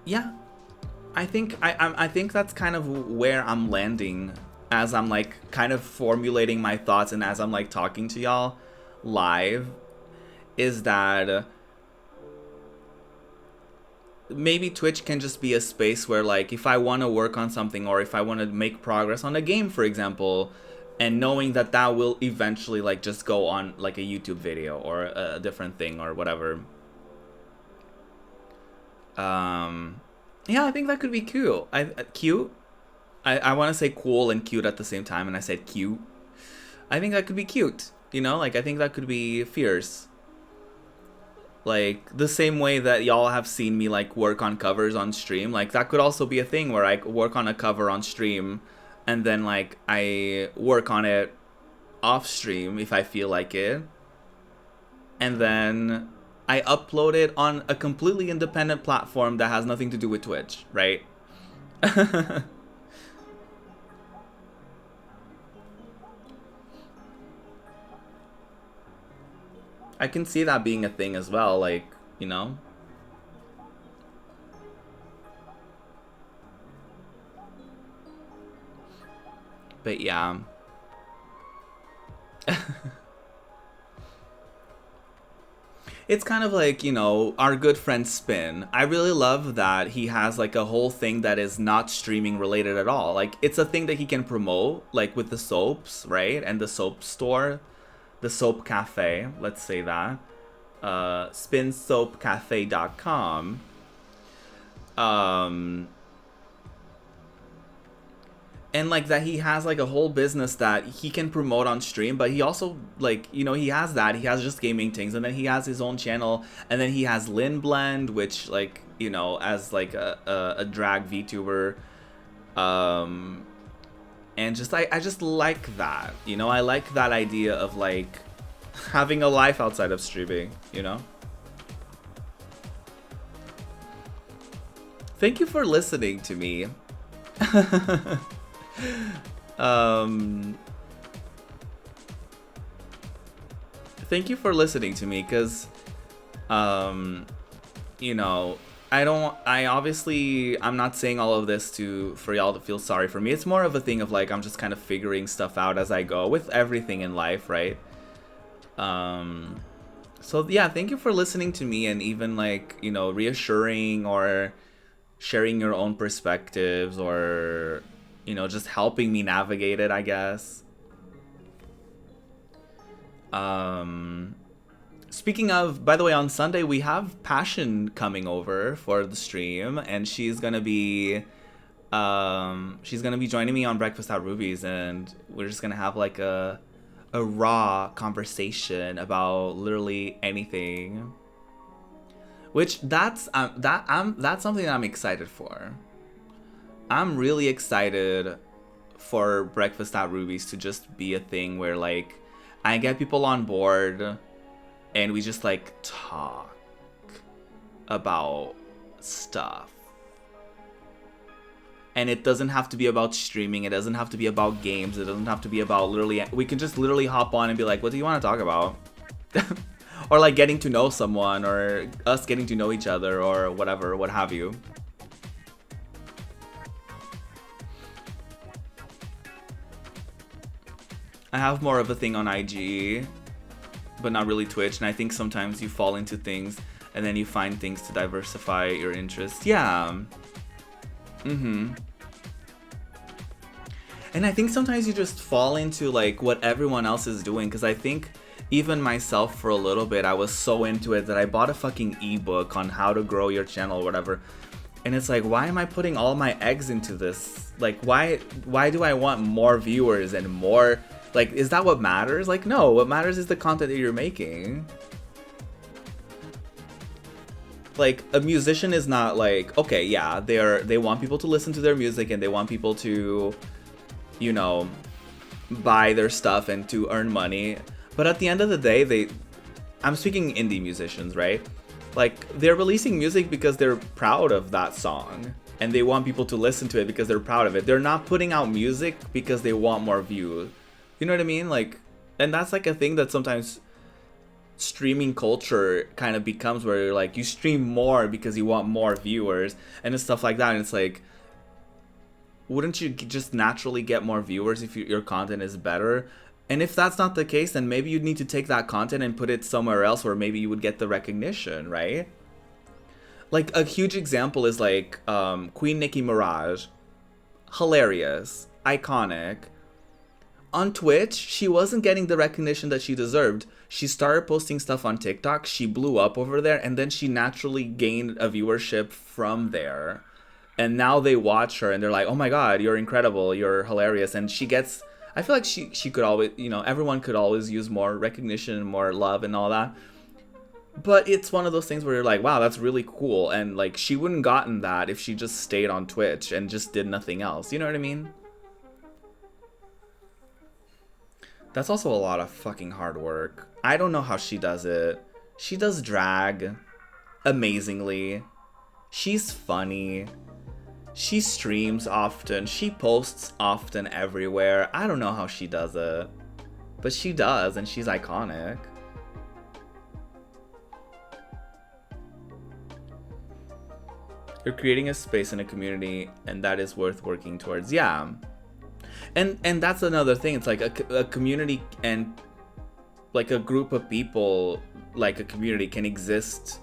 Yeah, I think I think that's kind of where I'm landing as I'm like kind of formulating my thoughts and as I'm like talking to y'all live, is that maybe Twitch can just be a space where like if I want to work on something or if I want to make progress on a game, for example, and knowing that that will eventually like just go on like a YouTube video or a different thing or whatever. Yeah, I think that could be cool. Cute. I want to say cool and cute at the same time, and I said cute. I think that could be cute, you know? Like, I think that could be fierce. Like, the same way that y'all have seen me, like, work on covers on stream. Like, that could also be a thing where I work on a cover on stream, and then, like, I work on it off stream if I feel like it. And then I upload it on a completely independent platform that has nothing to do with Twitch, right? I can see that being a thing as well, like, you know? But yeah. It's kind of like, you know, our good friend Spin. I really love that he has like a whole thing that is not streaming related at all. Like, it's a thing that he can promote, like with the soaps, right? And the soap store, the soap cafe, let's say that. Spinsoapcafe.com. And like that he has like a whole business that he can promote on stream, but he also like, you know, he has that, he has just gaming things, and then he has his own channel, and then he has Lin Blend, which like, you know, as like a drag VTuber, and just I just like that, you know, I like that idea of like having a life outside of streaming, you know. Thank you for listening to me. Thank you for listening to me, because you know, I'm not saying all of this for y'all to feel sorry for me. It's more of a thing of like, I'm just kind of figuring stuff out as I go with everything in life, right? So yeah, thank you for listening to me, and even like, you know, reassuring or sharing your own perspectives, or, you know, just helping me navigate it, I guess. Speaking of, by the way, on Sunday we have Passion coming over for the stream, and she's gonna be joining me on Breakfast at Ruby's, and we're just gonna have like a raw conversation about literally anything. Which that's something I'm excited for. I'm really excited for Breakfast at Ruby's to just be a thing where like I get people on board and we just like talk about stuff. And it doesn't have to be about streaming, it doesn't have to be about games, it doesn't have to be about we can just literally hop on and be like, what do you want to talk about? Or like getting to know someone, or us getting to know each other, or whatever, what have you. I have more of a thing on IG, but not really Twitch, and I think sometimes you fall into things and then you find things to diversify your interests. Yeah. And I think sometimes you just fall into like what everyone else is doing, because I think even myself for a little bit, I was so into it that I bought a fucking ebook on how to grow your channel or whatever. And it's like, why am I putting all my eggs into this? Like, why do I want more viewers and more? Like, is that what matters? Like, no, what matters is the content that you're making. Like, a musician is not like, okay, yeah, they want people to listen to their music, and they want people to, you know, buy their stuff and to earn money. But at the end of the day, I'm speaking indie musicians, right? Like, they're releasing music because they're proud of that song, and they want people to listen to it because they're proud of it. They're not putting out music because they want more views. You know what I mean? Like, and that's like a thing that sometimes streaming culture kind of becomes, where you're like, you stream more because you want more viewers and stuff like that. And it's like, wouldn't you just naturally get more viewers if your content is better? And if that's not the case, then maybe you'd need to take that content and put it somewhere else where maybe you would get the recognition, right? Like, a huge example is like Queen Nicki Minaj. Hilarious. Iconic. On Twitch, she wasn't getting the recognition that she deserved. She started posting stuff on TikTok, she blew up over there, and then she naturally gained a viewership from there. And now they watch her and they're like, oh my god, you're incredible, you're hilarious. And she gets... I feel like she could always, you know, everyone could always use more recognition and more love and all that. But it's one of those things where you're like, wow, that's really cool. And like, she wouldn't gotten that if she just stayed on Twitch and just did nothing else. You know what I mean? That's also a lot of fucking hard work. I don't know how she does it. She does drag amazingly. She's funny. She streams often. She posts often everywhere. I don't know how she does it. But she does, and she's iconic. You're creating a space in a community, and that is worth working towards. Yeah. And that's another thing. It's like a community, and like a group of people, like a community can exist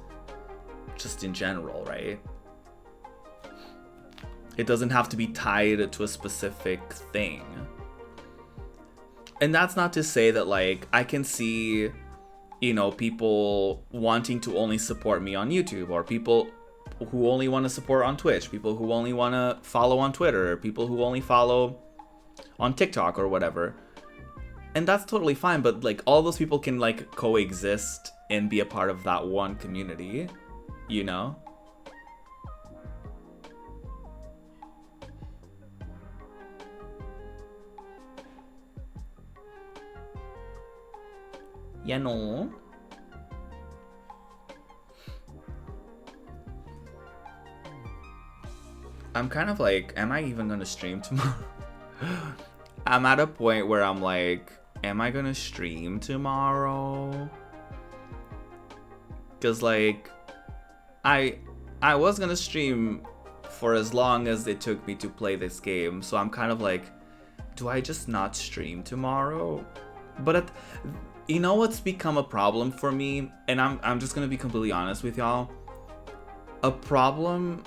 just in general, right? It doesn't have to be tied to a specific thing. And that's not to say that, like, I can see, you know, people wanting to only support me on YouTube, or people who only want to support on Twitch, people who only want to follow on Twitter, people who only follow on TikTok or whatever. And that's totally fine, but like all those people can like coexist and be a part of that one community, you know? You know? I'm kind of like, am I even gonna stream tomorrow? I'm at a point where I'm like, am I gonna stream tomorrow? Cause like, I was gonna stream for as long as it took me to play this game, so I'm kind of like, do I just not stream tomorrow? But you know what's become a problem for me, and I'm just gonna be completely honest with y'all. A problem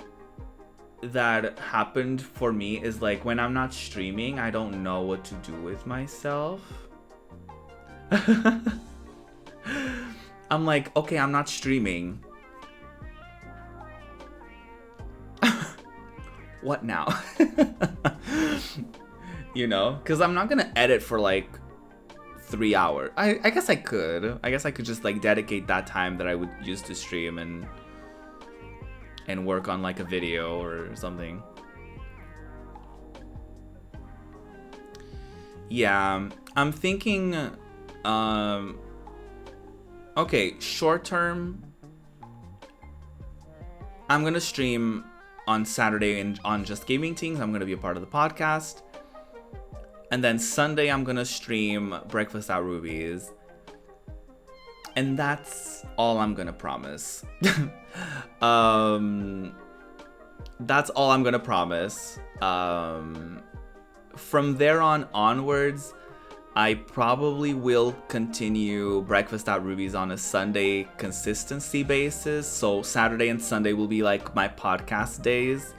that happened for me is like when I'm not streaming, I don't know what to do with myself. I'm like, okay, I'm not streaming. What now? You know, because I'm not gonna edit for like 3 hours. I guess I could. I guess I could just like dedicate that time that I would use to stream and work on like a video or something. Yeah, I'm thinking, okay, short term, I'm gonna stream on Saturday and on Just Gaming Things. I'm gonna be a part of the podcast. And then Sunday, I'm gonna stream Breakfast at Ruby's. And that's all I'm gonna promise. That's all I'm gonna promise. From there on onwards, I probably will continue Breakfast at Ruby's on a Sunday consistency basis. So Saturday and Sunday will be like my podcast days.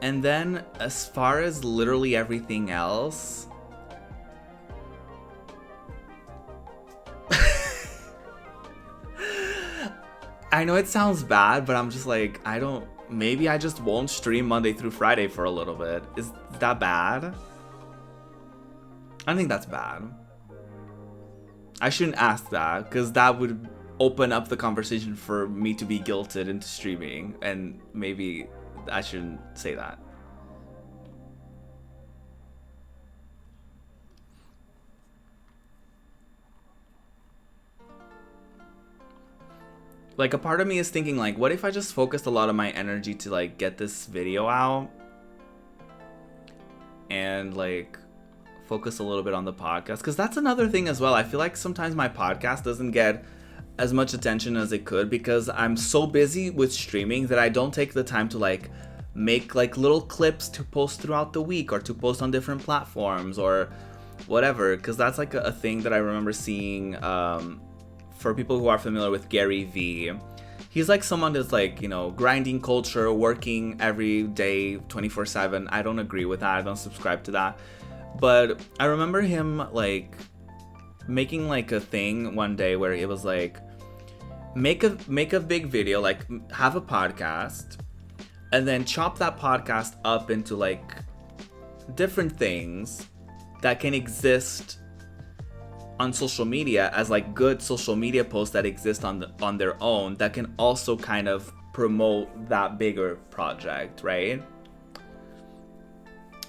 And then as far as literally everything else, I know it sounds bad, but I'm just like, maybe I just won't stream Monday through Friday for a little bit. Is that bad? I think that's bad. I shouldn't ask that, because that would open up the conversation for me to be guilted into streaming, and maybe I shouldn't say that. Like, a part of me is thinking, like, what if I just focused a lot of my energy to, like, get this video out? And, like, focus a little bit on the podcast? Because that's another thing as well. I feel like sometimes my podcast doesn't get as much attention as it could because I'm so busy with streaming that I don't take the time to, like, make, like, little clips to post throughout the week or to post on different platforms or whatever. Because that's, like, a thing that I remember seeing, for people who are familiar with Gary Vee. He's like someone that's like, you know, grinding culture, working every day 24/7. I don't agree with that. I don't subscribe to that. But I remember him like making like a thing one day where it was like, make a big video, like have a podcast, and then chop that podcast up into like different things that can exist on social media as like good social media posts that exist on their own that can also kind of promote that bigger project, right?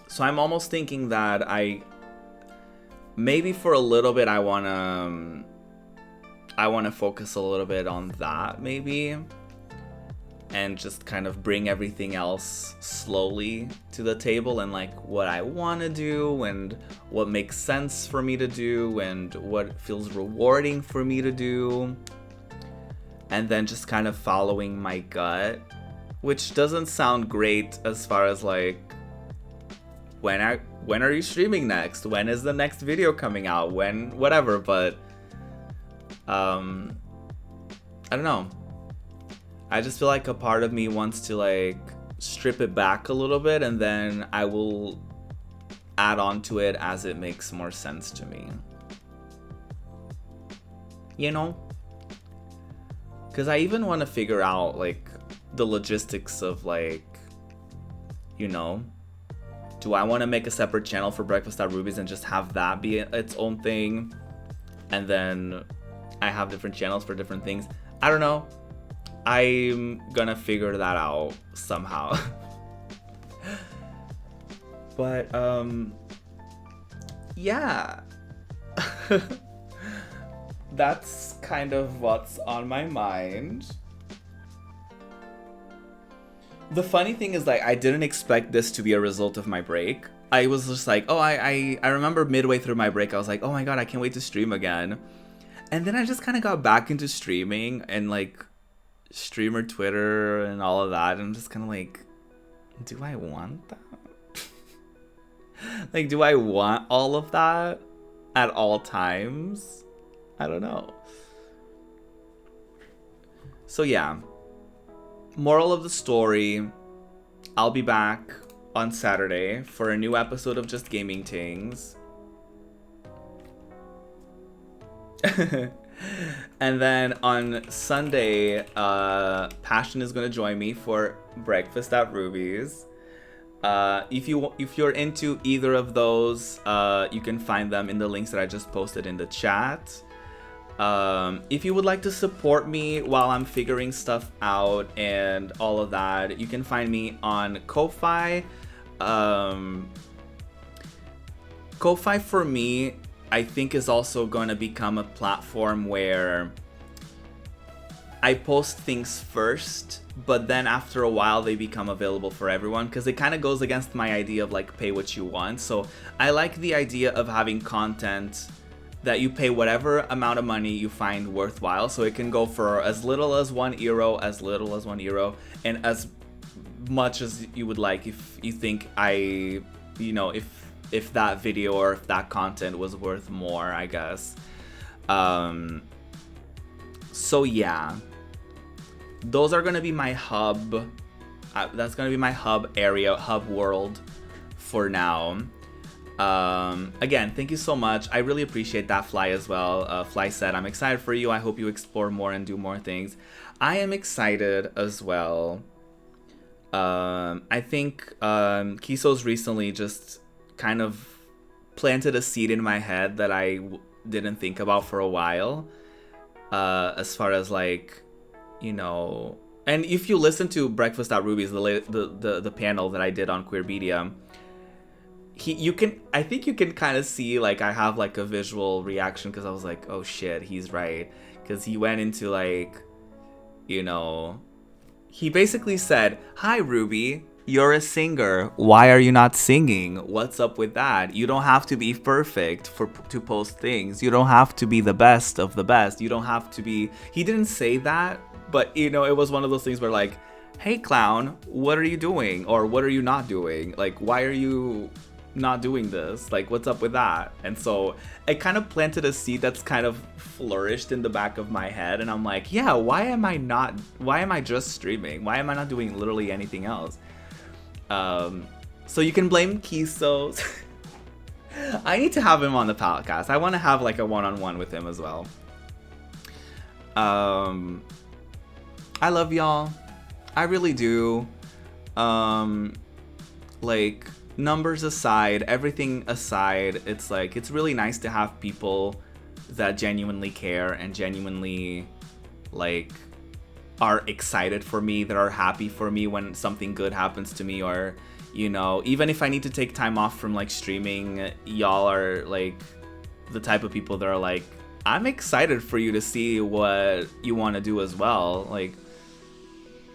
So I'm almost thinking that maybe for a little bit I wanna focus a little bit on that maybe, and just kind of bring everything else slowly to the table, and like what I want to do and what makes sense for me to do and what feels rewarding for me to do, and then just kind of following my gut, which doesn't sound great as far as like when are you streaming next? When is the next video coming out? When, whatever, but I don't know. I just feel like a part of me wants to like strip it back a little bit, and then I will add on to it as it makes more sense to me. You know? Because I even want to figure out like the logistics of like, you know, do I want to make a separate channel for Breakfast.Rubies and just have that be its own thing? And then I have different channels for different things. I don't know. I'm gonna figure that out somehow. But, yeah. That's kind of what's on my mind. The funny thing is, like, I didn't expect this to be a result of my break. I was just like, oh, I remember midway through my break, I was like, oh my god, I can't wait to stream again. And then I just kind of got back into streaming and, like, streamer Twitter and all of that. And I'm just kind of like, do I want that? Like, do I want all of that at all times? I don't know. So yeah. Moral of the story, I'll be back on Saturday for a new episode of Just Gaming Things. And then on Sunday, Passion is gonna join me for Breakfast.Rubies. If you're into either of those, you can find them in the links that I just posted in the chat. If you would like to support me while I'm figuring stuff out and all of that, you can find me on Ko-Fi. Ko-Fi for me, I think, is also going to become a platform where I post things first, but then after a while they become available for everyone, because it kind of goes against my idea of like pay what you want. So I like the idea of having content that you pay whatever amount of money you find worthwhile. So it can go for as little as €1, as little as €1, and as much as you would like if you think if that video or if that content was worth more, I guess. So yeah, those are gonna be my hub. That's gonna be my hub area, hub world for now. Again, thank you so much. I really appreciate that, Fly, as well. Fly said, I'm excited for you. I hope you explore more and do more things. I am excited as well. I think Kiso's recently just kind of planted a seed in my head that I didn't think about for a while. As far as like, you know, and if you listen to Breakfast.Rubies, the panel that I did on Queerpedia, I think you can kind of see like I have like a visual reaction, because I was like, oh shit, he's right, because he went into like, you know, he basically said, hi Ruby, you're a singer, why are you not singing? What's up with that? You don't have to be perfect to post things. You don't have to be the best of the best. You don't have to be... He didn't say that, but you know, it was one of those things where like, hey clown, what are you doing? Or what are you not doing? Like, why are you not doing this? Like, what's up with that? And so it kind of planted a seed that's kind of flourished in the back of my head, and I'm like, yeah, why am I just streaming? Why am I not doing literally anything else? So you can blame Kiso. I need to have him on the podcast. I want to have like a one-on-one with him as well. I love y'all. I really do. Like, numbers aside, everything aside, it's like, it's really nice to have people that genuinely care and genuinely like are excited for me, that are happy for me when something good happens to me, or, you know, even if I need to take time off from like streaming, y'all are like the type of people that are like, I'm excited for you to see what you want to do as well, like,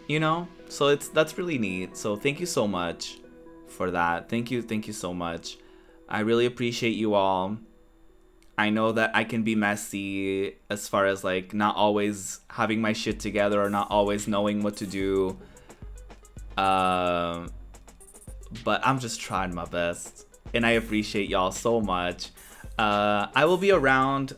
you know. So that's really neat. So thank you so much for that. Thank you so much. I really appreciate you all. I know that I can be messy as far as like not always having my shit together or not always knowing what to do. But but I'm just trying my best, and I appreciate y'all so much. I will be around.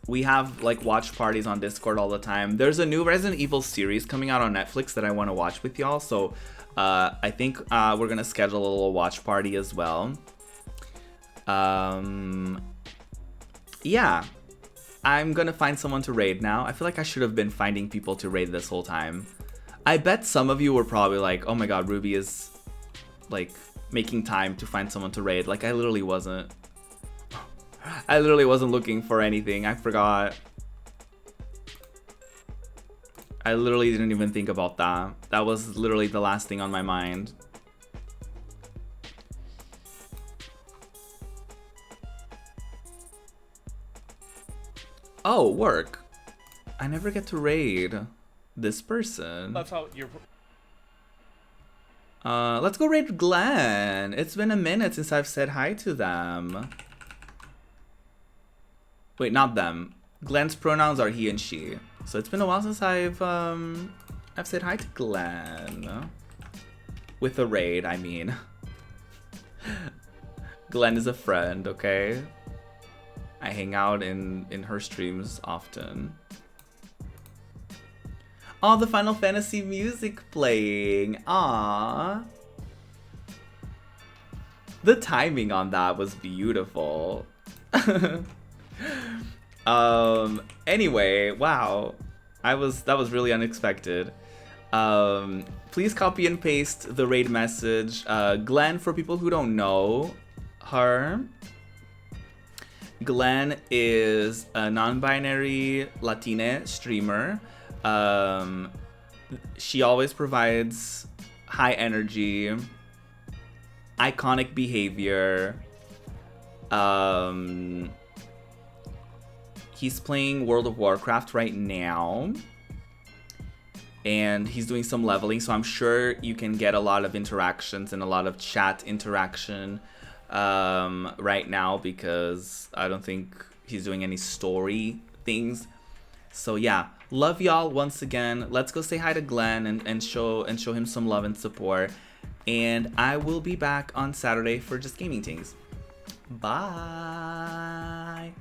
We have like watch parties on Discord all the time. There's a new Resident Evil series coming out on Netflix that I want to watch with y'all, so I think we're gonna schedule a little watch party as well. Yeah, I'm gonna find someone to raid now. I feel like I should have been finding people to raid this whole time. I bet some of you were probably like, oh my god, Ruby is like making time to find someone to raid. Like I literally wasn't. I literally wasn't looking for anything. I forgot. I literally didn't even think about that. That was literally the last thing on my mind. Oh, work. I never get to raid this person. That's how you're. Let's go raid Glenn. It's been a minute since I've said hi to them. Wait, not them. Glenn's pronouns are he and she. So it's been a while since I've said hi to Glenn. With a raid, I mean. Glenn is a friend, okay? I hang out in her streams often. Oh, the Final Fantasy music playing. Ah. The timing on that was beautiful. Anyway, wow. That was really unexpected. Please copy and paste the raid message. Glenn, for people who don't know her, Glenn is a non-binary Latina streamer. She always provides high energy, iconic behavior. He's playing World of Warcraft right now, and he's doing some leveling, so I'm sure you can get a lot of interactions and a lot of chat interaction right now, because I don't think he's doing any story things. So yeah, love y'all once again. Let's go say hi to Glenn and show him some love and support, and I will be back on Saturday for Just Gaming Things. Bye.